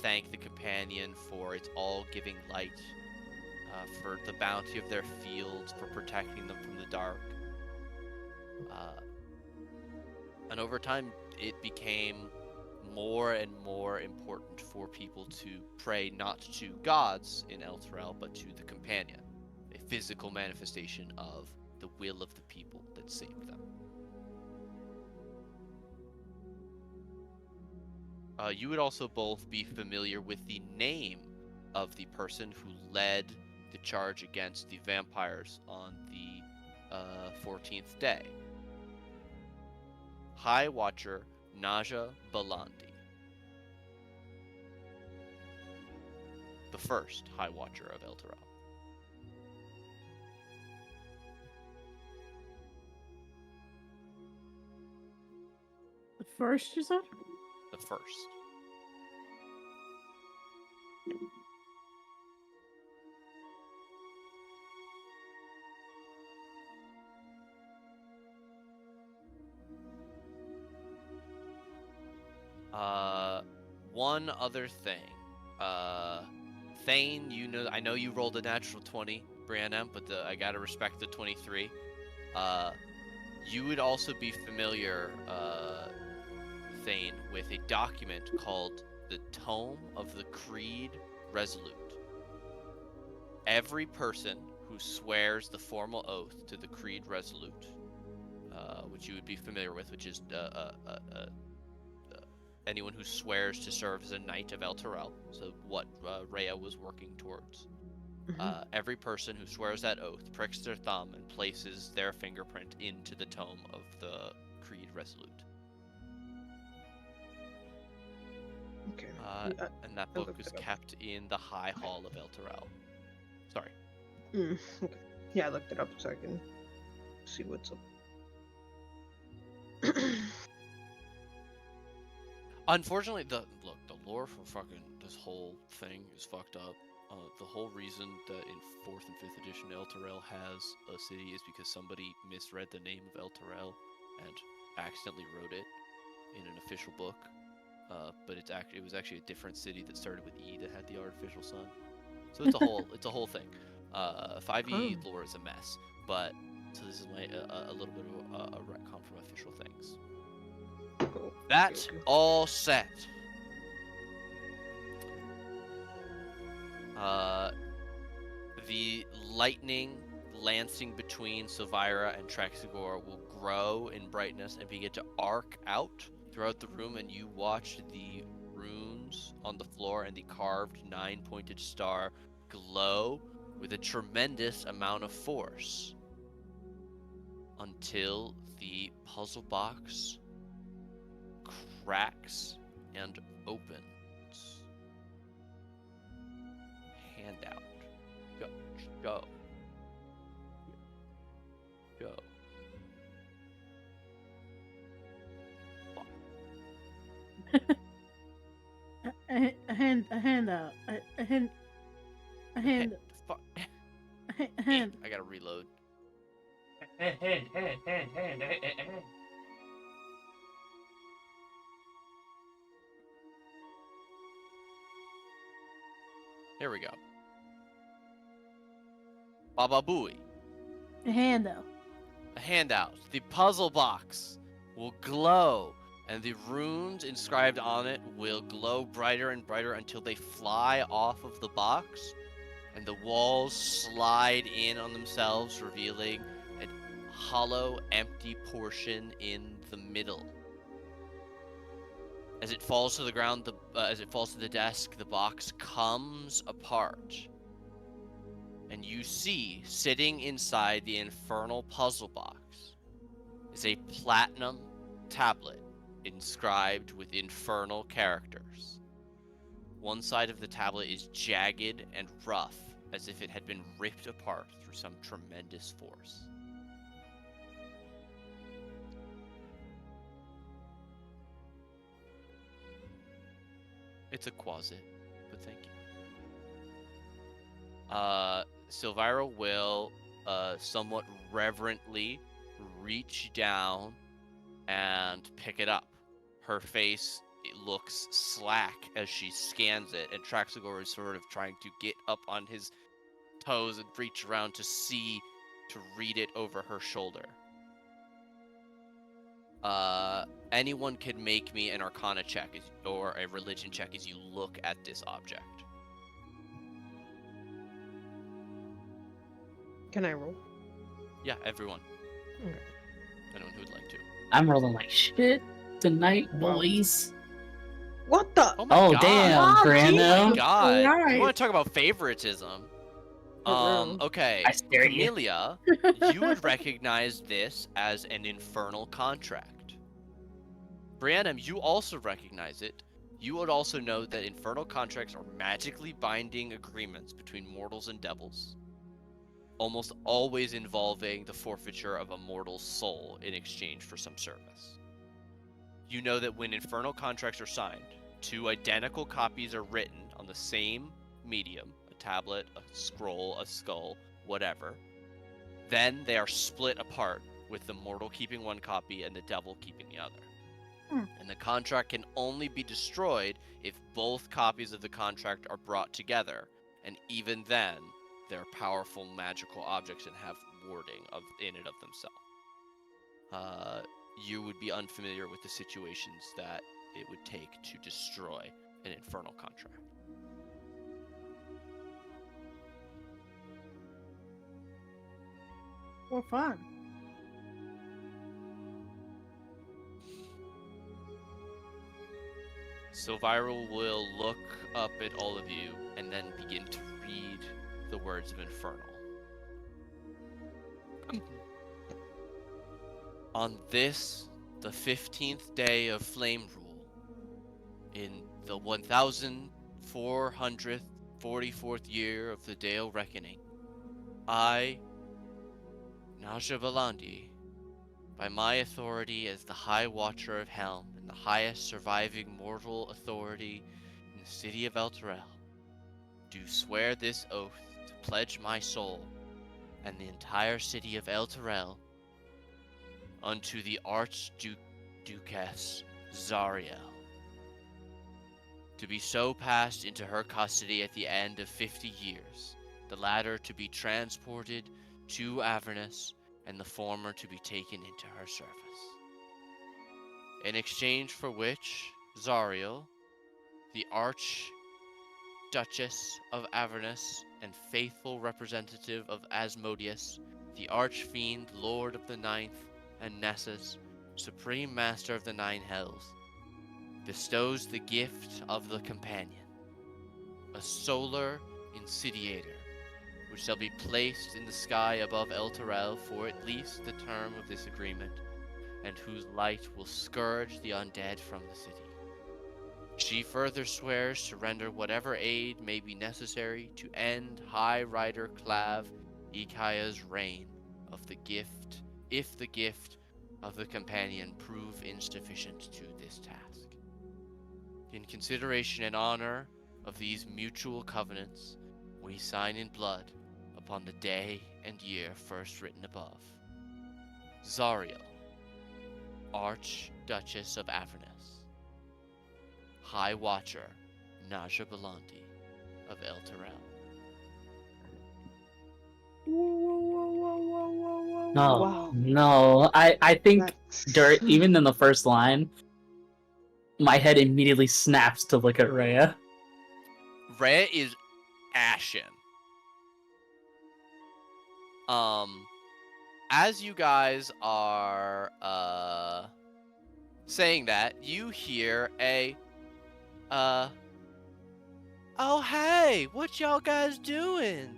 thank the companion for its all-giving light, for the bounty of their fields, for protecting them from the dark. And over time, it became more and more important for people to pray not to gods in El Terrell, but to the companion, a physical manifestation of the will of the people that saved them. You would also both be familiar with the name of the person who led the charge against the vampires on the 14th day. High Watcher Naja Balandi. The first High Watcher of El Terrell. The first, you said? The first. One other thing. Thane, I know you rolled a natural 20, Brianna, but I gotta respect the 23. You would also be familiar, Thane, with a document called the Tome of the Creed Resolute. Every person who swears the formal oath to the Creed Resolute, which you would be familiar with, which is anyone who swears to serve as a knight of El Terrell, so what Rhea was working towards. Every person who swears that oath pricks their thumb and places their fingerprint into the tome of the Creed Resolute. Okay. And that book is kept in the High Hall of El Terrell. Sorry. Okay. Yeah, I looked it up so I can see what's up. Unfortunately, the lore for fucking this whole thing is fucked up. The whole reason that in 4th and 5th edition El Terrell has a city is because somebody misread the name of El Terrell and accidentally wrote it in an official book. But it was actually a different city that started with E that had the artificial sun. So it's a whole thing. 5e lore is a mess, but so this is a little bit of a retcon from official things. Cool. That all set. The lightning lancing between Silvira and Trexigor will grow in brightness and begin to arc out throughout the room, and you watch the runes on the floor and the carved 9-pointed star glow with a tremendous amount of force until the puzzle box cracks and opens. Handout. Go. A handout. A hand. I gotta reload. Hand. Here we go. Baba Booey. A handout. A handout. The puzzle box will glow and the runes inscribed on it will glow brighter and brighter until they fly off of the box, and the walls slide in on themselves, revealing a hollow, empty portion in the middle. As it falls to the ground, as it falls to the desk, the box comes apart. And you see, sitting inside the infernal puzzle box, is a platinum tablet inscribed with infernal characters. One side of the tablet is jagged and rough, as if it had been ripped apart through some tremendous force. It's a quasit, but thank you. Silvira will somewhat reverently reach down and pick it up. Her face, it looks slack as she scans it, and Traxagor is sort of trying to get up on his toes and reach around to read it over her shoulder. Anyone can make me an Arcana check or a Religion check as you look at this object. Can I roll? Yeah, everyone. Okay. Anyone who would like to. I'm rolling like shit tonight, Wow. boys. What the? Oh my Oh, god. damn, Oh, Oh my Brando. god. Alright. You want to talk about favoritism? Okay. I stare at you. Camellia, you would recognize this as an infernal contract. Briannum, you also recognize it. You would also know that infernal contracts are magically binding agreements between mortals and devils, almost always involving the forfeiture of a mortal's soul in exchange for some service. You know that when infernal contracts are signed, 2 identical copies are written on the same medium, a tablet, a scroll, a skull, whatever. Then they are split apart, with the mortal keeping one copy and the devil keeping the other. And the contract can only be destroyed if both copies of the contract are brought together, and even then, they're powerful magical objects and have wording in and of themselves. You would be unfamiliar with the situations that it would take to destroy an infernal contract. Well, fun. Silvira will look up at all of you and then begin to read the words of Infernal. On this, the 15th day of Flame Rule, in the 1444th year of the Dale Reckoning, I, Naja Balandi, by my authority as the High Watcher of Helm and the highest surviving mortal authority in the city of Elturel, do swear this oath to pledge my soul and the entire city of Elturel unto the Archduchess Zariel, to be so passed into her custody at the end of 50 years, the latter to be transported to Avernus, and the former to be taken into her service. In exchange for which, Zariel, the Archduchess of Avernus and faithful representative of Asmodeus, the Archfiend, Lord of the Ninth, and Nessus, Supreme Master of the Nine Hells, bestows the gift of the Companion, a solar incendiator, which shall be placed in the sky above Elturel for at least the term of this agreement, and whose light will scourge the undead from the city. She further swears to render whatever aid may be necessary to end High Rider Clav Ikaya's reign of the gift, if the gift of the Companion prove insufficient to this task. In consideration and honor of these mutual covenants, we sign in blood upon the day and year first written above. Zariel, Archduchess of Avernus, High Watcher Naja Balandi of Elturel. No, Wow. no. I think That's... even in the first line, My head immediately snaps to look at Rhea. Rhea is ashen. As you guys are saying that, you hear a oh hey, what y'all guys doing?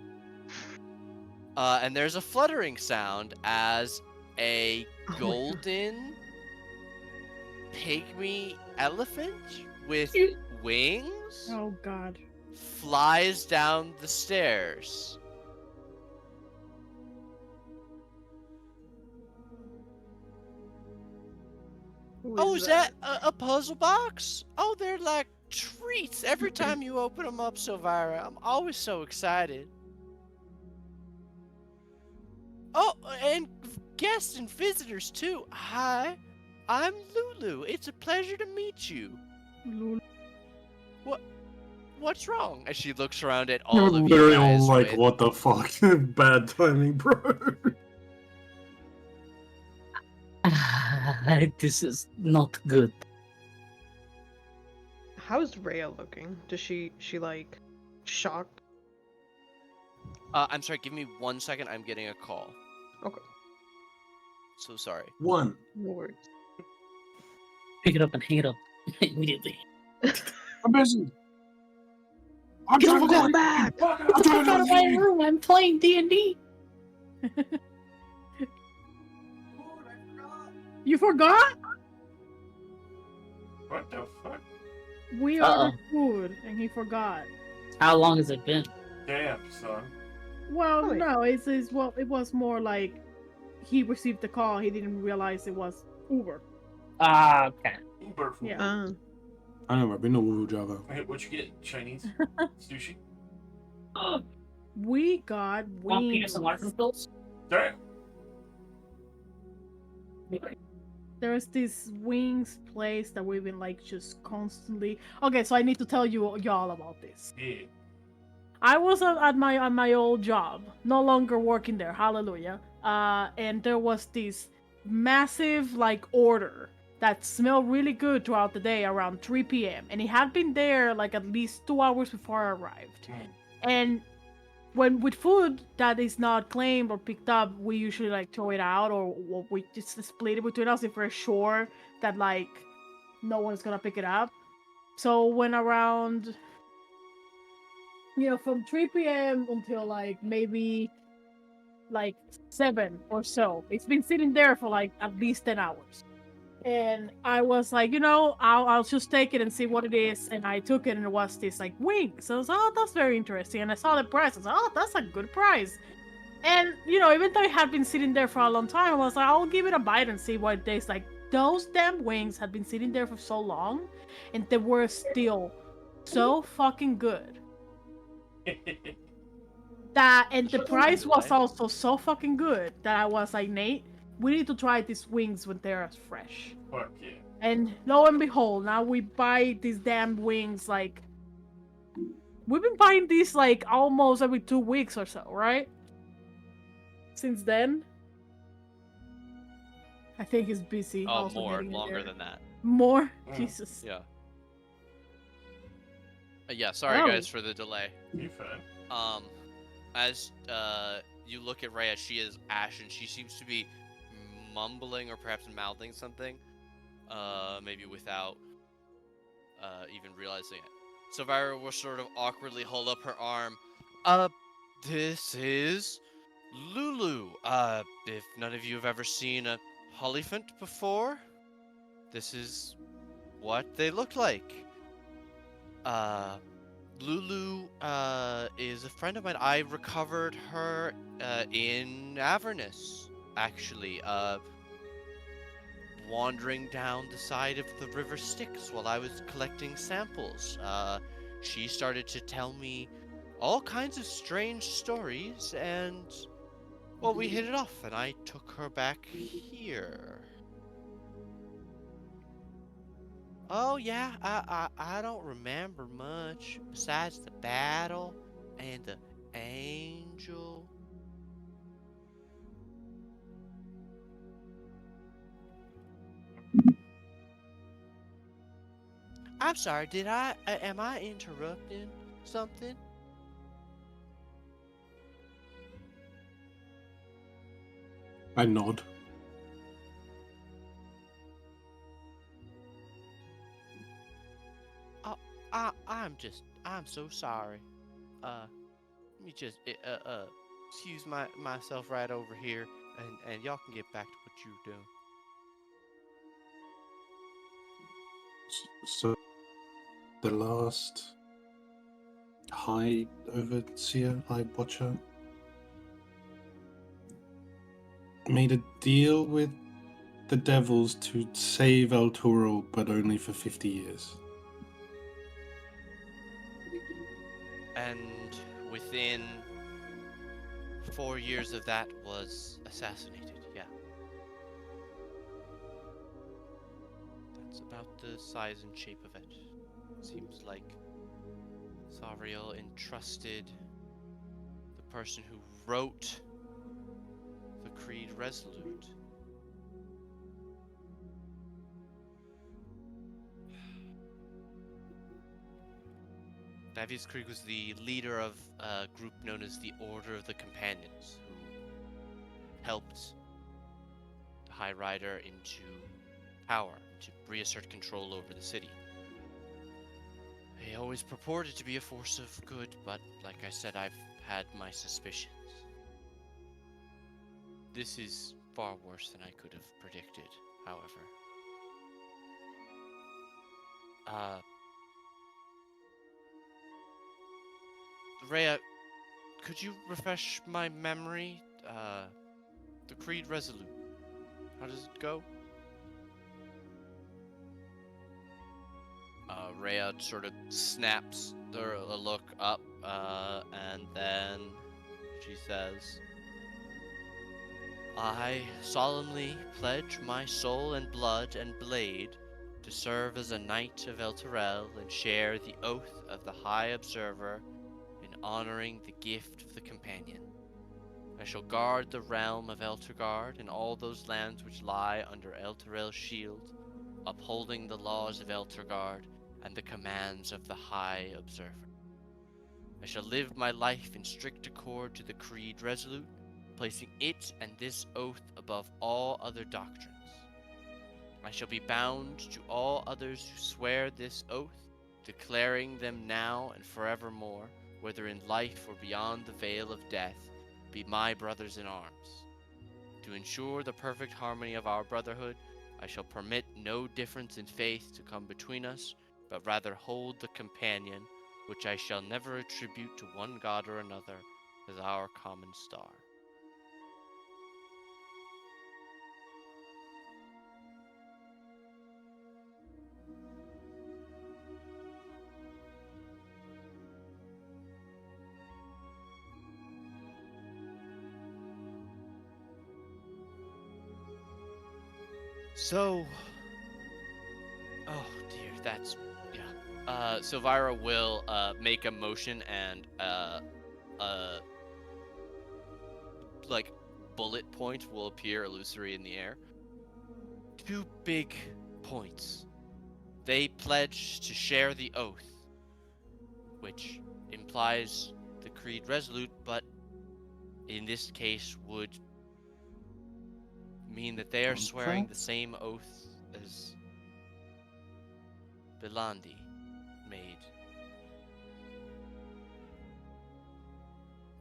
And there's a fluttering sound as a Oh my God. golden pygmy elephant with wings Oh God. flies down the stairs. Who Oh, is is that a puzzle box? Oh, they're like treats every time you open them up, Silvira. I'm always so excited. Oh, and guests and visitors too. Hi, I'm Lulu. It's a pleasure to meet you. Lulu. What's wrong? As she looks around at You're all of you literally all guys like, with, what the fuck? Bad timing, bro. This is not good. How's Rhea looking? Does she like shocked? I'm sorry, give me 1 second. I'm getting a call. Okay. So sorry. One. No worries. Pick it up and hang it up immediately. I'm busy. I'm Get trying the to fuck do back! I'm trying Out to of do my the room. I'm playing D&D. You forgot? What the fuck? We Uh-oh. ordered food and he forgot. How long has it been? Damn, son. Well, Oh, wait. no, it was more like he received the call, he didn't realize it was Uber. Ah, okay. Uber food. Yeah. I know, I've been to Woo Java. Hey, what'd you get? Chinese? Sushi? We got Want wings. penis and water pills? Damn. There's this wings place that we've been like just constantly. Okay, so I need to tell y'all about this. Yeah. I was at my old job, no longer working there. Hallelujah. And there was this massive like order that smelled really good throughout the day around 3 p.m. And it had been there like at least 2 hours before I arrived. And when with food that is not claimed or picked up, we usually like throw it out or we just split it between us if we're sure that like no one's gonna pick it up. So when around from 3 p.m. until like maybe like 7 or so. It's been sitting there for like at least 10 hours. And I was like, I'll just take it and see what it is. And I took it and it was this like wings. So I was like, oh, that's very interesting. And I saw the price. I was like, oh, that's a good price. And, even though it had been sitting there for a long time, I was like, I'll give it a bite and see what it tastes like. Those damn wings had been sitting there for so long and they were still so fucking good. And the price was also so fucking good that I was like, Nate, we need to try these wings when they're fresh. Fuck yeah. And lo and behold, now we buy these damn wings like we've been buying these like almost every 2 weeks or so, right? Since then. I think he's busy. Oh, also more, getting in longer there. than that. More? Mm. Jesus. Yeah. Yeah, sorry Oh. guys for the delay. You fine. As you look at Rhea, she is ashen. She seems to be mumbling or perhaps mouthing something, maybe without even realizing it. So Vira will sort of awkwardly hold up her arm. This is Lulu. If none of you have ever seen a Hollyphant before, this is what they look like. Lulu is a friend of mine. I recovered her in Avernus, actually. Wandering down the side of the river Styx while I was collecting samples. She started to tell me all kinds of strange stories, and well, we hit it off, and I took her back here. Oh yeah, I don't remember much besides the battle and the angel. I'm sorry, did am I interrupting something? I nod. Oh, I'm so sorry. Let me just, excuse myself right over here, and y'all can get back to what you're doing. So, the last High Overseer, High Watcher, made a deal with the devils to save El Toro, but only for 50 years. And within 4 years of that was assassinated, yeah. That's about the size and shape of it. Seems like Sariel entrusted the person who wrote the Creed Resolute. Davius Krieg was the leader of a group known as the Order of the Companions, who helped the High Rider into power, to reassert control over the city. He always purported to be a force of good, but like I said, I've had my suspicions. This is far worse than I could have predicted, however. Rhea, could you refresh my memory? The Creed Resolute. How does it go? Rhea sort of snaps a look up, and then she says, I solemnly pledge my soul and blood and blade to serve as a knight of El Terrell and share the oath of the High Observer in honoring the gift of the Companion. I shall guard the realm of Eltergard and all those lands which lie under El Terrell's shield, upholding the laws of Eltergard and the commands of the High Observer. I shall live my life in strict accord to the Creed Resolute, placing it and this oath above all other doctrines. I shall be bound to all others who swear this oath, declaring them now and forevermore, whether in life or beyond the veil of death, be my brothers in arms. To ensure the perfect harmony of our brotherhood, I shall permit no difference in faith to come between us, but rather hold the companion, which I shall never attribute to one god or another, as our common star. So, oh dear, that's, yeah. Silvira will make a motion and like bullet point will appear illusory in the air. 2 big points. They pledge to share the oath, which implies the Creed Resolute, but in this case would mean that they are swearing the same oath as Belandi made.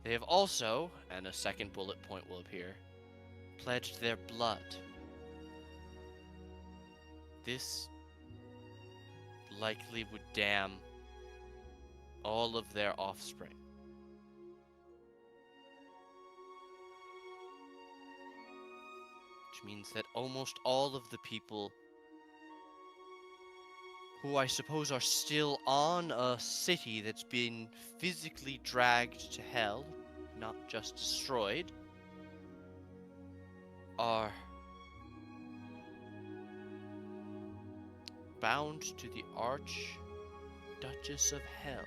They have also, and a second bullet point will appear, pledged their blood. This likely would damn all of their offspring. Which means that almost all of the people who I suppose are still on a city that's been physically dragged to hell, not just destroyed, are bound to the Archduchess of Hell,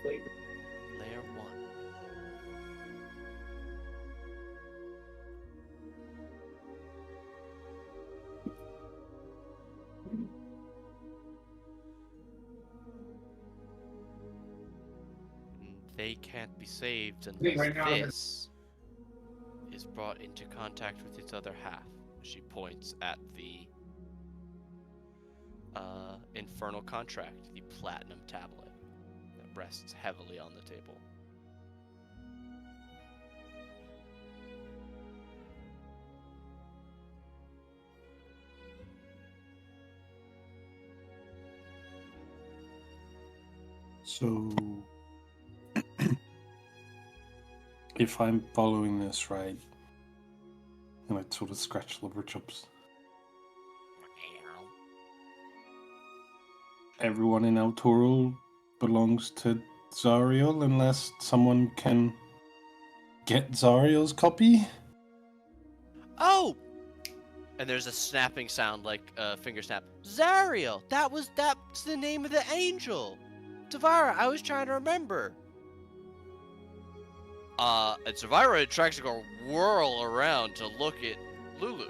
Layer 1. they can't be saved unless this is brought into contact with its other half. She points at the infernal contract, the platinum tablet that rests heavily on the table. So, if I'm following this right, and I sort of scratch Liverchops, everyone in Altoril belongs to Zariel unless someone can get Zariel's copy? Oh! And there's a snapping sound like a finger snap. Zariel! That's the name of the angel! Tavara, I was trying to remember. And Tavara tries to go whirl around to look at Lulu.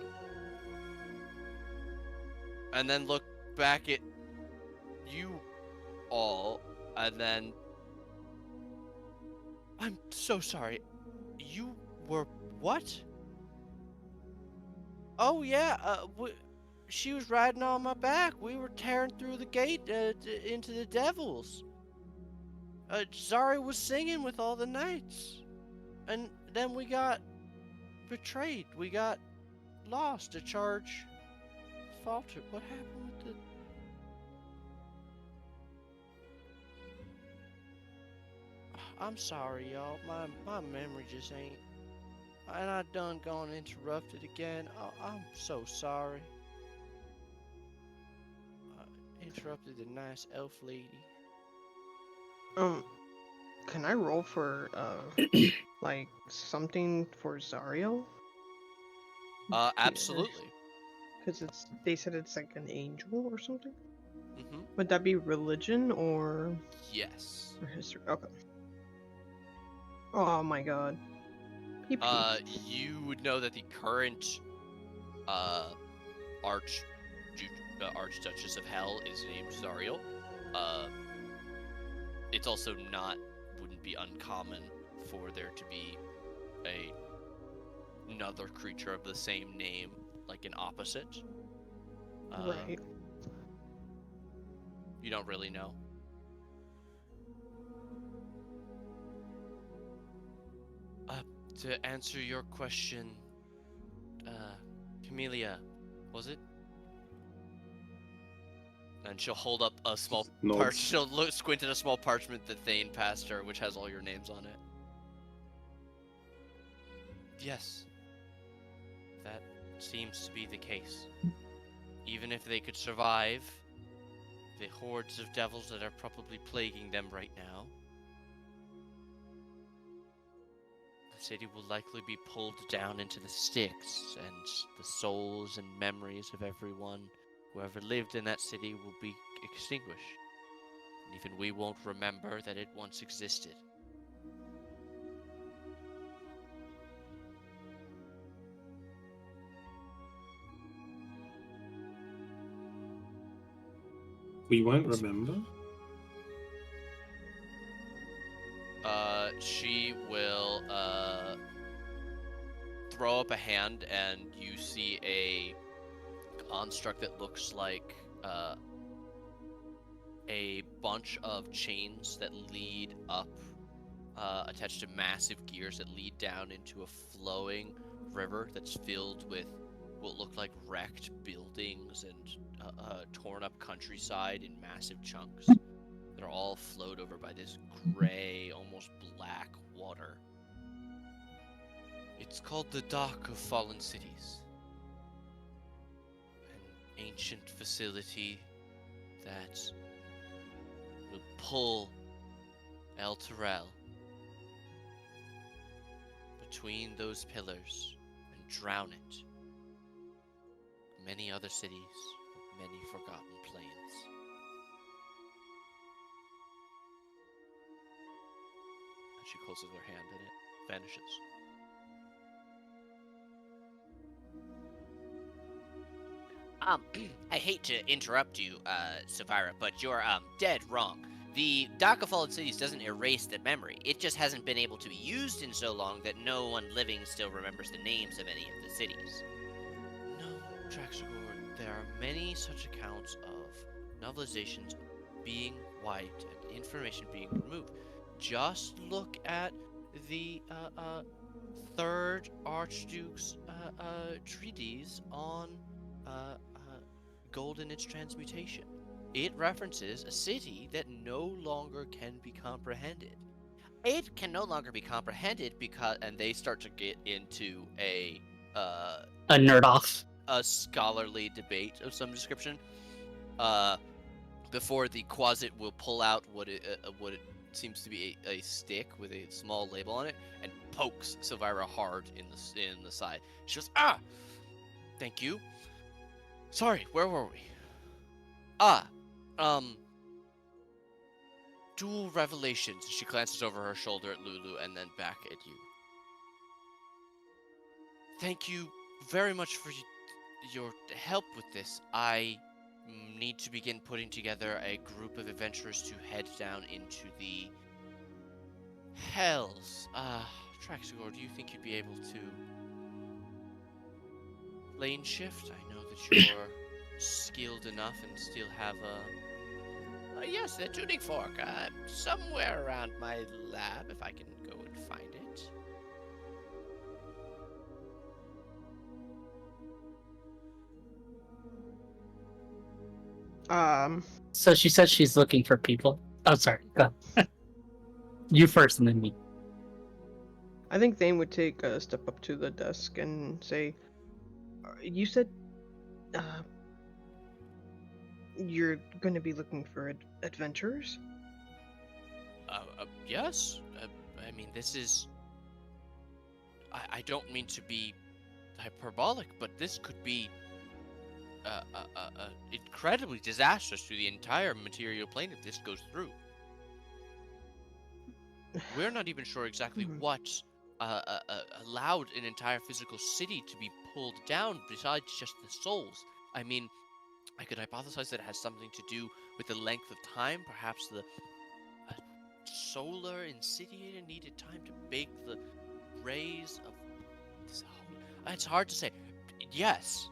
And then look back at you all, and then... I'm so sorry. You were what? Oh yeah, she was riding on my back. We were tearing through the gate into the devils. Zari was singing with all the knights. And then we got betrayed. We got lost. A charge faltered. What happened with the... I'm sorry, y'all. My memory just ain't... And I done gone interrupted again. Oh, I'm so sorry. I interrupted the nice elf lady. Can I roll for like something for Zariel? Absolutely. Because they said it's like an angel or something. Mm-hmm. Would that be religion or Yes. history? Okay. Oh my god. He peeked. You would know that the current Archduchess of Hell is named Zariel. It's also wouldn't be uncommon for there to be another creature of the same name, like an opposite. Right. You don't really know. To answer your question, Camellia, was it? And she'll hold up a small she'll squint at a small parchment that Thane passed her, which has all your names on it. Yes. That seems to be the case. Even if they could survive the hordes of devils that are probably plaguing them right now, the city will likely be pulled down into the sticks, and the souls and memories of everyone who ever lived in that city will be extinguished. And even we won't remember that it once existed. We won't remember? She will, throw up a hand, and you see a construct that looks like, a bunch of chains that lead up, attached to massive gears that lead down into a flowing river that's filled with what look like wrecked buildings and torn up countryside in massive chunks. They're all flowed over by this gray, almost black water. It's called the Dock of Fallen Cities. An ancient facility that will pull El Terrell between those pillars and drown it. Many other cities, many forgotten plains. And she closes her hand and it vanishes. I hate to interrupt you, Savira, but you're dead wrong. The Dock of Fallen Cities doesn't erase the memory. It just hasn't been able to be used in so long that no one living still remembers the names of any of the cities. No, Traxagor, there are many such accounts of novelizations being wiped and information being removed. Just look at the Third Archduke's treatise on gold and its transmutation. It references a city that no longer can be comprehended. It can no longer be comprehended because, and they start to get into a nerd off. scholarly debate of some description. Before the Quasit will pull out what it seems to be a stick with a small label on it and pokes Silvira hard in the side. She goes, "Ah, thank you. Sorry, where were we? Ah, dual revelations." She glances over her shoulder at Lulu and then back at you. Thank you very much for your help with this. I need to begin putting together a group of adventurers to head down into the Hells. Traxagor, do you think you'd be able to lane shift? I know that you're skilled enough and still have a... yes, the tuning fork. Somewhere around my lab, if I can go and find it. So she says she's looking for people. Oh, sorry. Go ahead. You first and then me. I think Thane would take a step up to the desk and say, "You said you're going to be looking for adventurers?" Yes. I mean, this is... I don't mean to be hyperbolic, but this could be incredibly disastrous to the entire material plane if this goes through. We're not even sure exactly what allowed an entire physical city to be pulled down besides just the souls. I mean, I could hypothesize that it has something to do with the length of time. Perhaps the solar insidiator needed time to bake the rays of this whole... It's hard to say. Yes,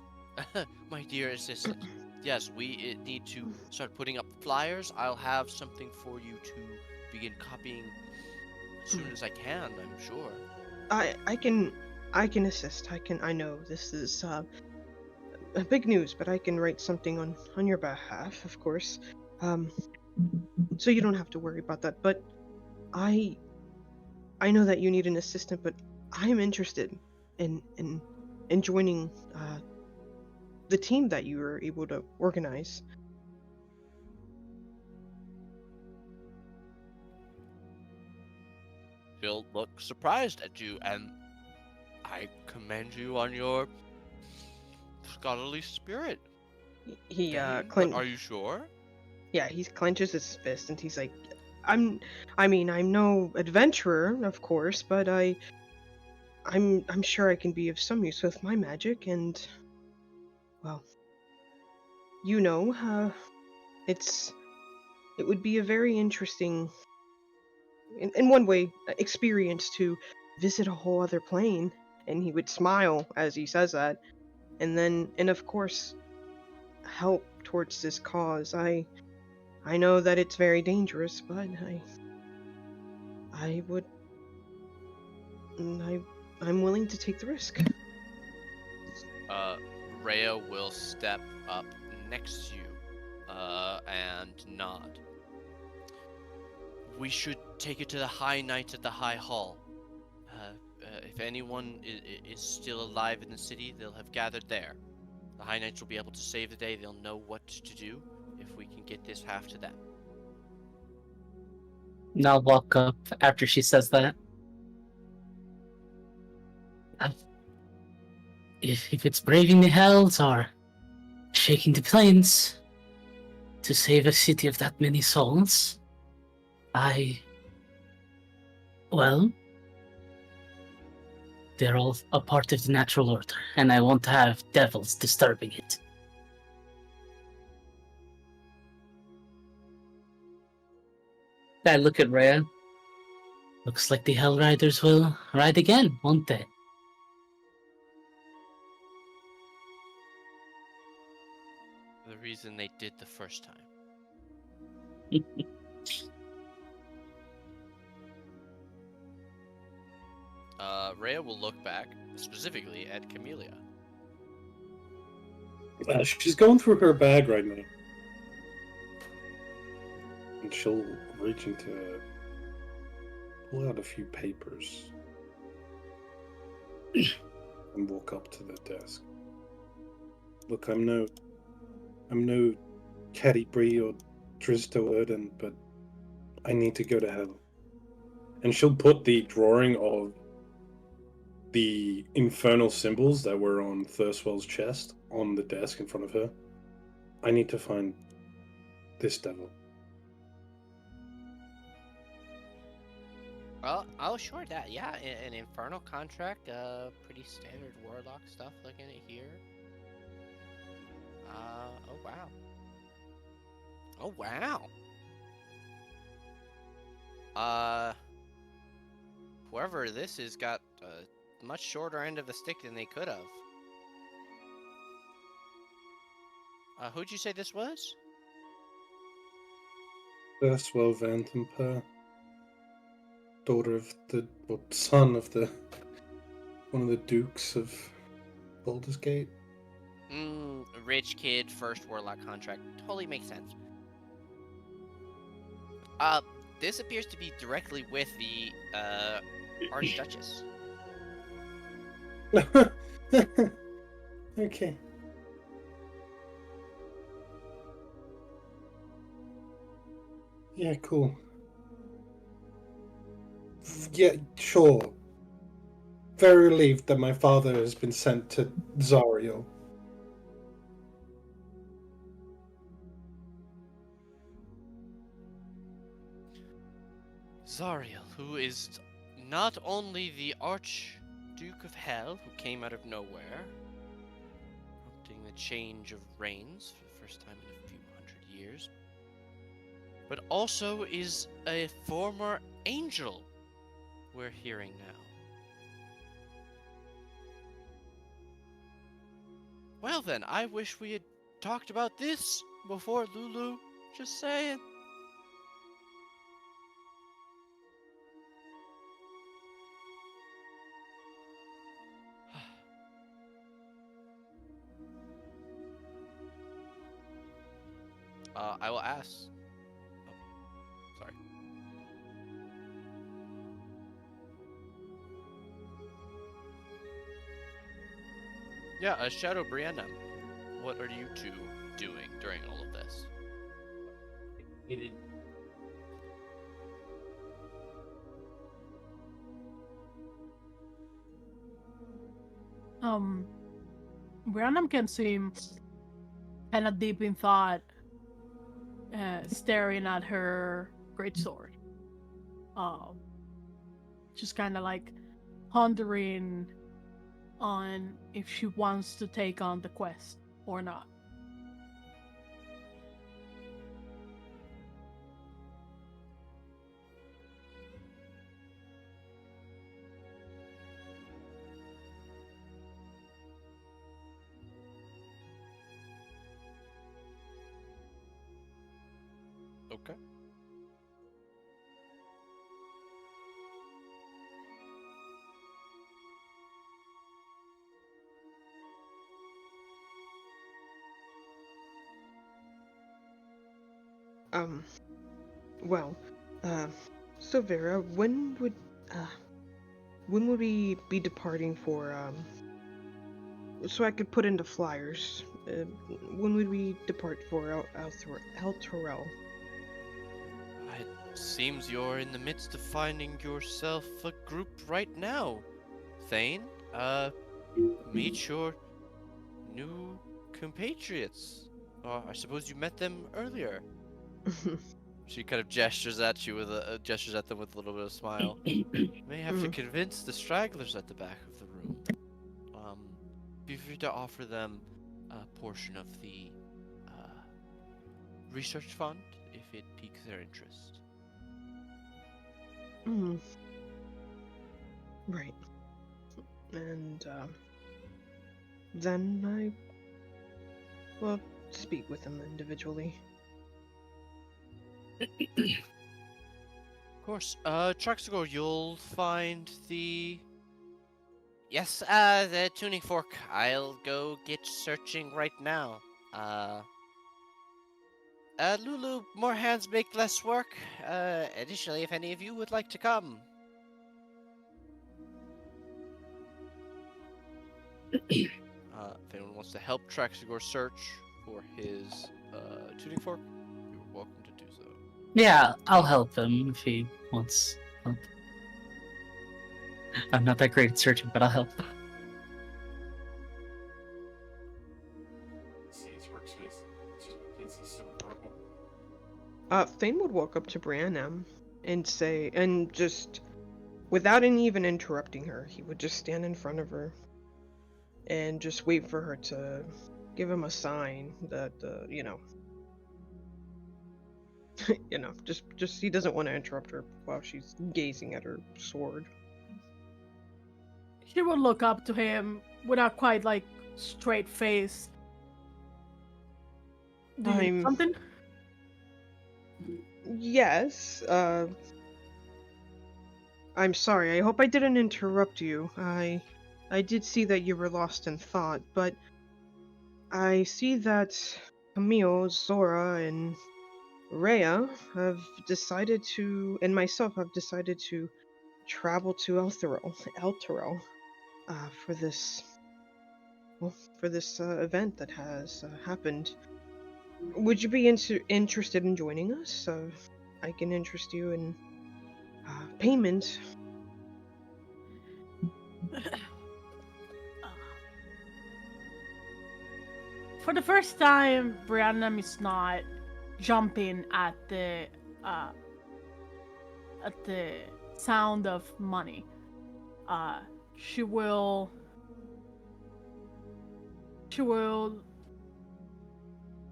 my dear assistant. Yes, we need to start putting up flyers. I'll have something for you to begin copying as soon as I can, I'm sure. I can assist. I know this is big news, but I can write something on your behalf, of course. So you don't have to worry about that. But I know that you need an assistant, but I'm interested in joining the team that you were able to organize. He'll look surprised at you, and I commend you on your scholarly spirit. He But are you sure? Yeah, he clenches his fist and he's like, I'm no adventurer, of course, but I'm sure I can be of some use with my magic, and well, it would be a very interesting, in one way, experience to visit a whole other plane. And he would smile as he says that, and of course, help towards this cause. I know that it's very dangerous, but I would, I'm willing to take the risk. Rhea will step up next to you, and nod. We should take it to the High Knight at the High Hall. If anyone is still alive in the city, they'll have gathered there. The High Knights will be able to save the day. They'll know what to do if we can get this half to them. And I'll walk up after she says that. If it's braving the hells or shaking the plains to save a city of that many souls, well, they're all a part of the natural order, and I won't have devils disturbing it. I look at Rhea. Looks like the Hell Riders will ride again, won't they? The reason they did the first time. Rhea will look back specifically at Camellia. She's going through her bag right now. And she'll reach into pull out a few papers and walk up to the desk. Look, I'm no Caddy Bree or Tristo Erden, but I need to go to hell. And she'll put the drawing of the infernal symbols that were on Thurswell's chest on the desk in front of her. I need to find this devil. Oh, sure, that, yeah, an infernal contract, pretty standard warlock stuff, looking at here. Oh wow. Oh wow. Whoever this is got a much shorter end of the stick than they could have. Who'd you say this was? Thurswell Vantamper, daughter of son of one of the dukes of Baldur's Gate. Rich kid, first warlock contract. Totally makes sense. This appears to be directly with the, Archduchess. Okay. Yeah, cool. Yeah, sure. Very relieved that my father has been sent to Zariel. Zariel, who is not only the Archduke of Hell, who came out of nowhere, prompting the change of reigns for the first time in a few hundred years, but also is a former angel, we're hearing now. Well then, I wish we had talked about this before Lulu. Just saying. I will ask. Oh, sorry. Yeah, Shadow Brianna, what are you two doing during all of this? Random can seem kind of deep in thought, staring at her greatsword. Just kind of like pondering on if she wants to take on the quest or not. Okay. Well, so Vera, when would we be departing for, so I could put into flyers, when would we depart for El Torel? It seems you're in the midst of finding yourself a group right now. Thane, meet your new compatriots. Or I suppose you met them earlier. She kind of gestures at you with gestures at them with a little bit of a smile. May have to convince the stragglers at the back of the room. Be free to offer them a portion of the research fund if it piques their interest. Mm. Right. And then I will speak with them individually. Of course. Traxagor, you'll find the. Yes, the tuning fork. I'll go get searching right now. Lulu, more hands make less work. Additionally, if any of you would like to come. If anyone wants to help Traxagor search for his tuning fork, you're welcome to do so. Yeah, I'll help him if he wants help. I'm not that great at searching, but I'll help. See his workspace. He's so adorable. Thane would walk up to Brianna and say, and just, without even interrupting her, he would just stand in front of her and just wait for her to give him a sign that, just he doesn't want to interrupt her while she's gazing at her sword. She will look up to him without quite like straight face. Do you need something? Yes, I'm sorry. I hope I didn't interrupt you. I did see that you were lost in thought, but I see that Camille, Zora, and Rhea have decided to, and myself have decided to travel to Elturel, for this, event that has happened. Would you be interested in joining us? I can interest you in payment. For the first time, Brianna is not jumping at the sound of money. She will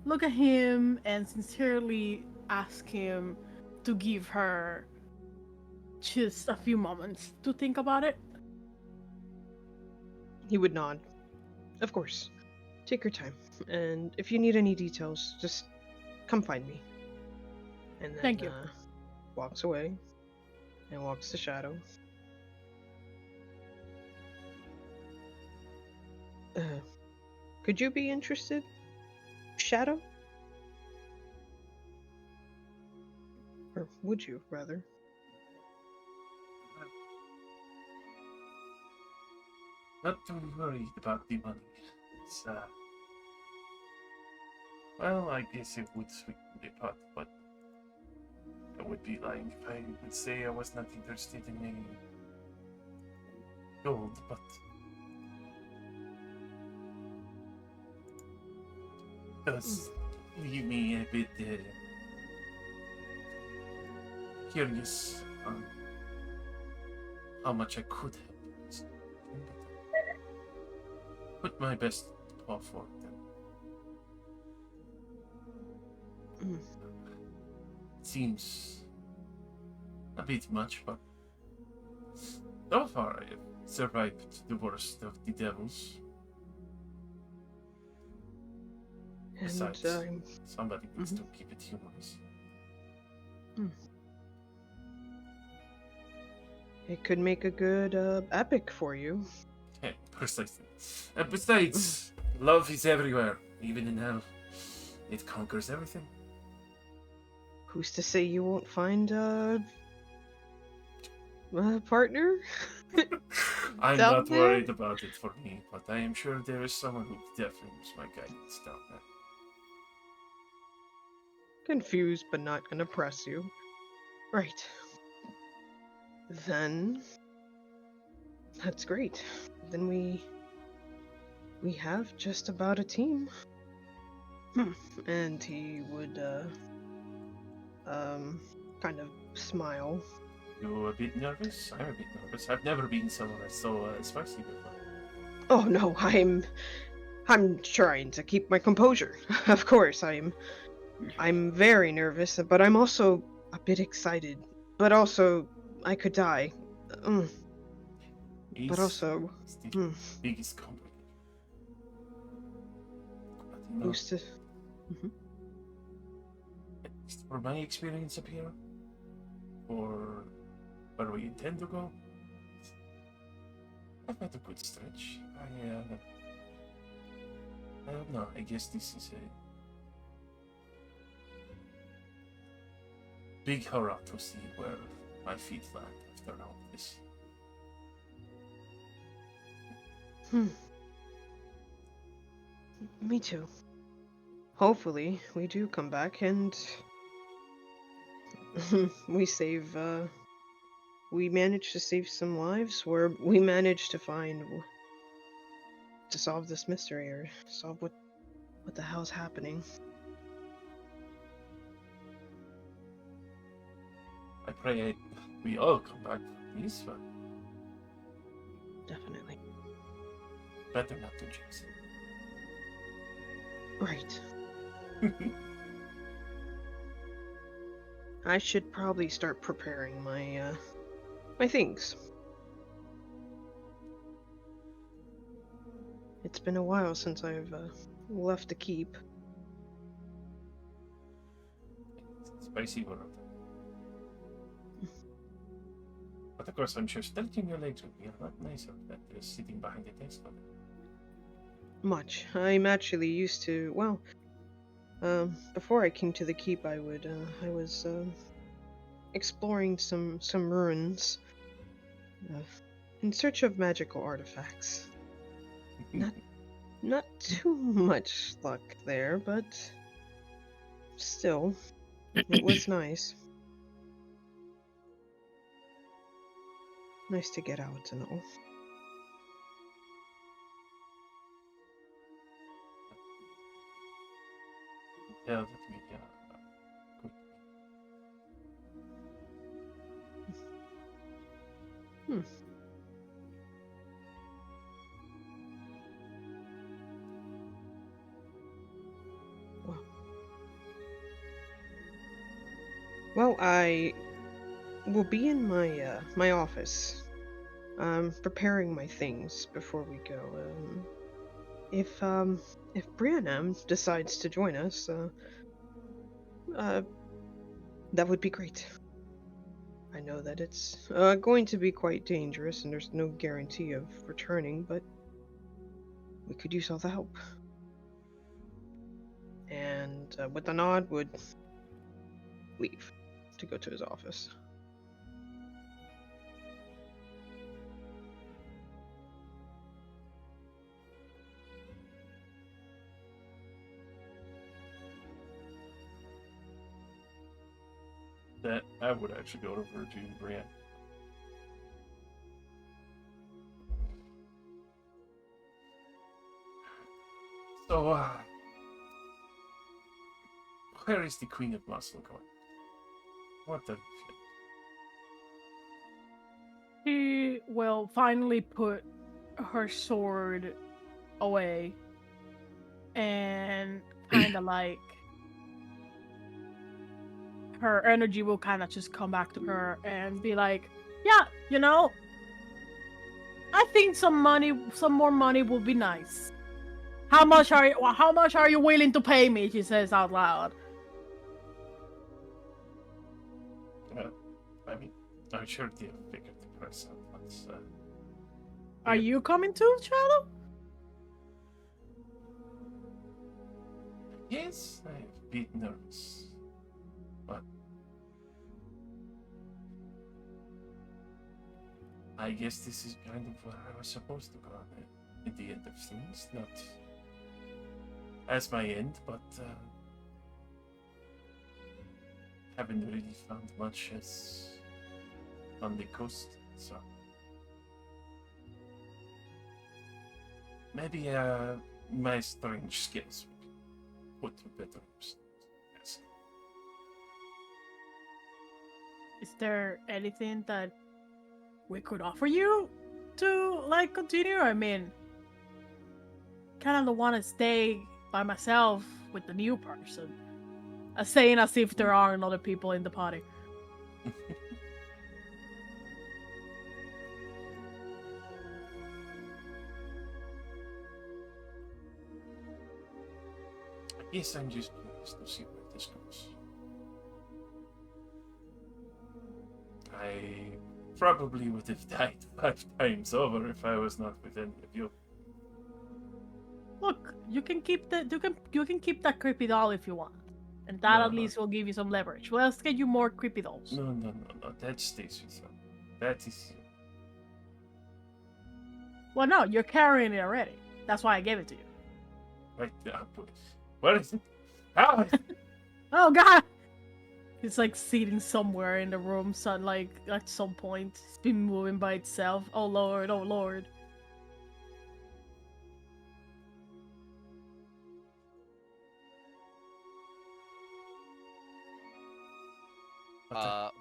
look at him and sincerely ask him to give her just a few moments to think about it. He would nod. Of course. Take your time. And if you need any details, just come find me. And then Thank you. Walks away and walks to Shadow. Could you be interested, Shadow? Or would you, rather? Not too worried about the money. It's, well, I guess it would sweeten the pot, but I would be lying if I would say I was not interested in any gold, but does leave me a bit curious on how much I could help. Put my best paw forward then. Seems a bit much, but so far I have survived the worst of the devils. Besides, somebody needs to keep it humorous. It could make a good epic for you. Yeah, precisely. And besides, love is everywhere, even in hell. It conquers everything. Who's to say you won't find a partner? I'm Down not there? worried about it for me, but I am sure there is someone who definitely needs my guidance down there. Confused, but not gonna press you. Right. Then that's great. Then we have just about a team. And he would kind of smile. You a bit nervous? I'm a bit nervous. I've never been somewhere so spicy before. Oh no, I'm trying to keep my composure. Of course, I'm very nervous, but I'm also a bit excited, but also I could die. Mm, but It's, also, it's the hmm, biggest complication. But you know, who's to? at least for my experience up here, or where we intend to go, I've had a good stretch. I don't know. I guess this is a big hurrah to see where my feet land after all this. Me too. Hopefully, we do come back and we save. We manage to save some lives, where we manage to to solve this mystery or solve what the hell's happening. I pray we all come back from this, but Definitely. better not to jinx Right. it. I should probably start preparing my things. It's been a while since I've left the keep. Spicy world. But of course, I'm sure stretching your legs would be a lot nicer than just sitting behind the desk all day. Much. I'm actually used to. Well, before I came to the keep, I was exploring some ruins uh, in search of magical artifacts. Not too much luck there, but still, it was nice. Nice to get out and all. Yeah, that we good. Hmm. Well, I will be in my office, preparing my things before we go. If Brianna decides to join us, uh, that would be great. I know that it's going to be quite dangerous, and there's no guarantee of returning, but we could use all the help. And with a nod, would leave to go to his office. That I would actually go over to Brienne. So, where is the Queen of Muscle going? What the? She will finally put her sword away and kind of like her energy will kind of just come back to her and be like, yeah, I think some more money will be nice. How much are you willing to pay me? She says out loud. I mean, I'm sure they have figured the price out, but Are you coming too, Shadow? yes, I'm a bit nervous, but I guess this is kind of where I was supposed to go at the end of things, not as my end, but haven't really found much as on the coast, so maybe my strange skills would put to better use. Yes. Is there anything that we could offer you to like continue? I mean, kind of want to stay by myself with the new person. Saying as if there aren't other people in the party. Yes, I'm just curious to see where this goes. I probably would have died 5 times over if I was not with any of you. Look, you can keep that creepy doll if you want, and that at No. least will give you some leverage. Well, let's get you more creepy dolls. No, no, no, no. That stays with you. That is you. Well, no, you're carrying it already. That's why I gave it to you. Right now, please. What is it? How? Oh God! It's like seating somewhere in the room, so like at some point it's been moving by itself. Oh Lord! Oh Lord!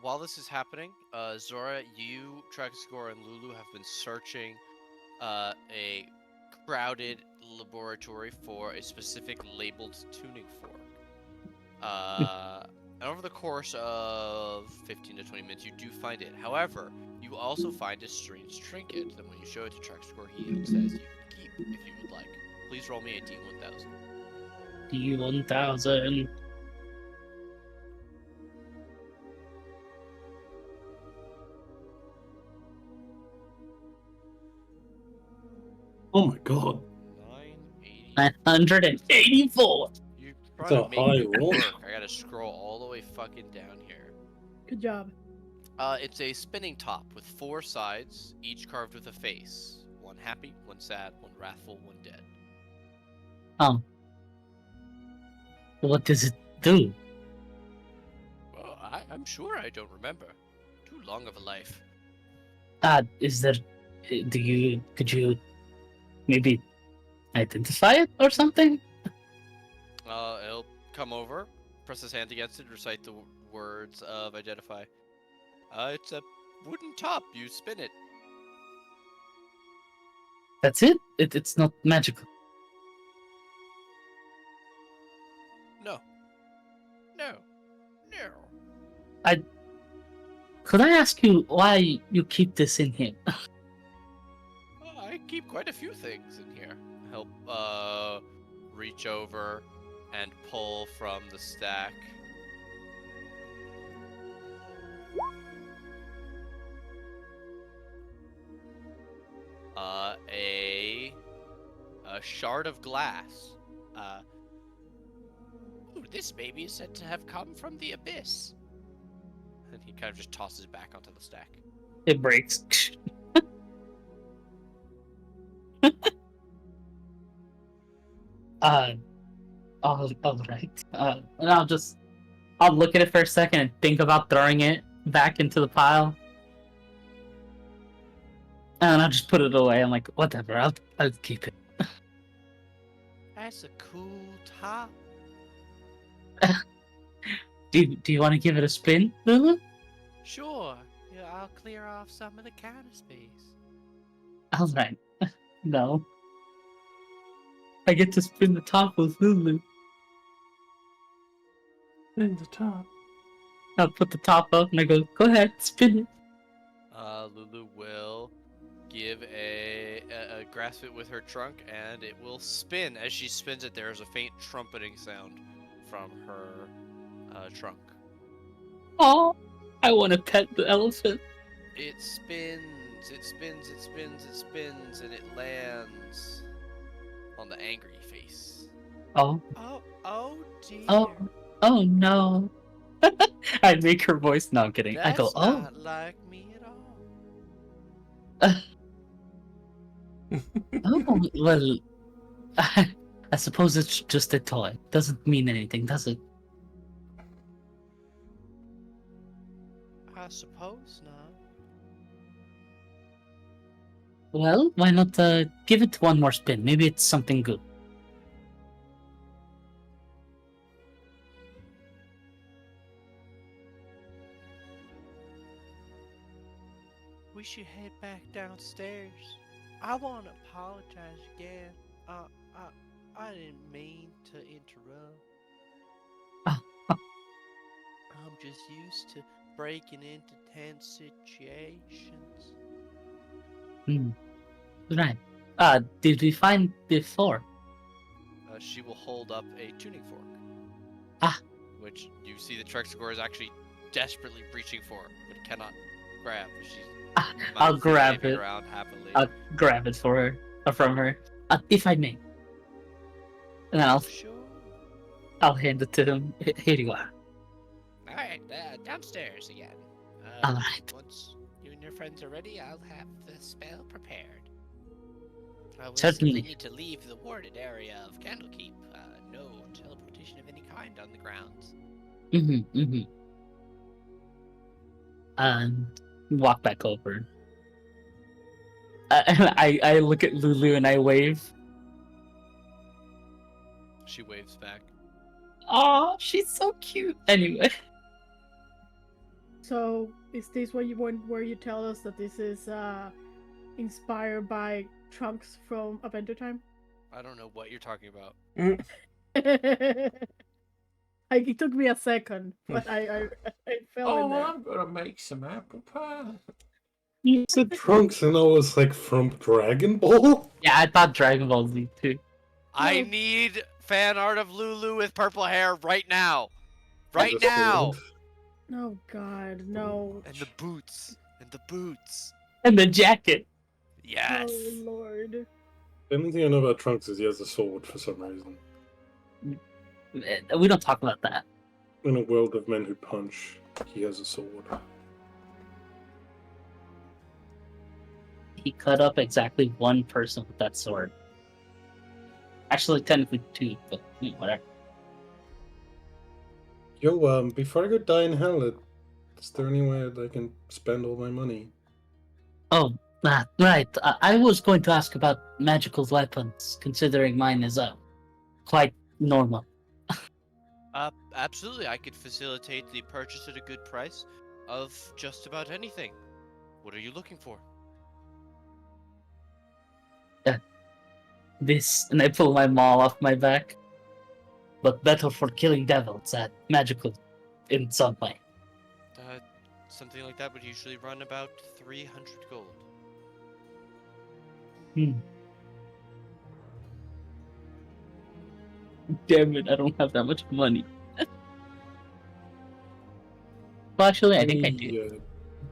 While this is happening, Zora, you, Traxgore, and Lulu have been searching a crowded laboratory for a specific labeled tuning fork. And over the course of 15 to 20 minutes, you do find it. However, you also find a strange trinket that when you show it to Traxgore, he says you can keep if you would like. Please roll me a D1000. D1000. Oh my god. 980. 984. You're That's trying a to make high it roll. work. I gotta scroll all the way fucking down here. Good job. It's a spinning top with 4 sides, each carved with a face. One happy, one sad, one wrathful, one dead. What does it do? Well, I'm sure I don't remember. Too long of a life. Is there? Could you maybe identify it or something? He'll come over, press his hand against it, recite the words of identify. It's a wooden top. You spin it. That's it? It's not magical. No. No. No. Could I ask you why you keep this in here? I keep quite a few things in here. Help, reach over and pull from the stack. A shard of glass. Ooh, this baby is said to have come from the abyss. And he kind of just tosses it back onto the stack. It breaks. All right. And I'll look at it for a second and think about throwing it back into the pile. And I'll just put it away. I'm like, whatever, I'll keep it. That's a cool top. Do you want to give it a spin, Lulu? Sure. Yeah, I'll clear off some of the counter space. All right. No. I get to spin the top with Lulu. In the top. I'll put the top up and I go ahead, spin it. Lulu will give a grasp it with her trunk, and it will spin. As she spins it, there is a faint trumpeting sound from her trunk. Oh, I want to pet the elephant. It spins, it spins, it spins, it spins, and it lands on the angry face. Oh, Oh dear. oh no. I make her voice. No, I'm kidding. That's I go, oh. not like me at all. Oh, well, I suppose it's just a toy. Doesn't mean anything, does it? I suppose not. Well, why not give it one more spin? Maybe it's something good. We should head back downstairs. I want to apologize again. I didn't mean to interrupt. I'm just used to breaking into tense situations. Right. Did we find the floor? she will hold up a tuning fork. Ah. Which you see the Trexagore is actually desperately reaching for, but cannot grab. She's I'll mindlessly grab waving it. around happily. I'll grab it for her, from her, if I may. And then Sure. I'll hand it to him. Here you are. All right, downstairs again. All right. Once you and your friends are ready, I'll have the spell prepared. We'll Certainly. simply need to leave the warded area of Candlekeep. No teleportation of any kind on the grounds. And walk back over. I look at Lulu and I wave. She waves back. Oh, she's so cute. Anyway. So, is this where you tell us that this is inspired by Trunks from Adventure Time? I don't know what you're talking about. It took me a second, but I fell in there. I'm gonna make some apple pie. You said Trunks, and I was like, from Dragon Ball? Yeah, I thought Dragon Ball Z too. I No. need fan art of Lulu with purple hair right now. Right now. Oh God, no. And the boots. And the boots. And the jacket. Yes. Oh Lord. The only thing I know about Trunks is he has a sword for some reason. We don't talk about that. In a world of men who punch, he has a sword. He cut up exactly one person with that sword. Actually, technically two, but whatever. Yo, before I go die in hell, is there any way I can spend all my money? Oh, right. I was going to ask about magical weapons, considering mine is quite normal. Absolutely. I could facilitate the purchase at a good price of just about anything. What are you looking for? This, and I pull my maul off my back. But better for killing devils at magical in some way. Something like that would usually run about 300 gold. Damn it, I don't have that much money. Well, actually, I think I do.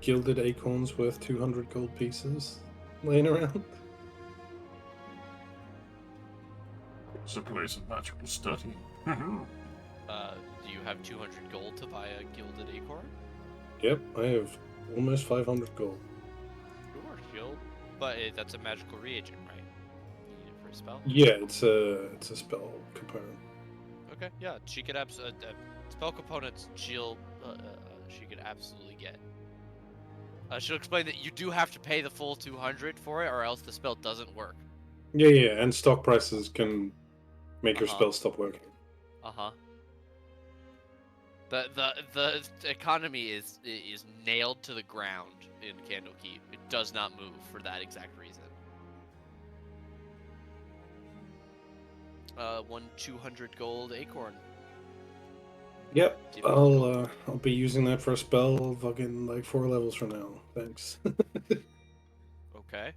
Gilded acorns worth 200 gold pieces laying around? It's a place of magical study. Do you have 200 gold to buy a gilded acorn? Yep, I have almost 500 gold. Sure, shield. But that's a magical reagent, right? You need it for a spell? Yeah, it's a spell component. Okay, yeah, she could spell components she could absolutely get. She'll explain that you do have to pay the full 200 for it, or else the spell doesn't work. Yeah, and stock prices can make your spell stop working. The economy is nailed to the ground in Candlekeep. It does not move for that exact reason. 200 gold acorn. Yep, I'll be using that for a spell fucking like 4 levels from now. Thanks. Okay.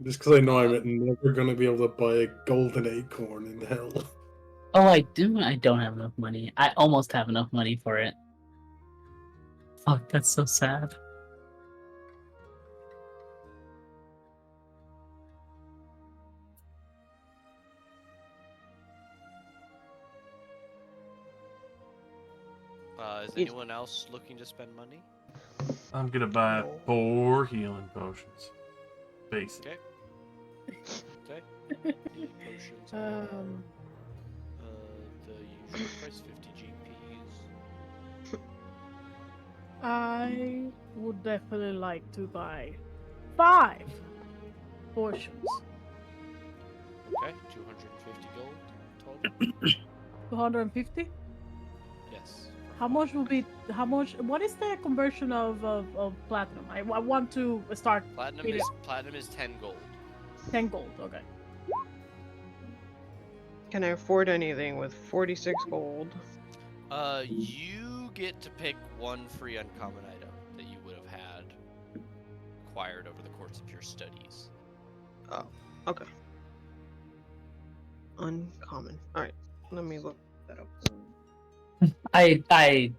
Just because I know I'm never gonna be able to buy a golden acorn in hell. Oh, I do. I don't have enough money. I almost have enough money for it. Fuck, that's so sad. Is anyone else looking to spend money? I'm gonna buy 4 healing potions. Basic. Okay. Okay. The potions are the usual price, 50 GPs. I would definitely like to buy 5 portions. Okay, 250 gold total. 250? Yes. How much will be? How much? What is the conversion of platinum? I want to start. Platinum is 10 gold. 10 gold. Okay. Can I afford anything with 46 gold? You get to pick one free uncommon item that you would have had acquired over the course of your studies. Oh, okay. uncommon. All right, let me look that up. I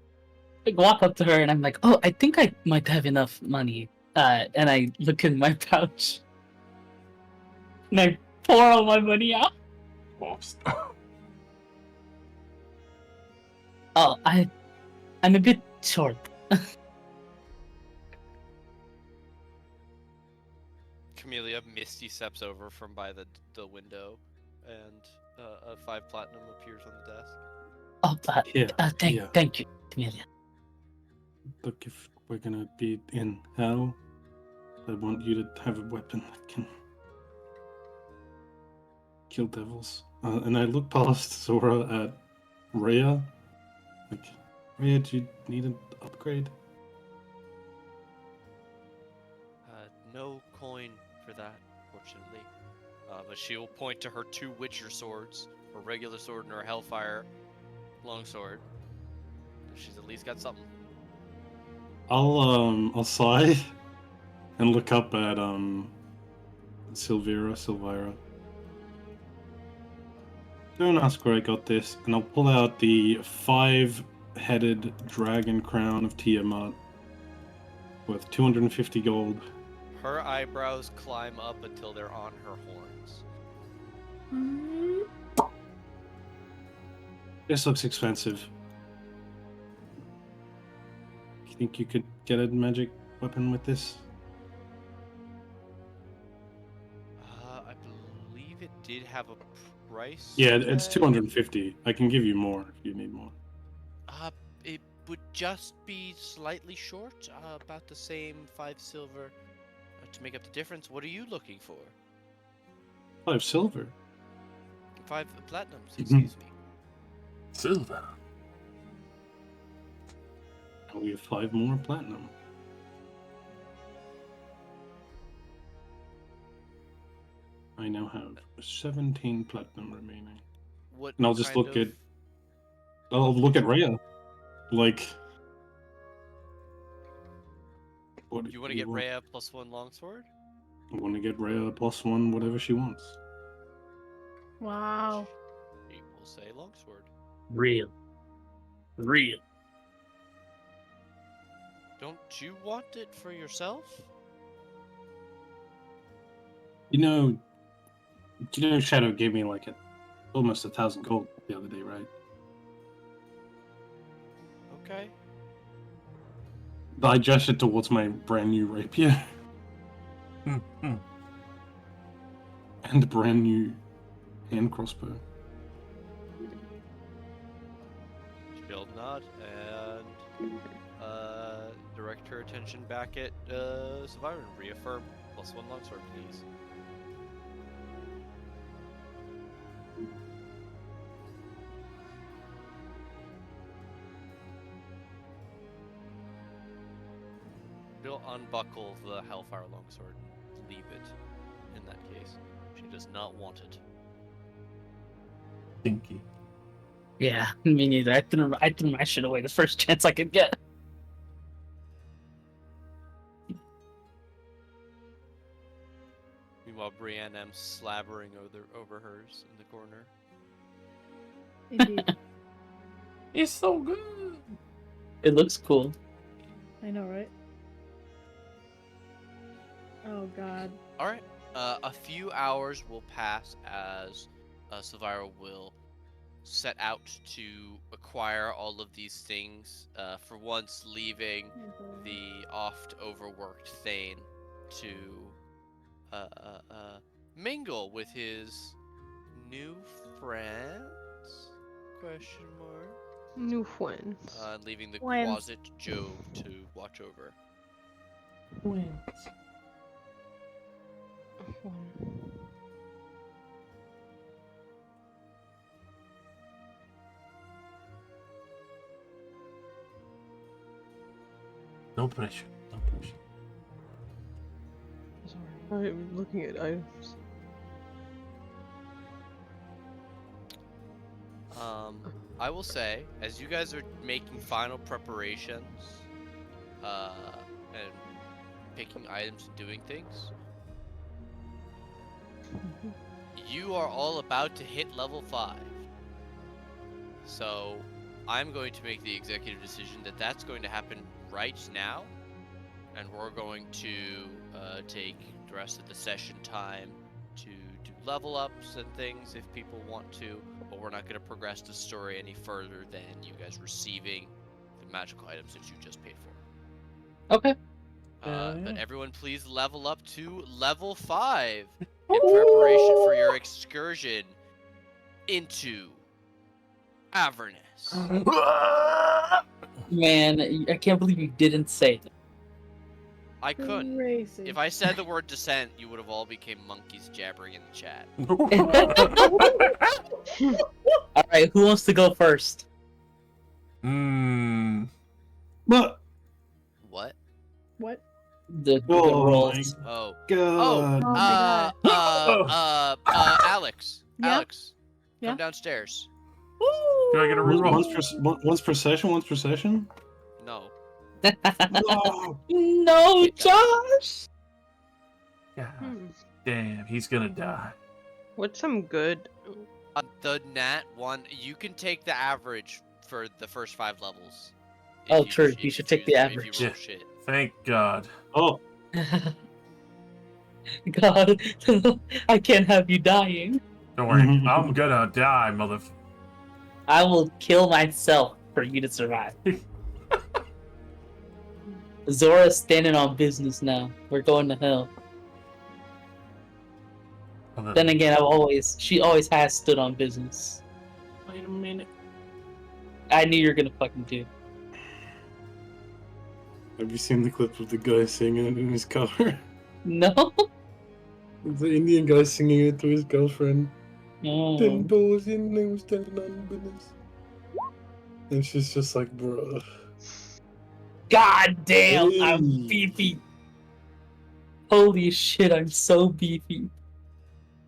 walk up to her and I'm like, oh, I think I might have enough money. And I look in my pouch and I pour all my money out. Whoops. Oh, I'm a bit short. Camellia misty steps over from by the window, and 5 platinum appears on the desk. Oh, Yeah. thank you, Amelia. Look, if we're gonna be in hell, I want you to have a weapon that can kill devils. And I look past Zora at Rhea. Like, Rhea, do you need an upgrade? No coin for that, fortunately. But she will point to her 2 Witcher swords, her regular sword and her Hellfire longsword. She's at least got something. I'll sigh and look up at Silvira. Don't ask where I got this, and I'll pull out the 5-headed dragon crown of Tiamat worth 250 gold. Her eyebrows climb up until they're on her horns. This looks expensive. You think you could get a magic weapon with this? I believe it did have a price. Yeah, it's tag. 250. I can give you more if you need more. It would just be slightly short, about the same 5 silver to make up the difference. What are you looking for? 5 silver. 5 platinums, excuse me. Silver. And we have 5 more platinum. I now have 17 platinum remaining. What And I'll just kind look of- at... I'll look at Rhea. Like... What You want to get Rhea +1 longsword? I want to get Rhea +1, whatever she wants. Wow. He will say longsword. Real. Don't you want it for yourself? You know Shadow gave me like almost 1,000 gold the other day, right? Okay. I gestured towards my brand new rapier and brand new hand crossbow. She'll nod and direct her attention back at Survivor and reaffirm +1 longsword, please. She'll unbuckle the Hellfire longsword and leave it in that case. She does not want it. Stinky. Yeah, me neither. I threw my shit away the first chance I could get. Meanwhile, Brienne M slabbering over hers in the corner. Indeed. It's so good. It looks cool. I know, right? Oh god. Alright, a few hours will pass as Silvira will set out to acquire all of these things, for once leaving the oft overworked Thane to mingle with his new friends? Question mark. New friends. Leaving the Friends. closet Jove to watch over. No pressure. No pressure. Sorry, I'm looking at items. I will say, as you guys are making final preparations, and picking items and doing things, you are all about to hit level 5. So I'm going to make the executive decision that that's going to happen right now, and we're going to take the rest of the session time to do level ups and things if people want to, but we're not going to progress the story any further than you guys receiving the magical items that you just paid for. Okay. But everyone please level up to level 5 in preparation for your excursion into Avernus. Man, I can't believe you didn't say that. I couldn't. Crazy. If I said the word descent, you would have all became monkeys jabbering in the chat. All right, who wants to go first? But What? What? The oh rolls. my Oh. god! Oh my god. Alex. Yeah? Alex. Yeah? Come downstairs. Do I get a reroll? Once per session? No. No. No, Josh. God Hmm. damn, he's gonna die. What's some good? The nat one, you can take the average for the first 5 levels. Oh, true. You should take the If average. you roll Yeah. shit. Thank God. Oh, God, I can't have you dying. Don't worry, I'm gonna die, mother. I will kill myself for you to survive. Zora's standing on business now. We're going to hell. Then again, she always has stood on business. wait a minute. I knew you were gonna fucking do. Have you seen the clip of the guy singing it in his car? No. The Indian guy singing it to his girlfriend. Oh. 10 balls in, they were standing on business. And she's just like, bro. God damn, Hey. I'm beefy. Holy shit, I'm so beefy.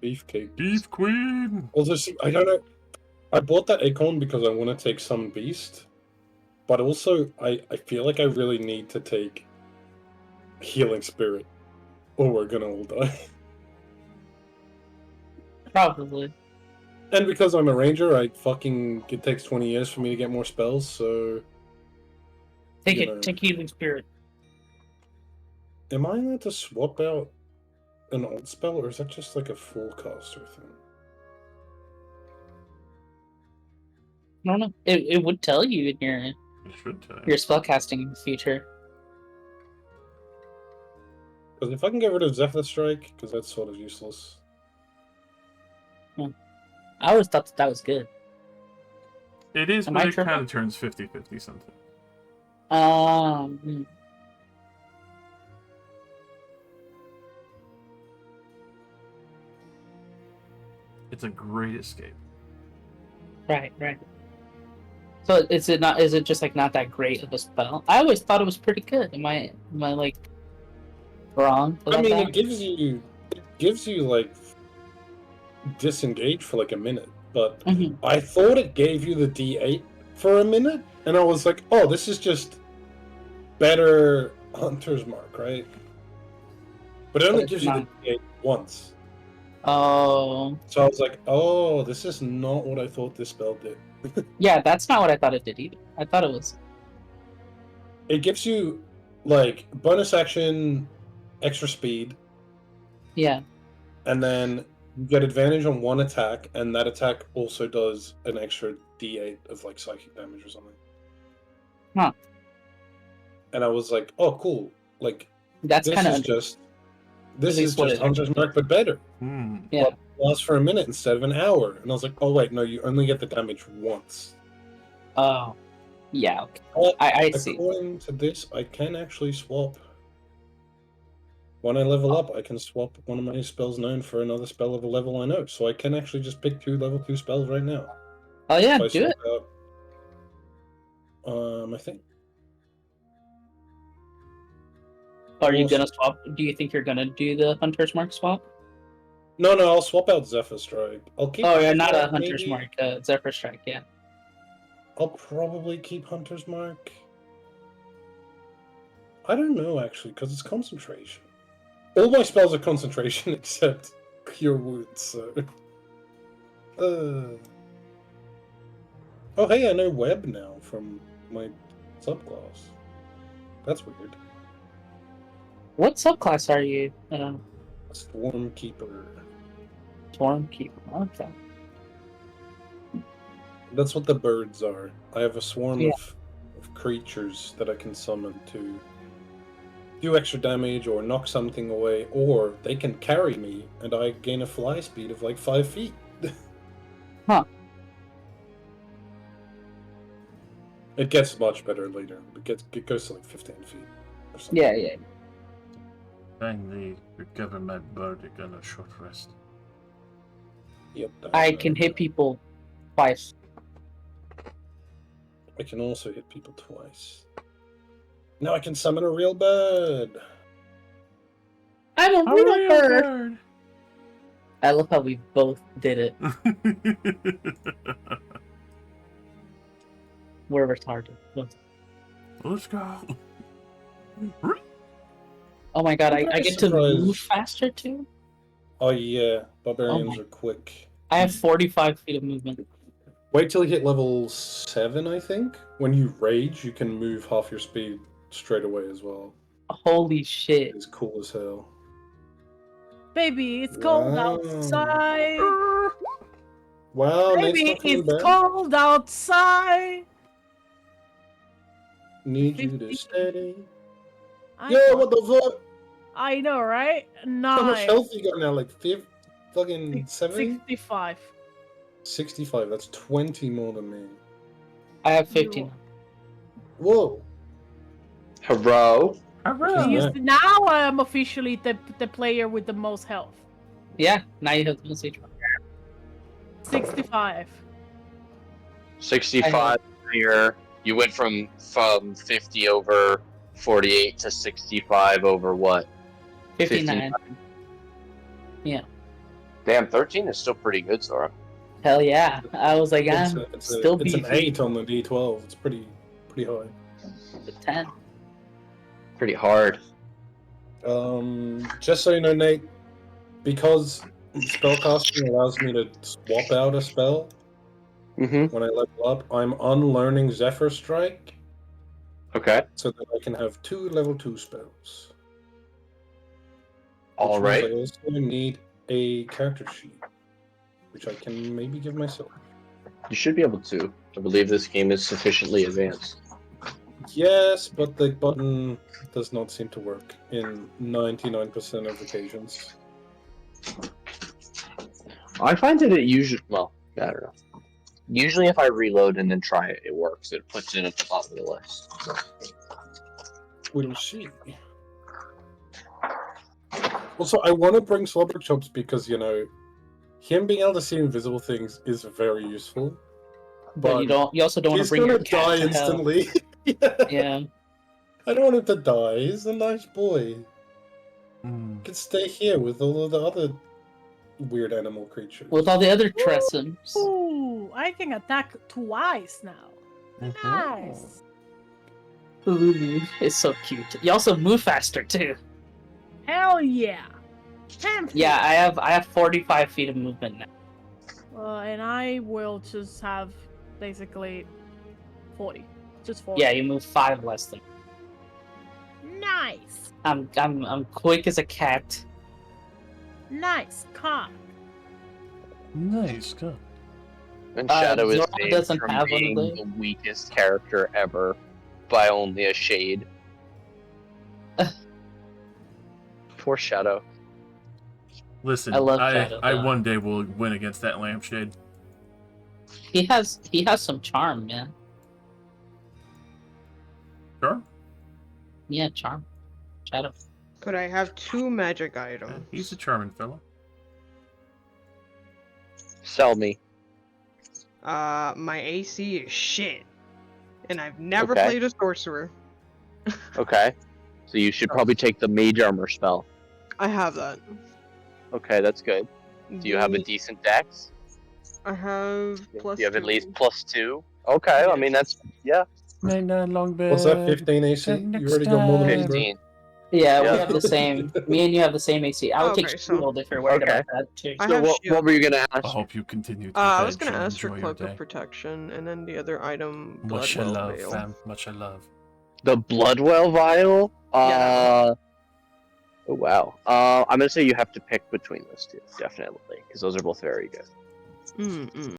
Beefcake. Beef Queen! Also, see, I don't know. I bought that acorn because I want to take Summon Beast. But also, I feel like I really need to take Healing Spirit. Or we're gonna all die. Probably. And because I'm a ranger, it takes 20 years for me to get more spells, so... Take You it. know. Take Healing Spirit. Am I allowed to swap out an old spell, or is that just like a full caster thing? I don't know. It would tell you in It should tell you. your spellcasting in the future. Because if I can get rid of Zephyr Strike, because that's sort of useless. I always thought that was good. It is, Am but I it kind tripping? of turns 50-50 sometimes. Hmm. It's a great escape. Right. So is it just like not that great of a spell? I always thought it was pretty good. Am I like wrong? I mean, that? it gives you like disengage for like a minute, but Mhm. I thought it gave you the D8 for a minute, and I was like, oh, this is just better Hunter's Mark, right? But it only But gives it's you the not. D8 once. Oh, So I was like, oh, this is not what I thought this spell did. yeah, that's not what I thought it did either. I thought it was. It gives you like bonus action, extra speed, Yeah. and then you get advantage on one attack, and that attack also does an extra D8 of like psychic damage or something. Huh. And I was like, oh, cool. Like, That's this kind of is just least what it Hunter's actually Mark, but better. yeah. But lasts for a minute instead of an hour. And I was like, oh wait, no, you only get the damage once. Oh, yeah. Okay. But I see. according to this, I can actually swap. When I level up, I can swap one of my spells known for another spell of a level I know. So I can actually just pick 2 level 2 spells right now. Oh yeah, If I do it. swap out, I think. Are you gonna swap? Do you think you're gonna do the Hunter's Mark swap? No, I'll swap out Zephyr Strike. I'll keep. Oh, yeah, not a Strike, Hunter's maybe. Mark. Zephyr Strike. Yeah. I'll probably keep Hunter's Mark. I don't know, actually, because it's concentration. All my spells are concentration except Cure Wounds, so... Oh, hey, I know web now from my subclass. That's weird. What subclass are you? Swarmkeeper. Stormkeeper. Okay. That's what the birds are. I have a swarm Yeah. of creatures that I can summon to do extra damage or knock something away, or they can carry me and I gain a fly speed of like 5 feet. Huh. It gets much better later. It goes to like 15 feet or something. Yeah, yeah. Finally, recover my bird on a short rest. Yep. I can hit people twice. I can also hit people twice. Now I can summon a real bird. I'm a real bird. I love how we both did it. We're retarded. Let's go. Oh my god, I'm I very get to surprised. move faster too? Oh yeah, barbarians my- are quick. I have 45 feet of movement. Wait till you hit level 7, I think. When you rage, you can move half your speed straight away as well. Holy shit. It's cool as hell. Baby, it's cold Wow. outside. Wow, Nate's Baby, not coming it's back. cold outside. Need you to 50. steady. I Yo, know. what the fuck? I know, right? How much Nice. health you got now? Like 70? 65. 65. That's 20 more than me. I have 15. Whoa. Hello. Hurrah! Yeah. Now I am officially the player with the most health. Yeah, now you have the most HP. 65. 65 here. You went from 50 over 48 to 65 over what? 59. Damn, 13 is still pretty good, Zora. Hell yeah. I was like, It's, I'm a, it's, still a, it's an beefy. 8 on the D12. It's pretty high. 10. Pretty hard. Just so you know, Nate, because spellcasting allows me to swap out a spell Mm-hmm. when I level up, I'm unlearning Zephyr Strike Okay. so that I can have 2 level 2 spells. All Which right. means I also need a character sheet, which I can maybe give myself. You should be able to. I believe this game is sufficiently advanced. Yes, but the button does not seem to work in 99% of occasions. I find that it usually, well, I don't know. Usually if I reload and then try it, it works. It puts it at the bottom of the list. We'll see. Also, I want to bring Slobber Chops because, you know, him being able to see invisible things is very useful. But you also don't want to He's bring your gonna cat die to hell. instantly. Yeah. I don't want him to die. He's a nice boy. Mm. He can stay here with all of the other weird animal creatures. With all the other Tressums. Ooh, I can attack twice now. Nice. Ooh, it's so cute. You also move faster too. Hell yeah. 10 feet. Yeah, I have 45 feet of movement now. And I will just have basically 40. Just 40. Yeah, you move 5 less than. Nice. I'm quick as a cat. Nice cock. Nice, good. And Shadow is Zora named doesn't from have one of being those. the weakest character ever by only a shade. Poor Shadow. Listen, I love Shadow, I though. one day will win against that lampshade. He has some charm, man. Sure. Yeah, charm. Shadow. But I have 2 magic Yeah, items. he's a charming fellow. Sell me. My AC is shit. And I've never Okay. played a sorcerer. Okay. So you should probably take the mage armor spell. I have that. Okay, that's good. Do you have a decent dex? I have Do plus you have at 2. least +2? Okay, I mean that's yeah. Night night long bed. What's that, 15 AC? Till next You already got more than me, bro. 15. Yeah, Yeah. we have the same. Me and you have the same AC. I would take Okay, so- shield if you're worried Okay. about that too. I So have what shield. were you gonna I ask? hope you continue to I was veg gonna and ask for enjoy your Cloak of day. Protection, and then the other item, Much I Bloodwell love, Veil. fam. Much I love. The Bloodwell vial? Yeah. Oh, wow. I'm gonna say you have to pick between those two, definitely, because those are both very good. Mm-mm.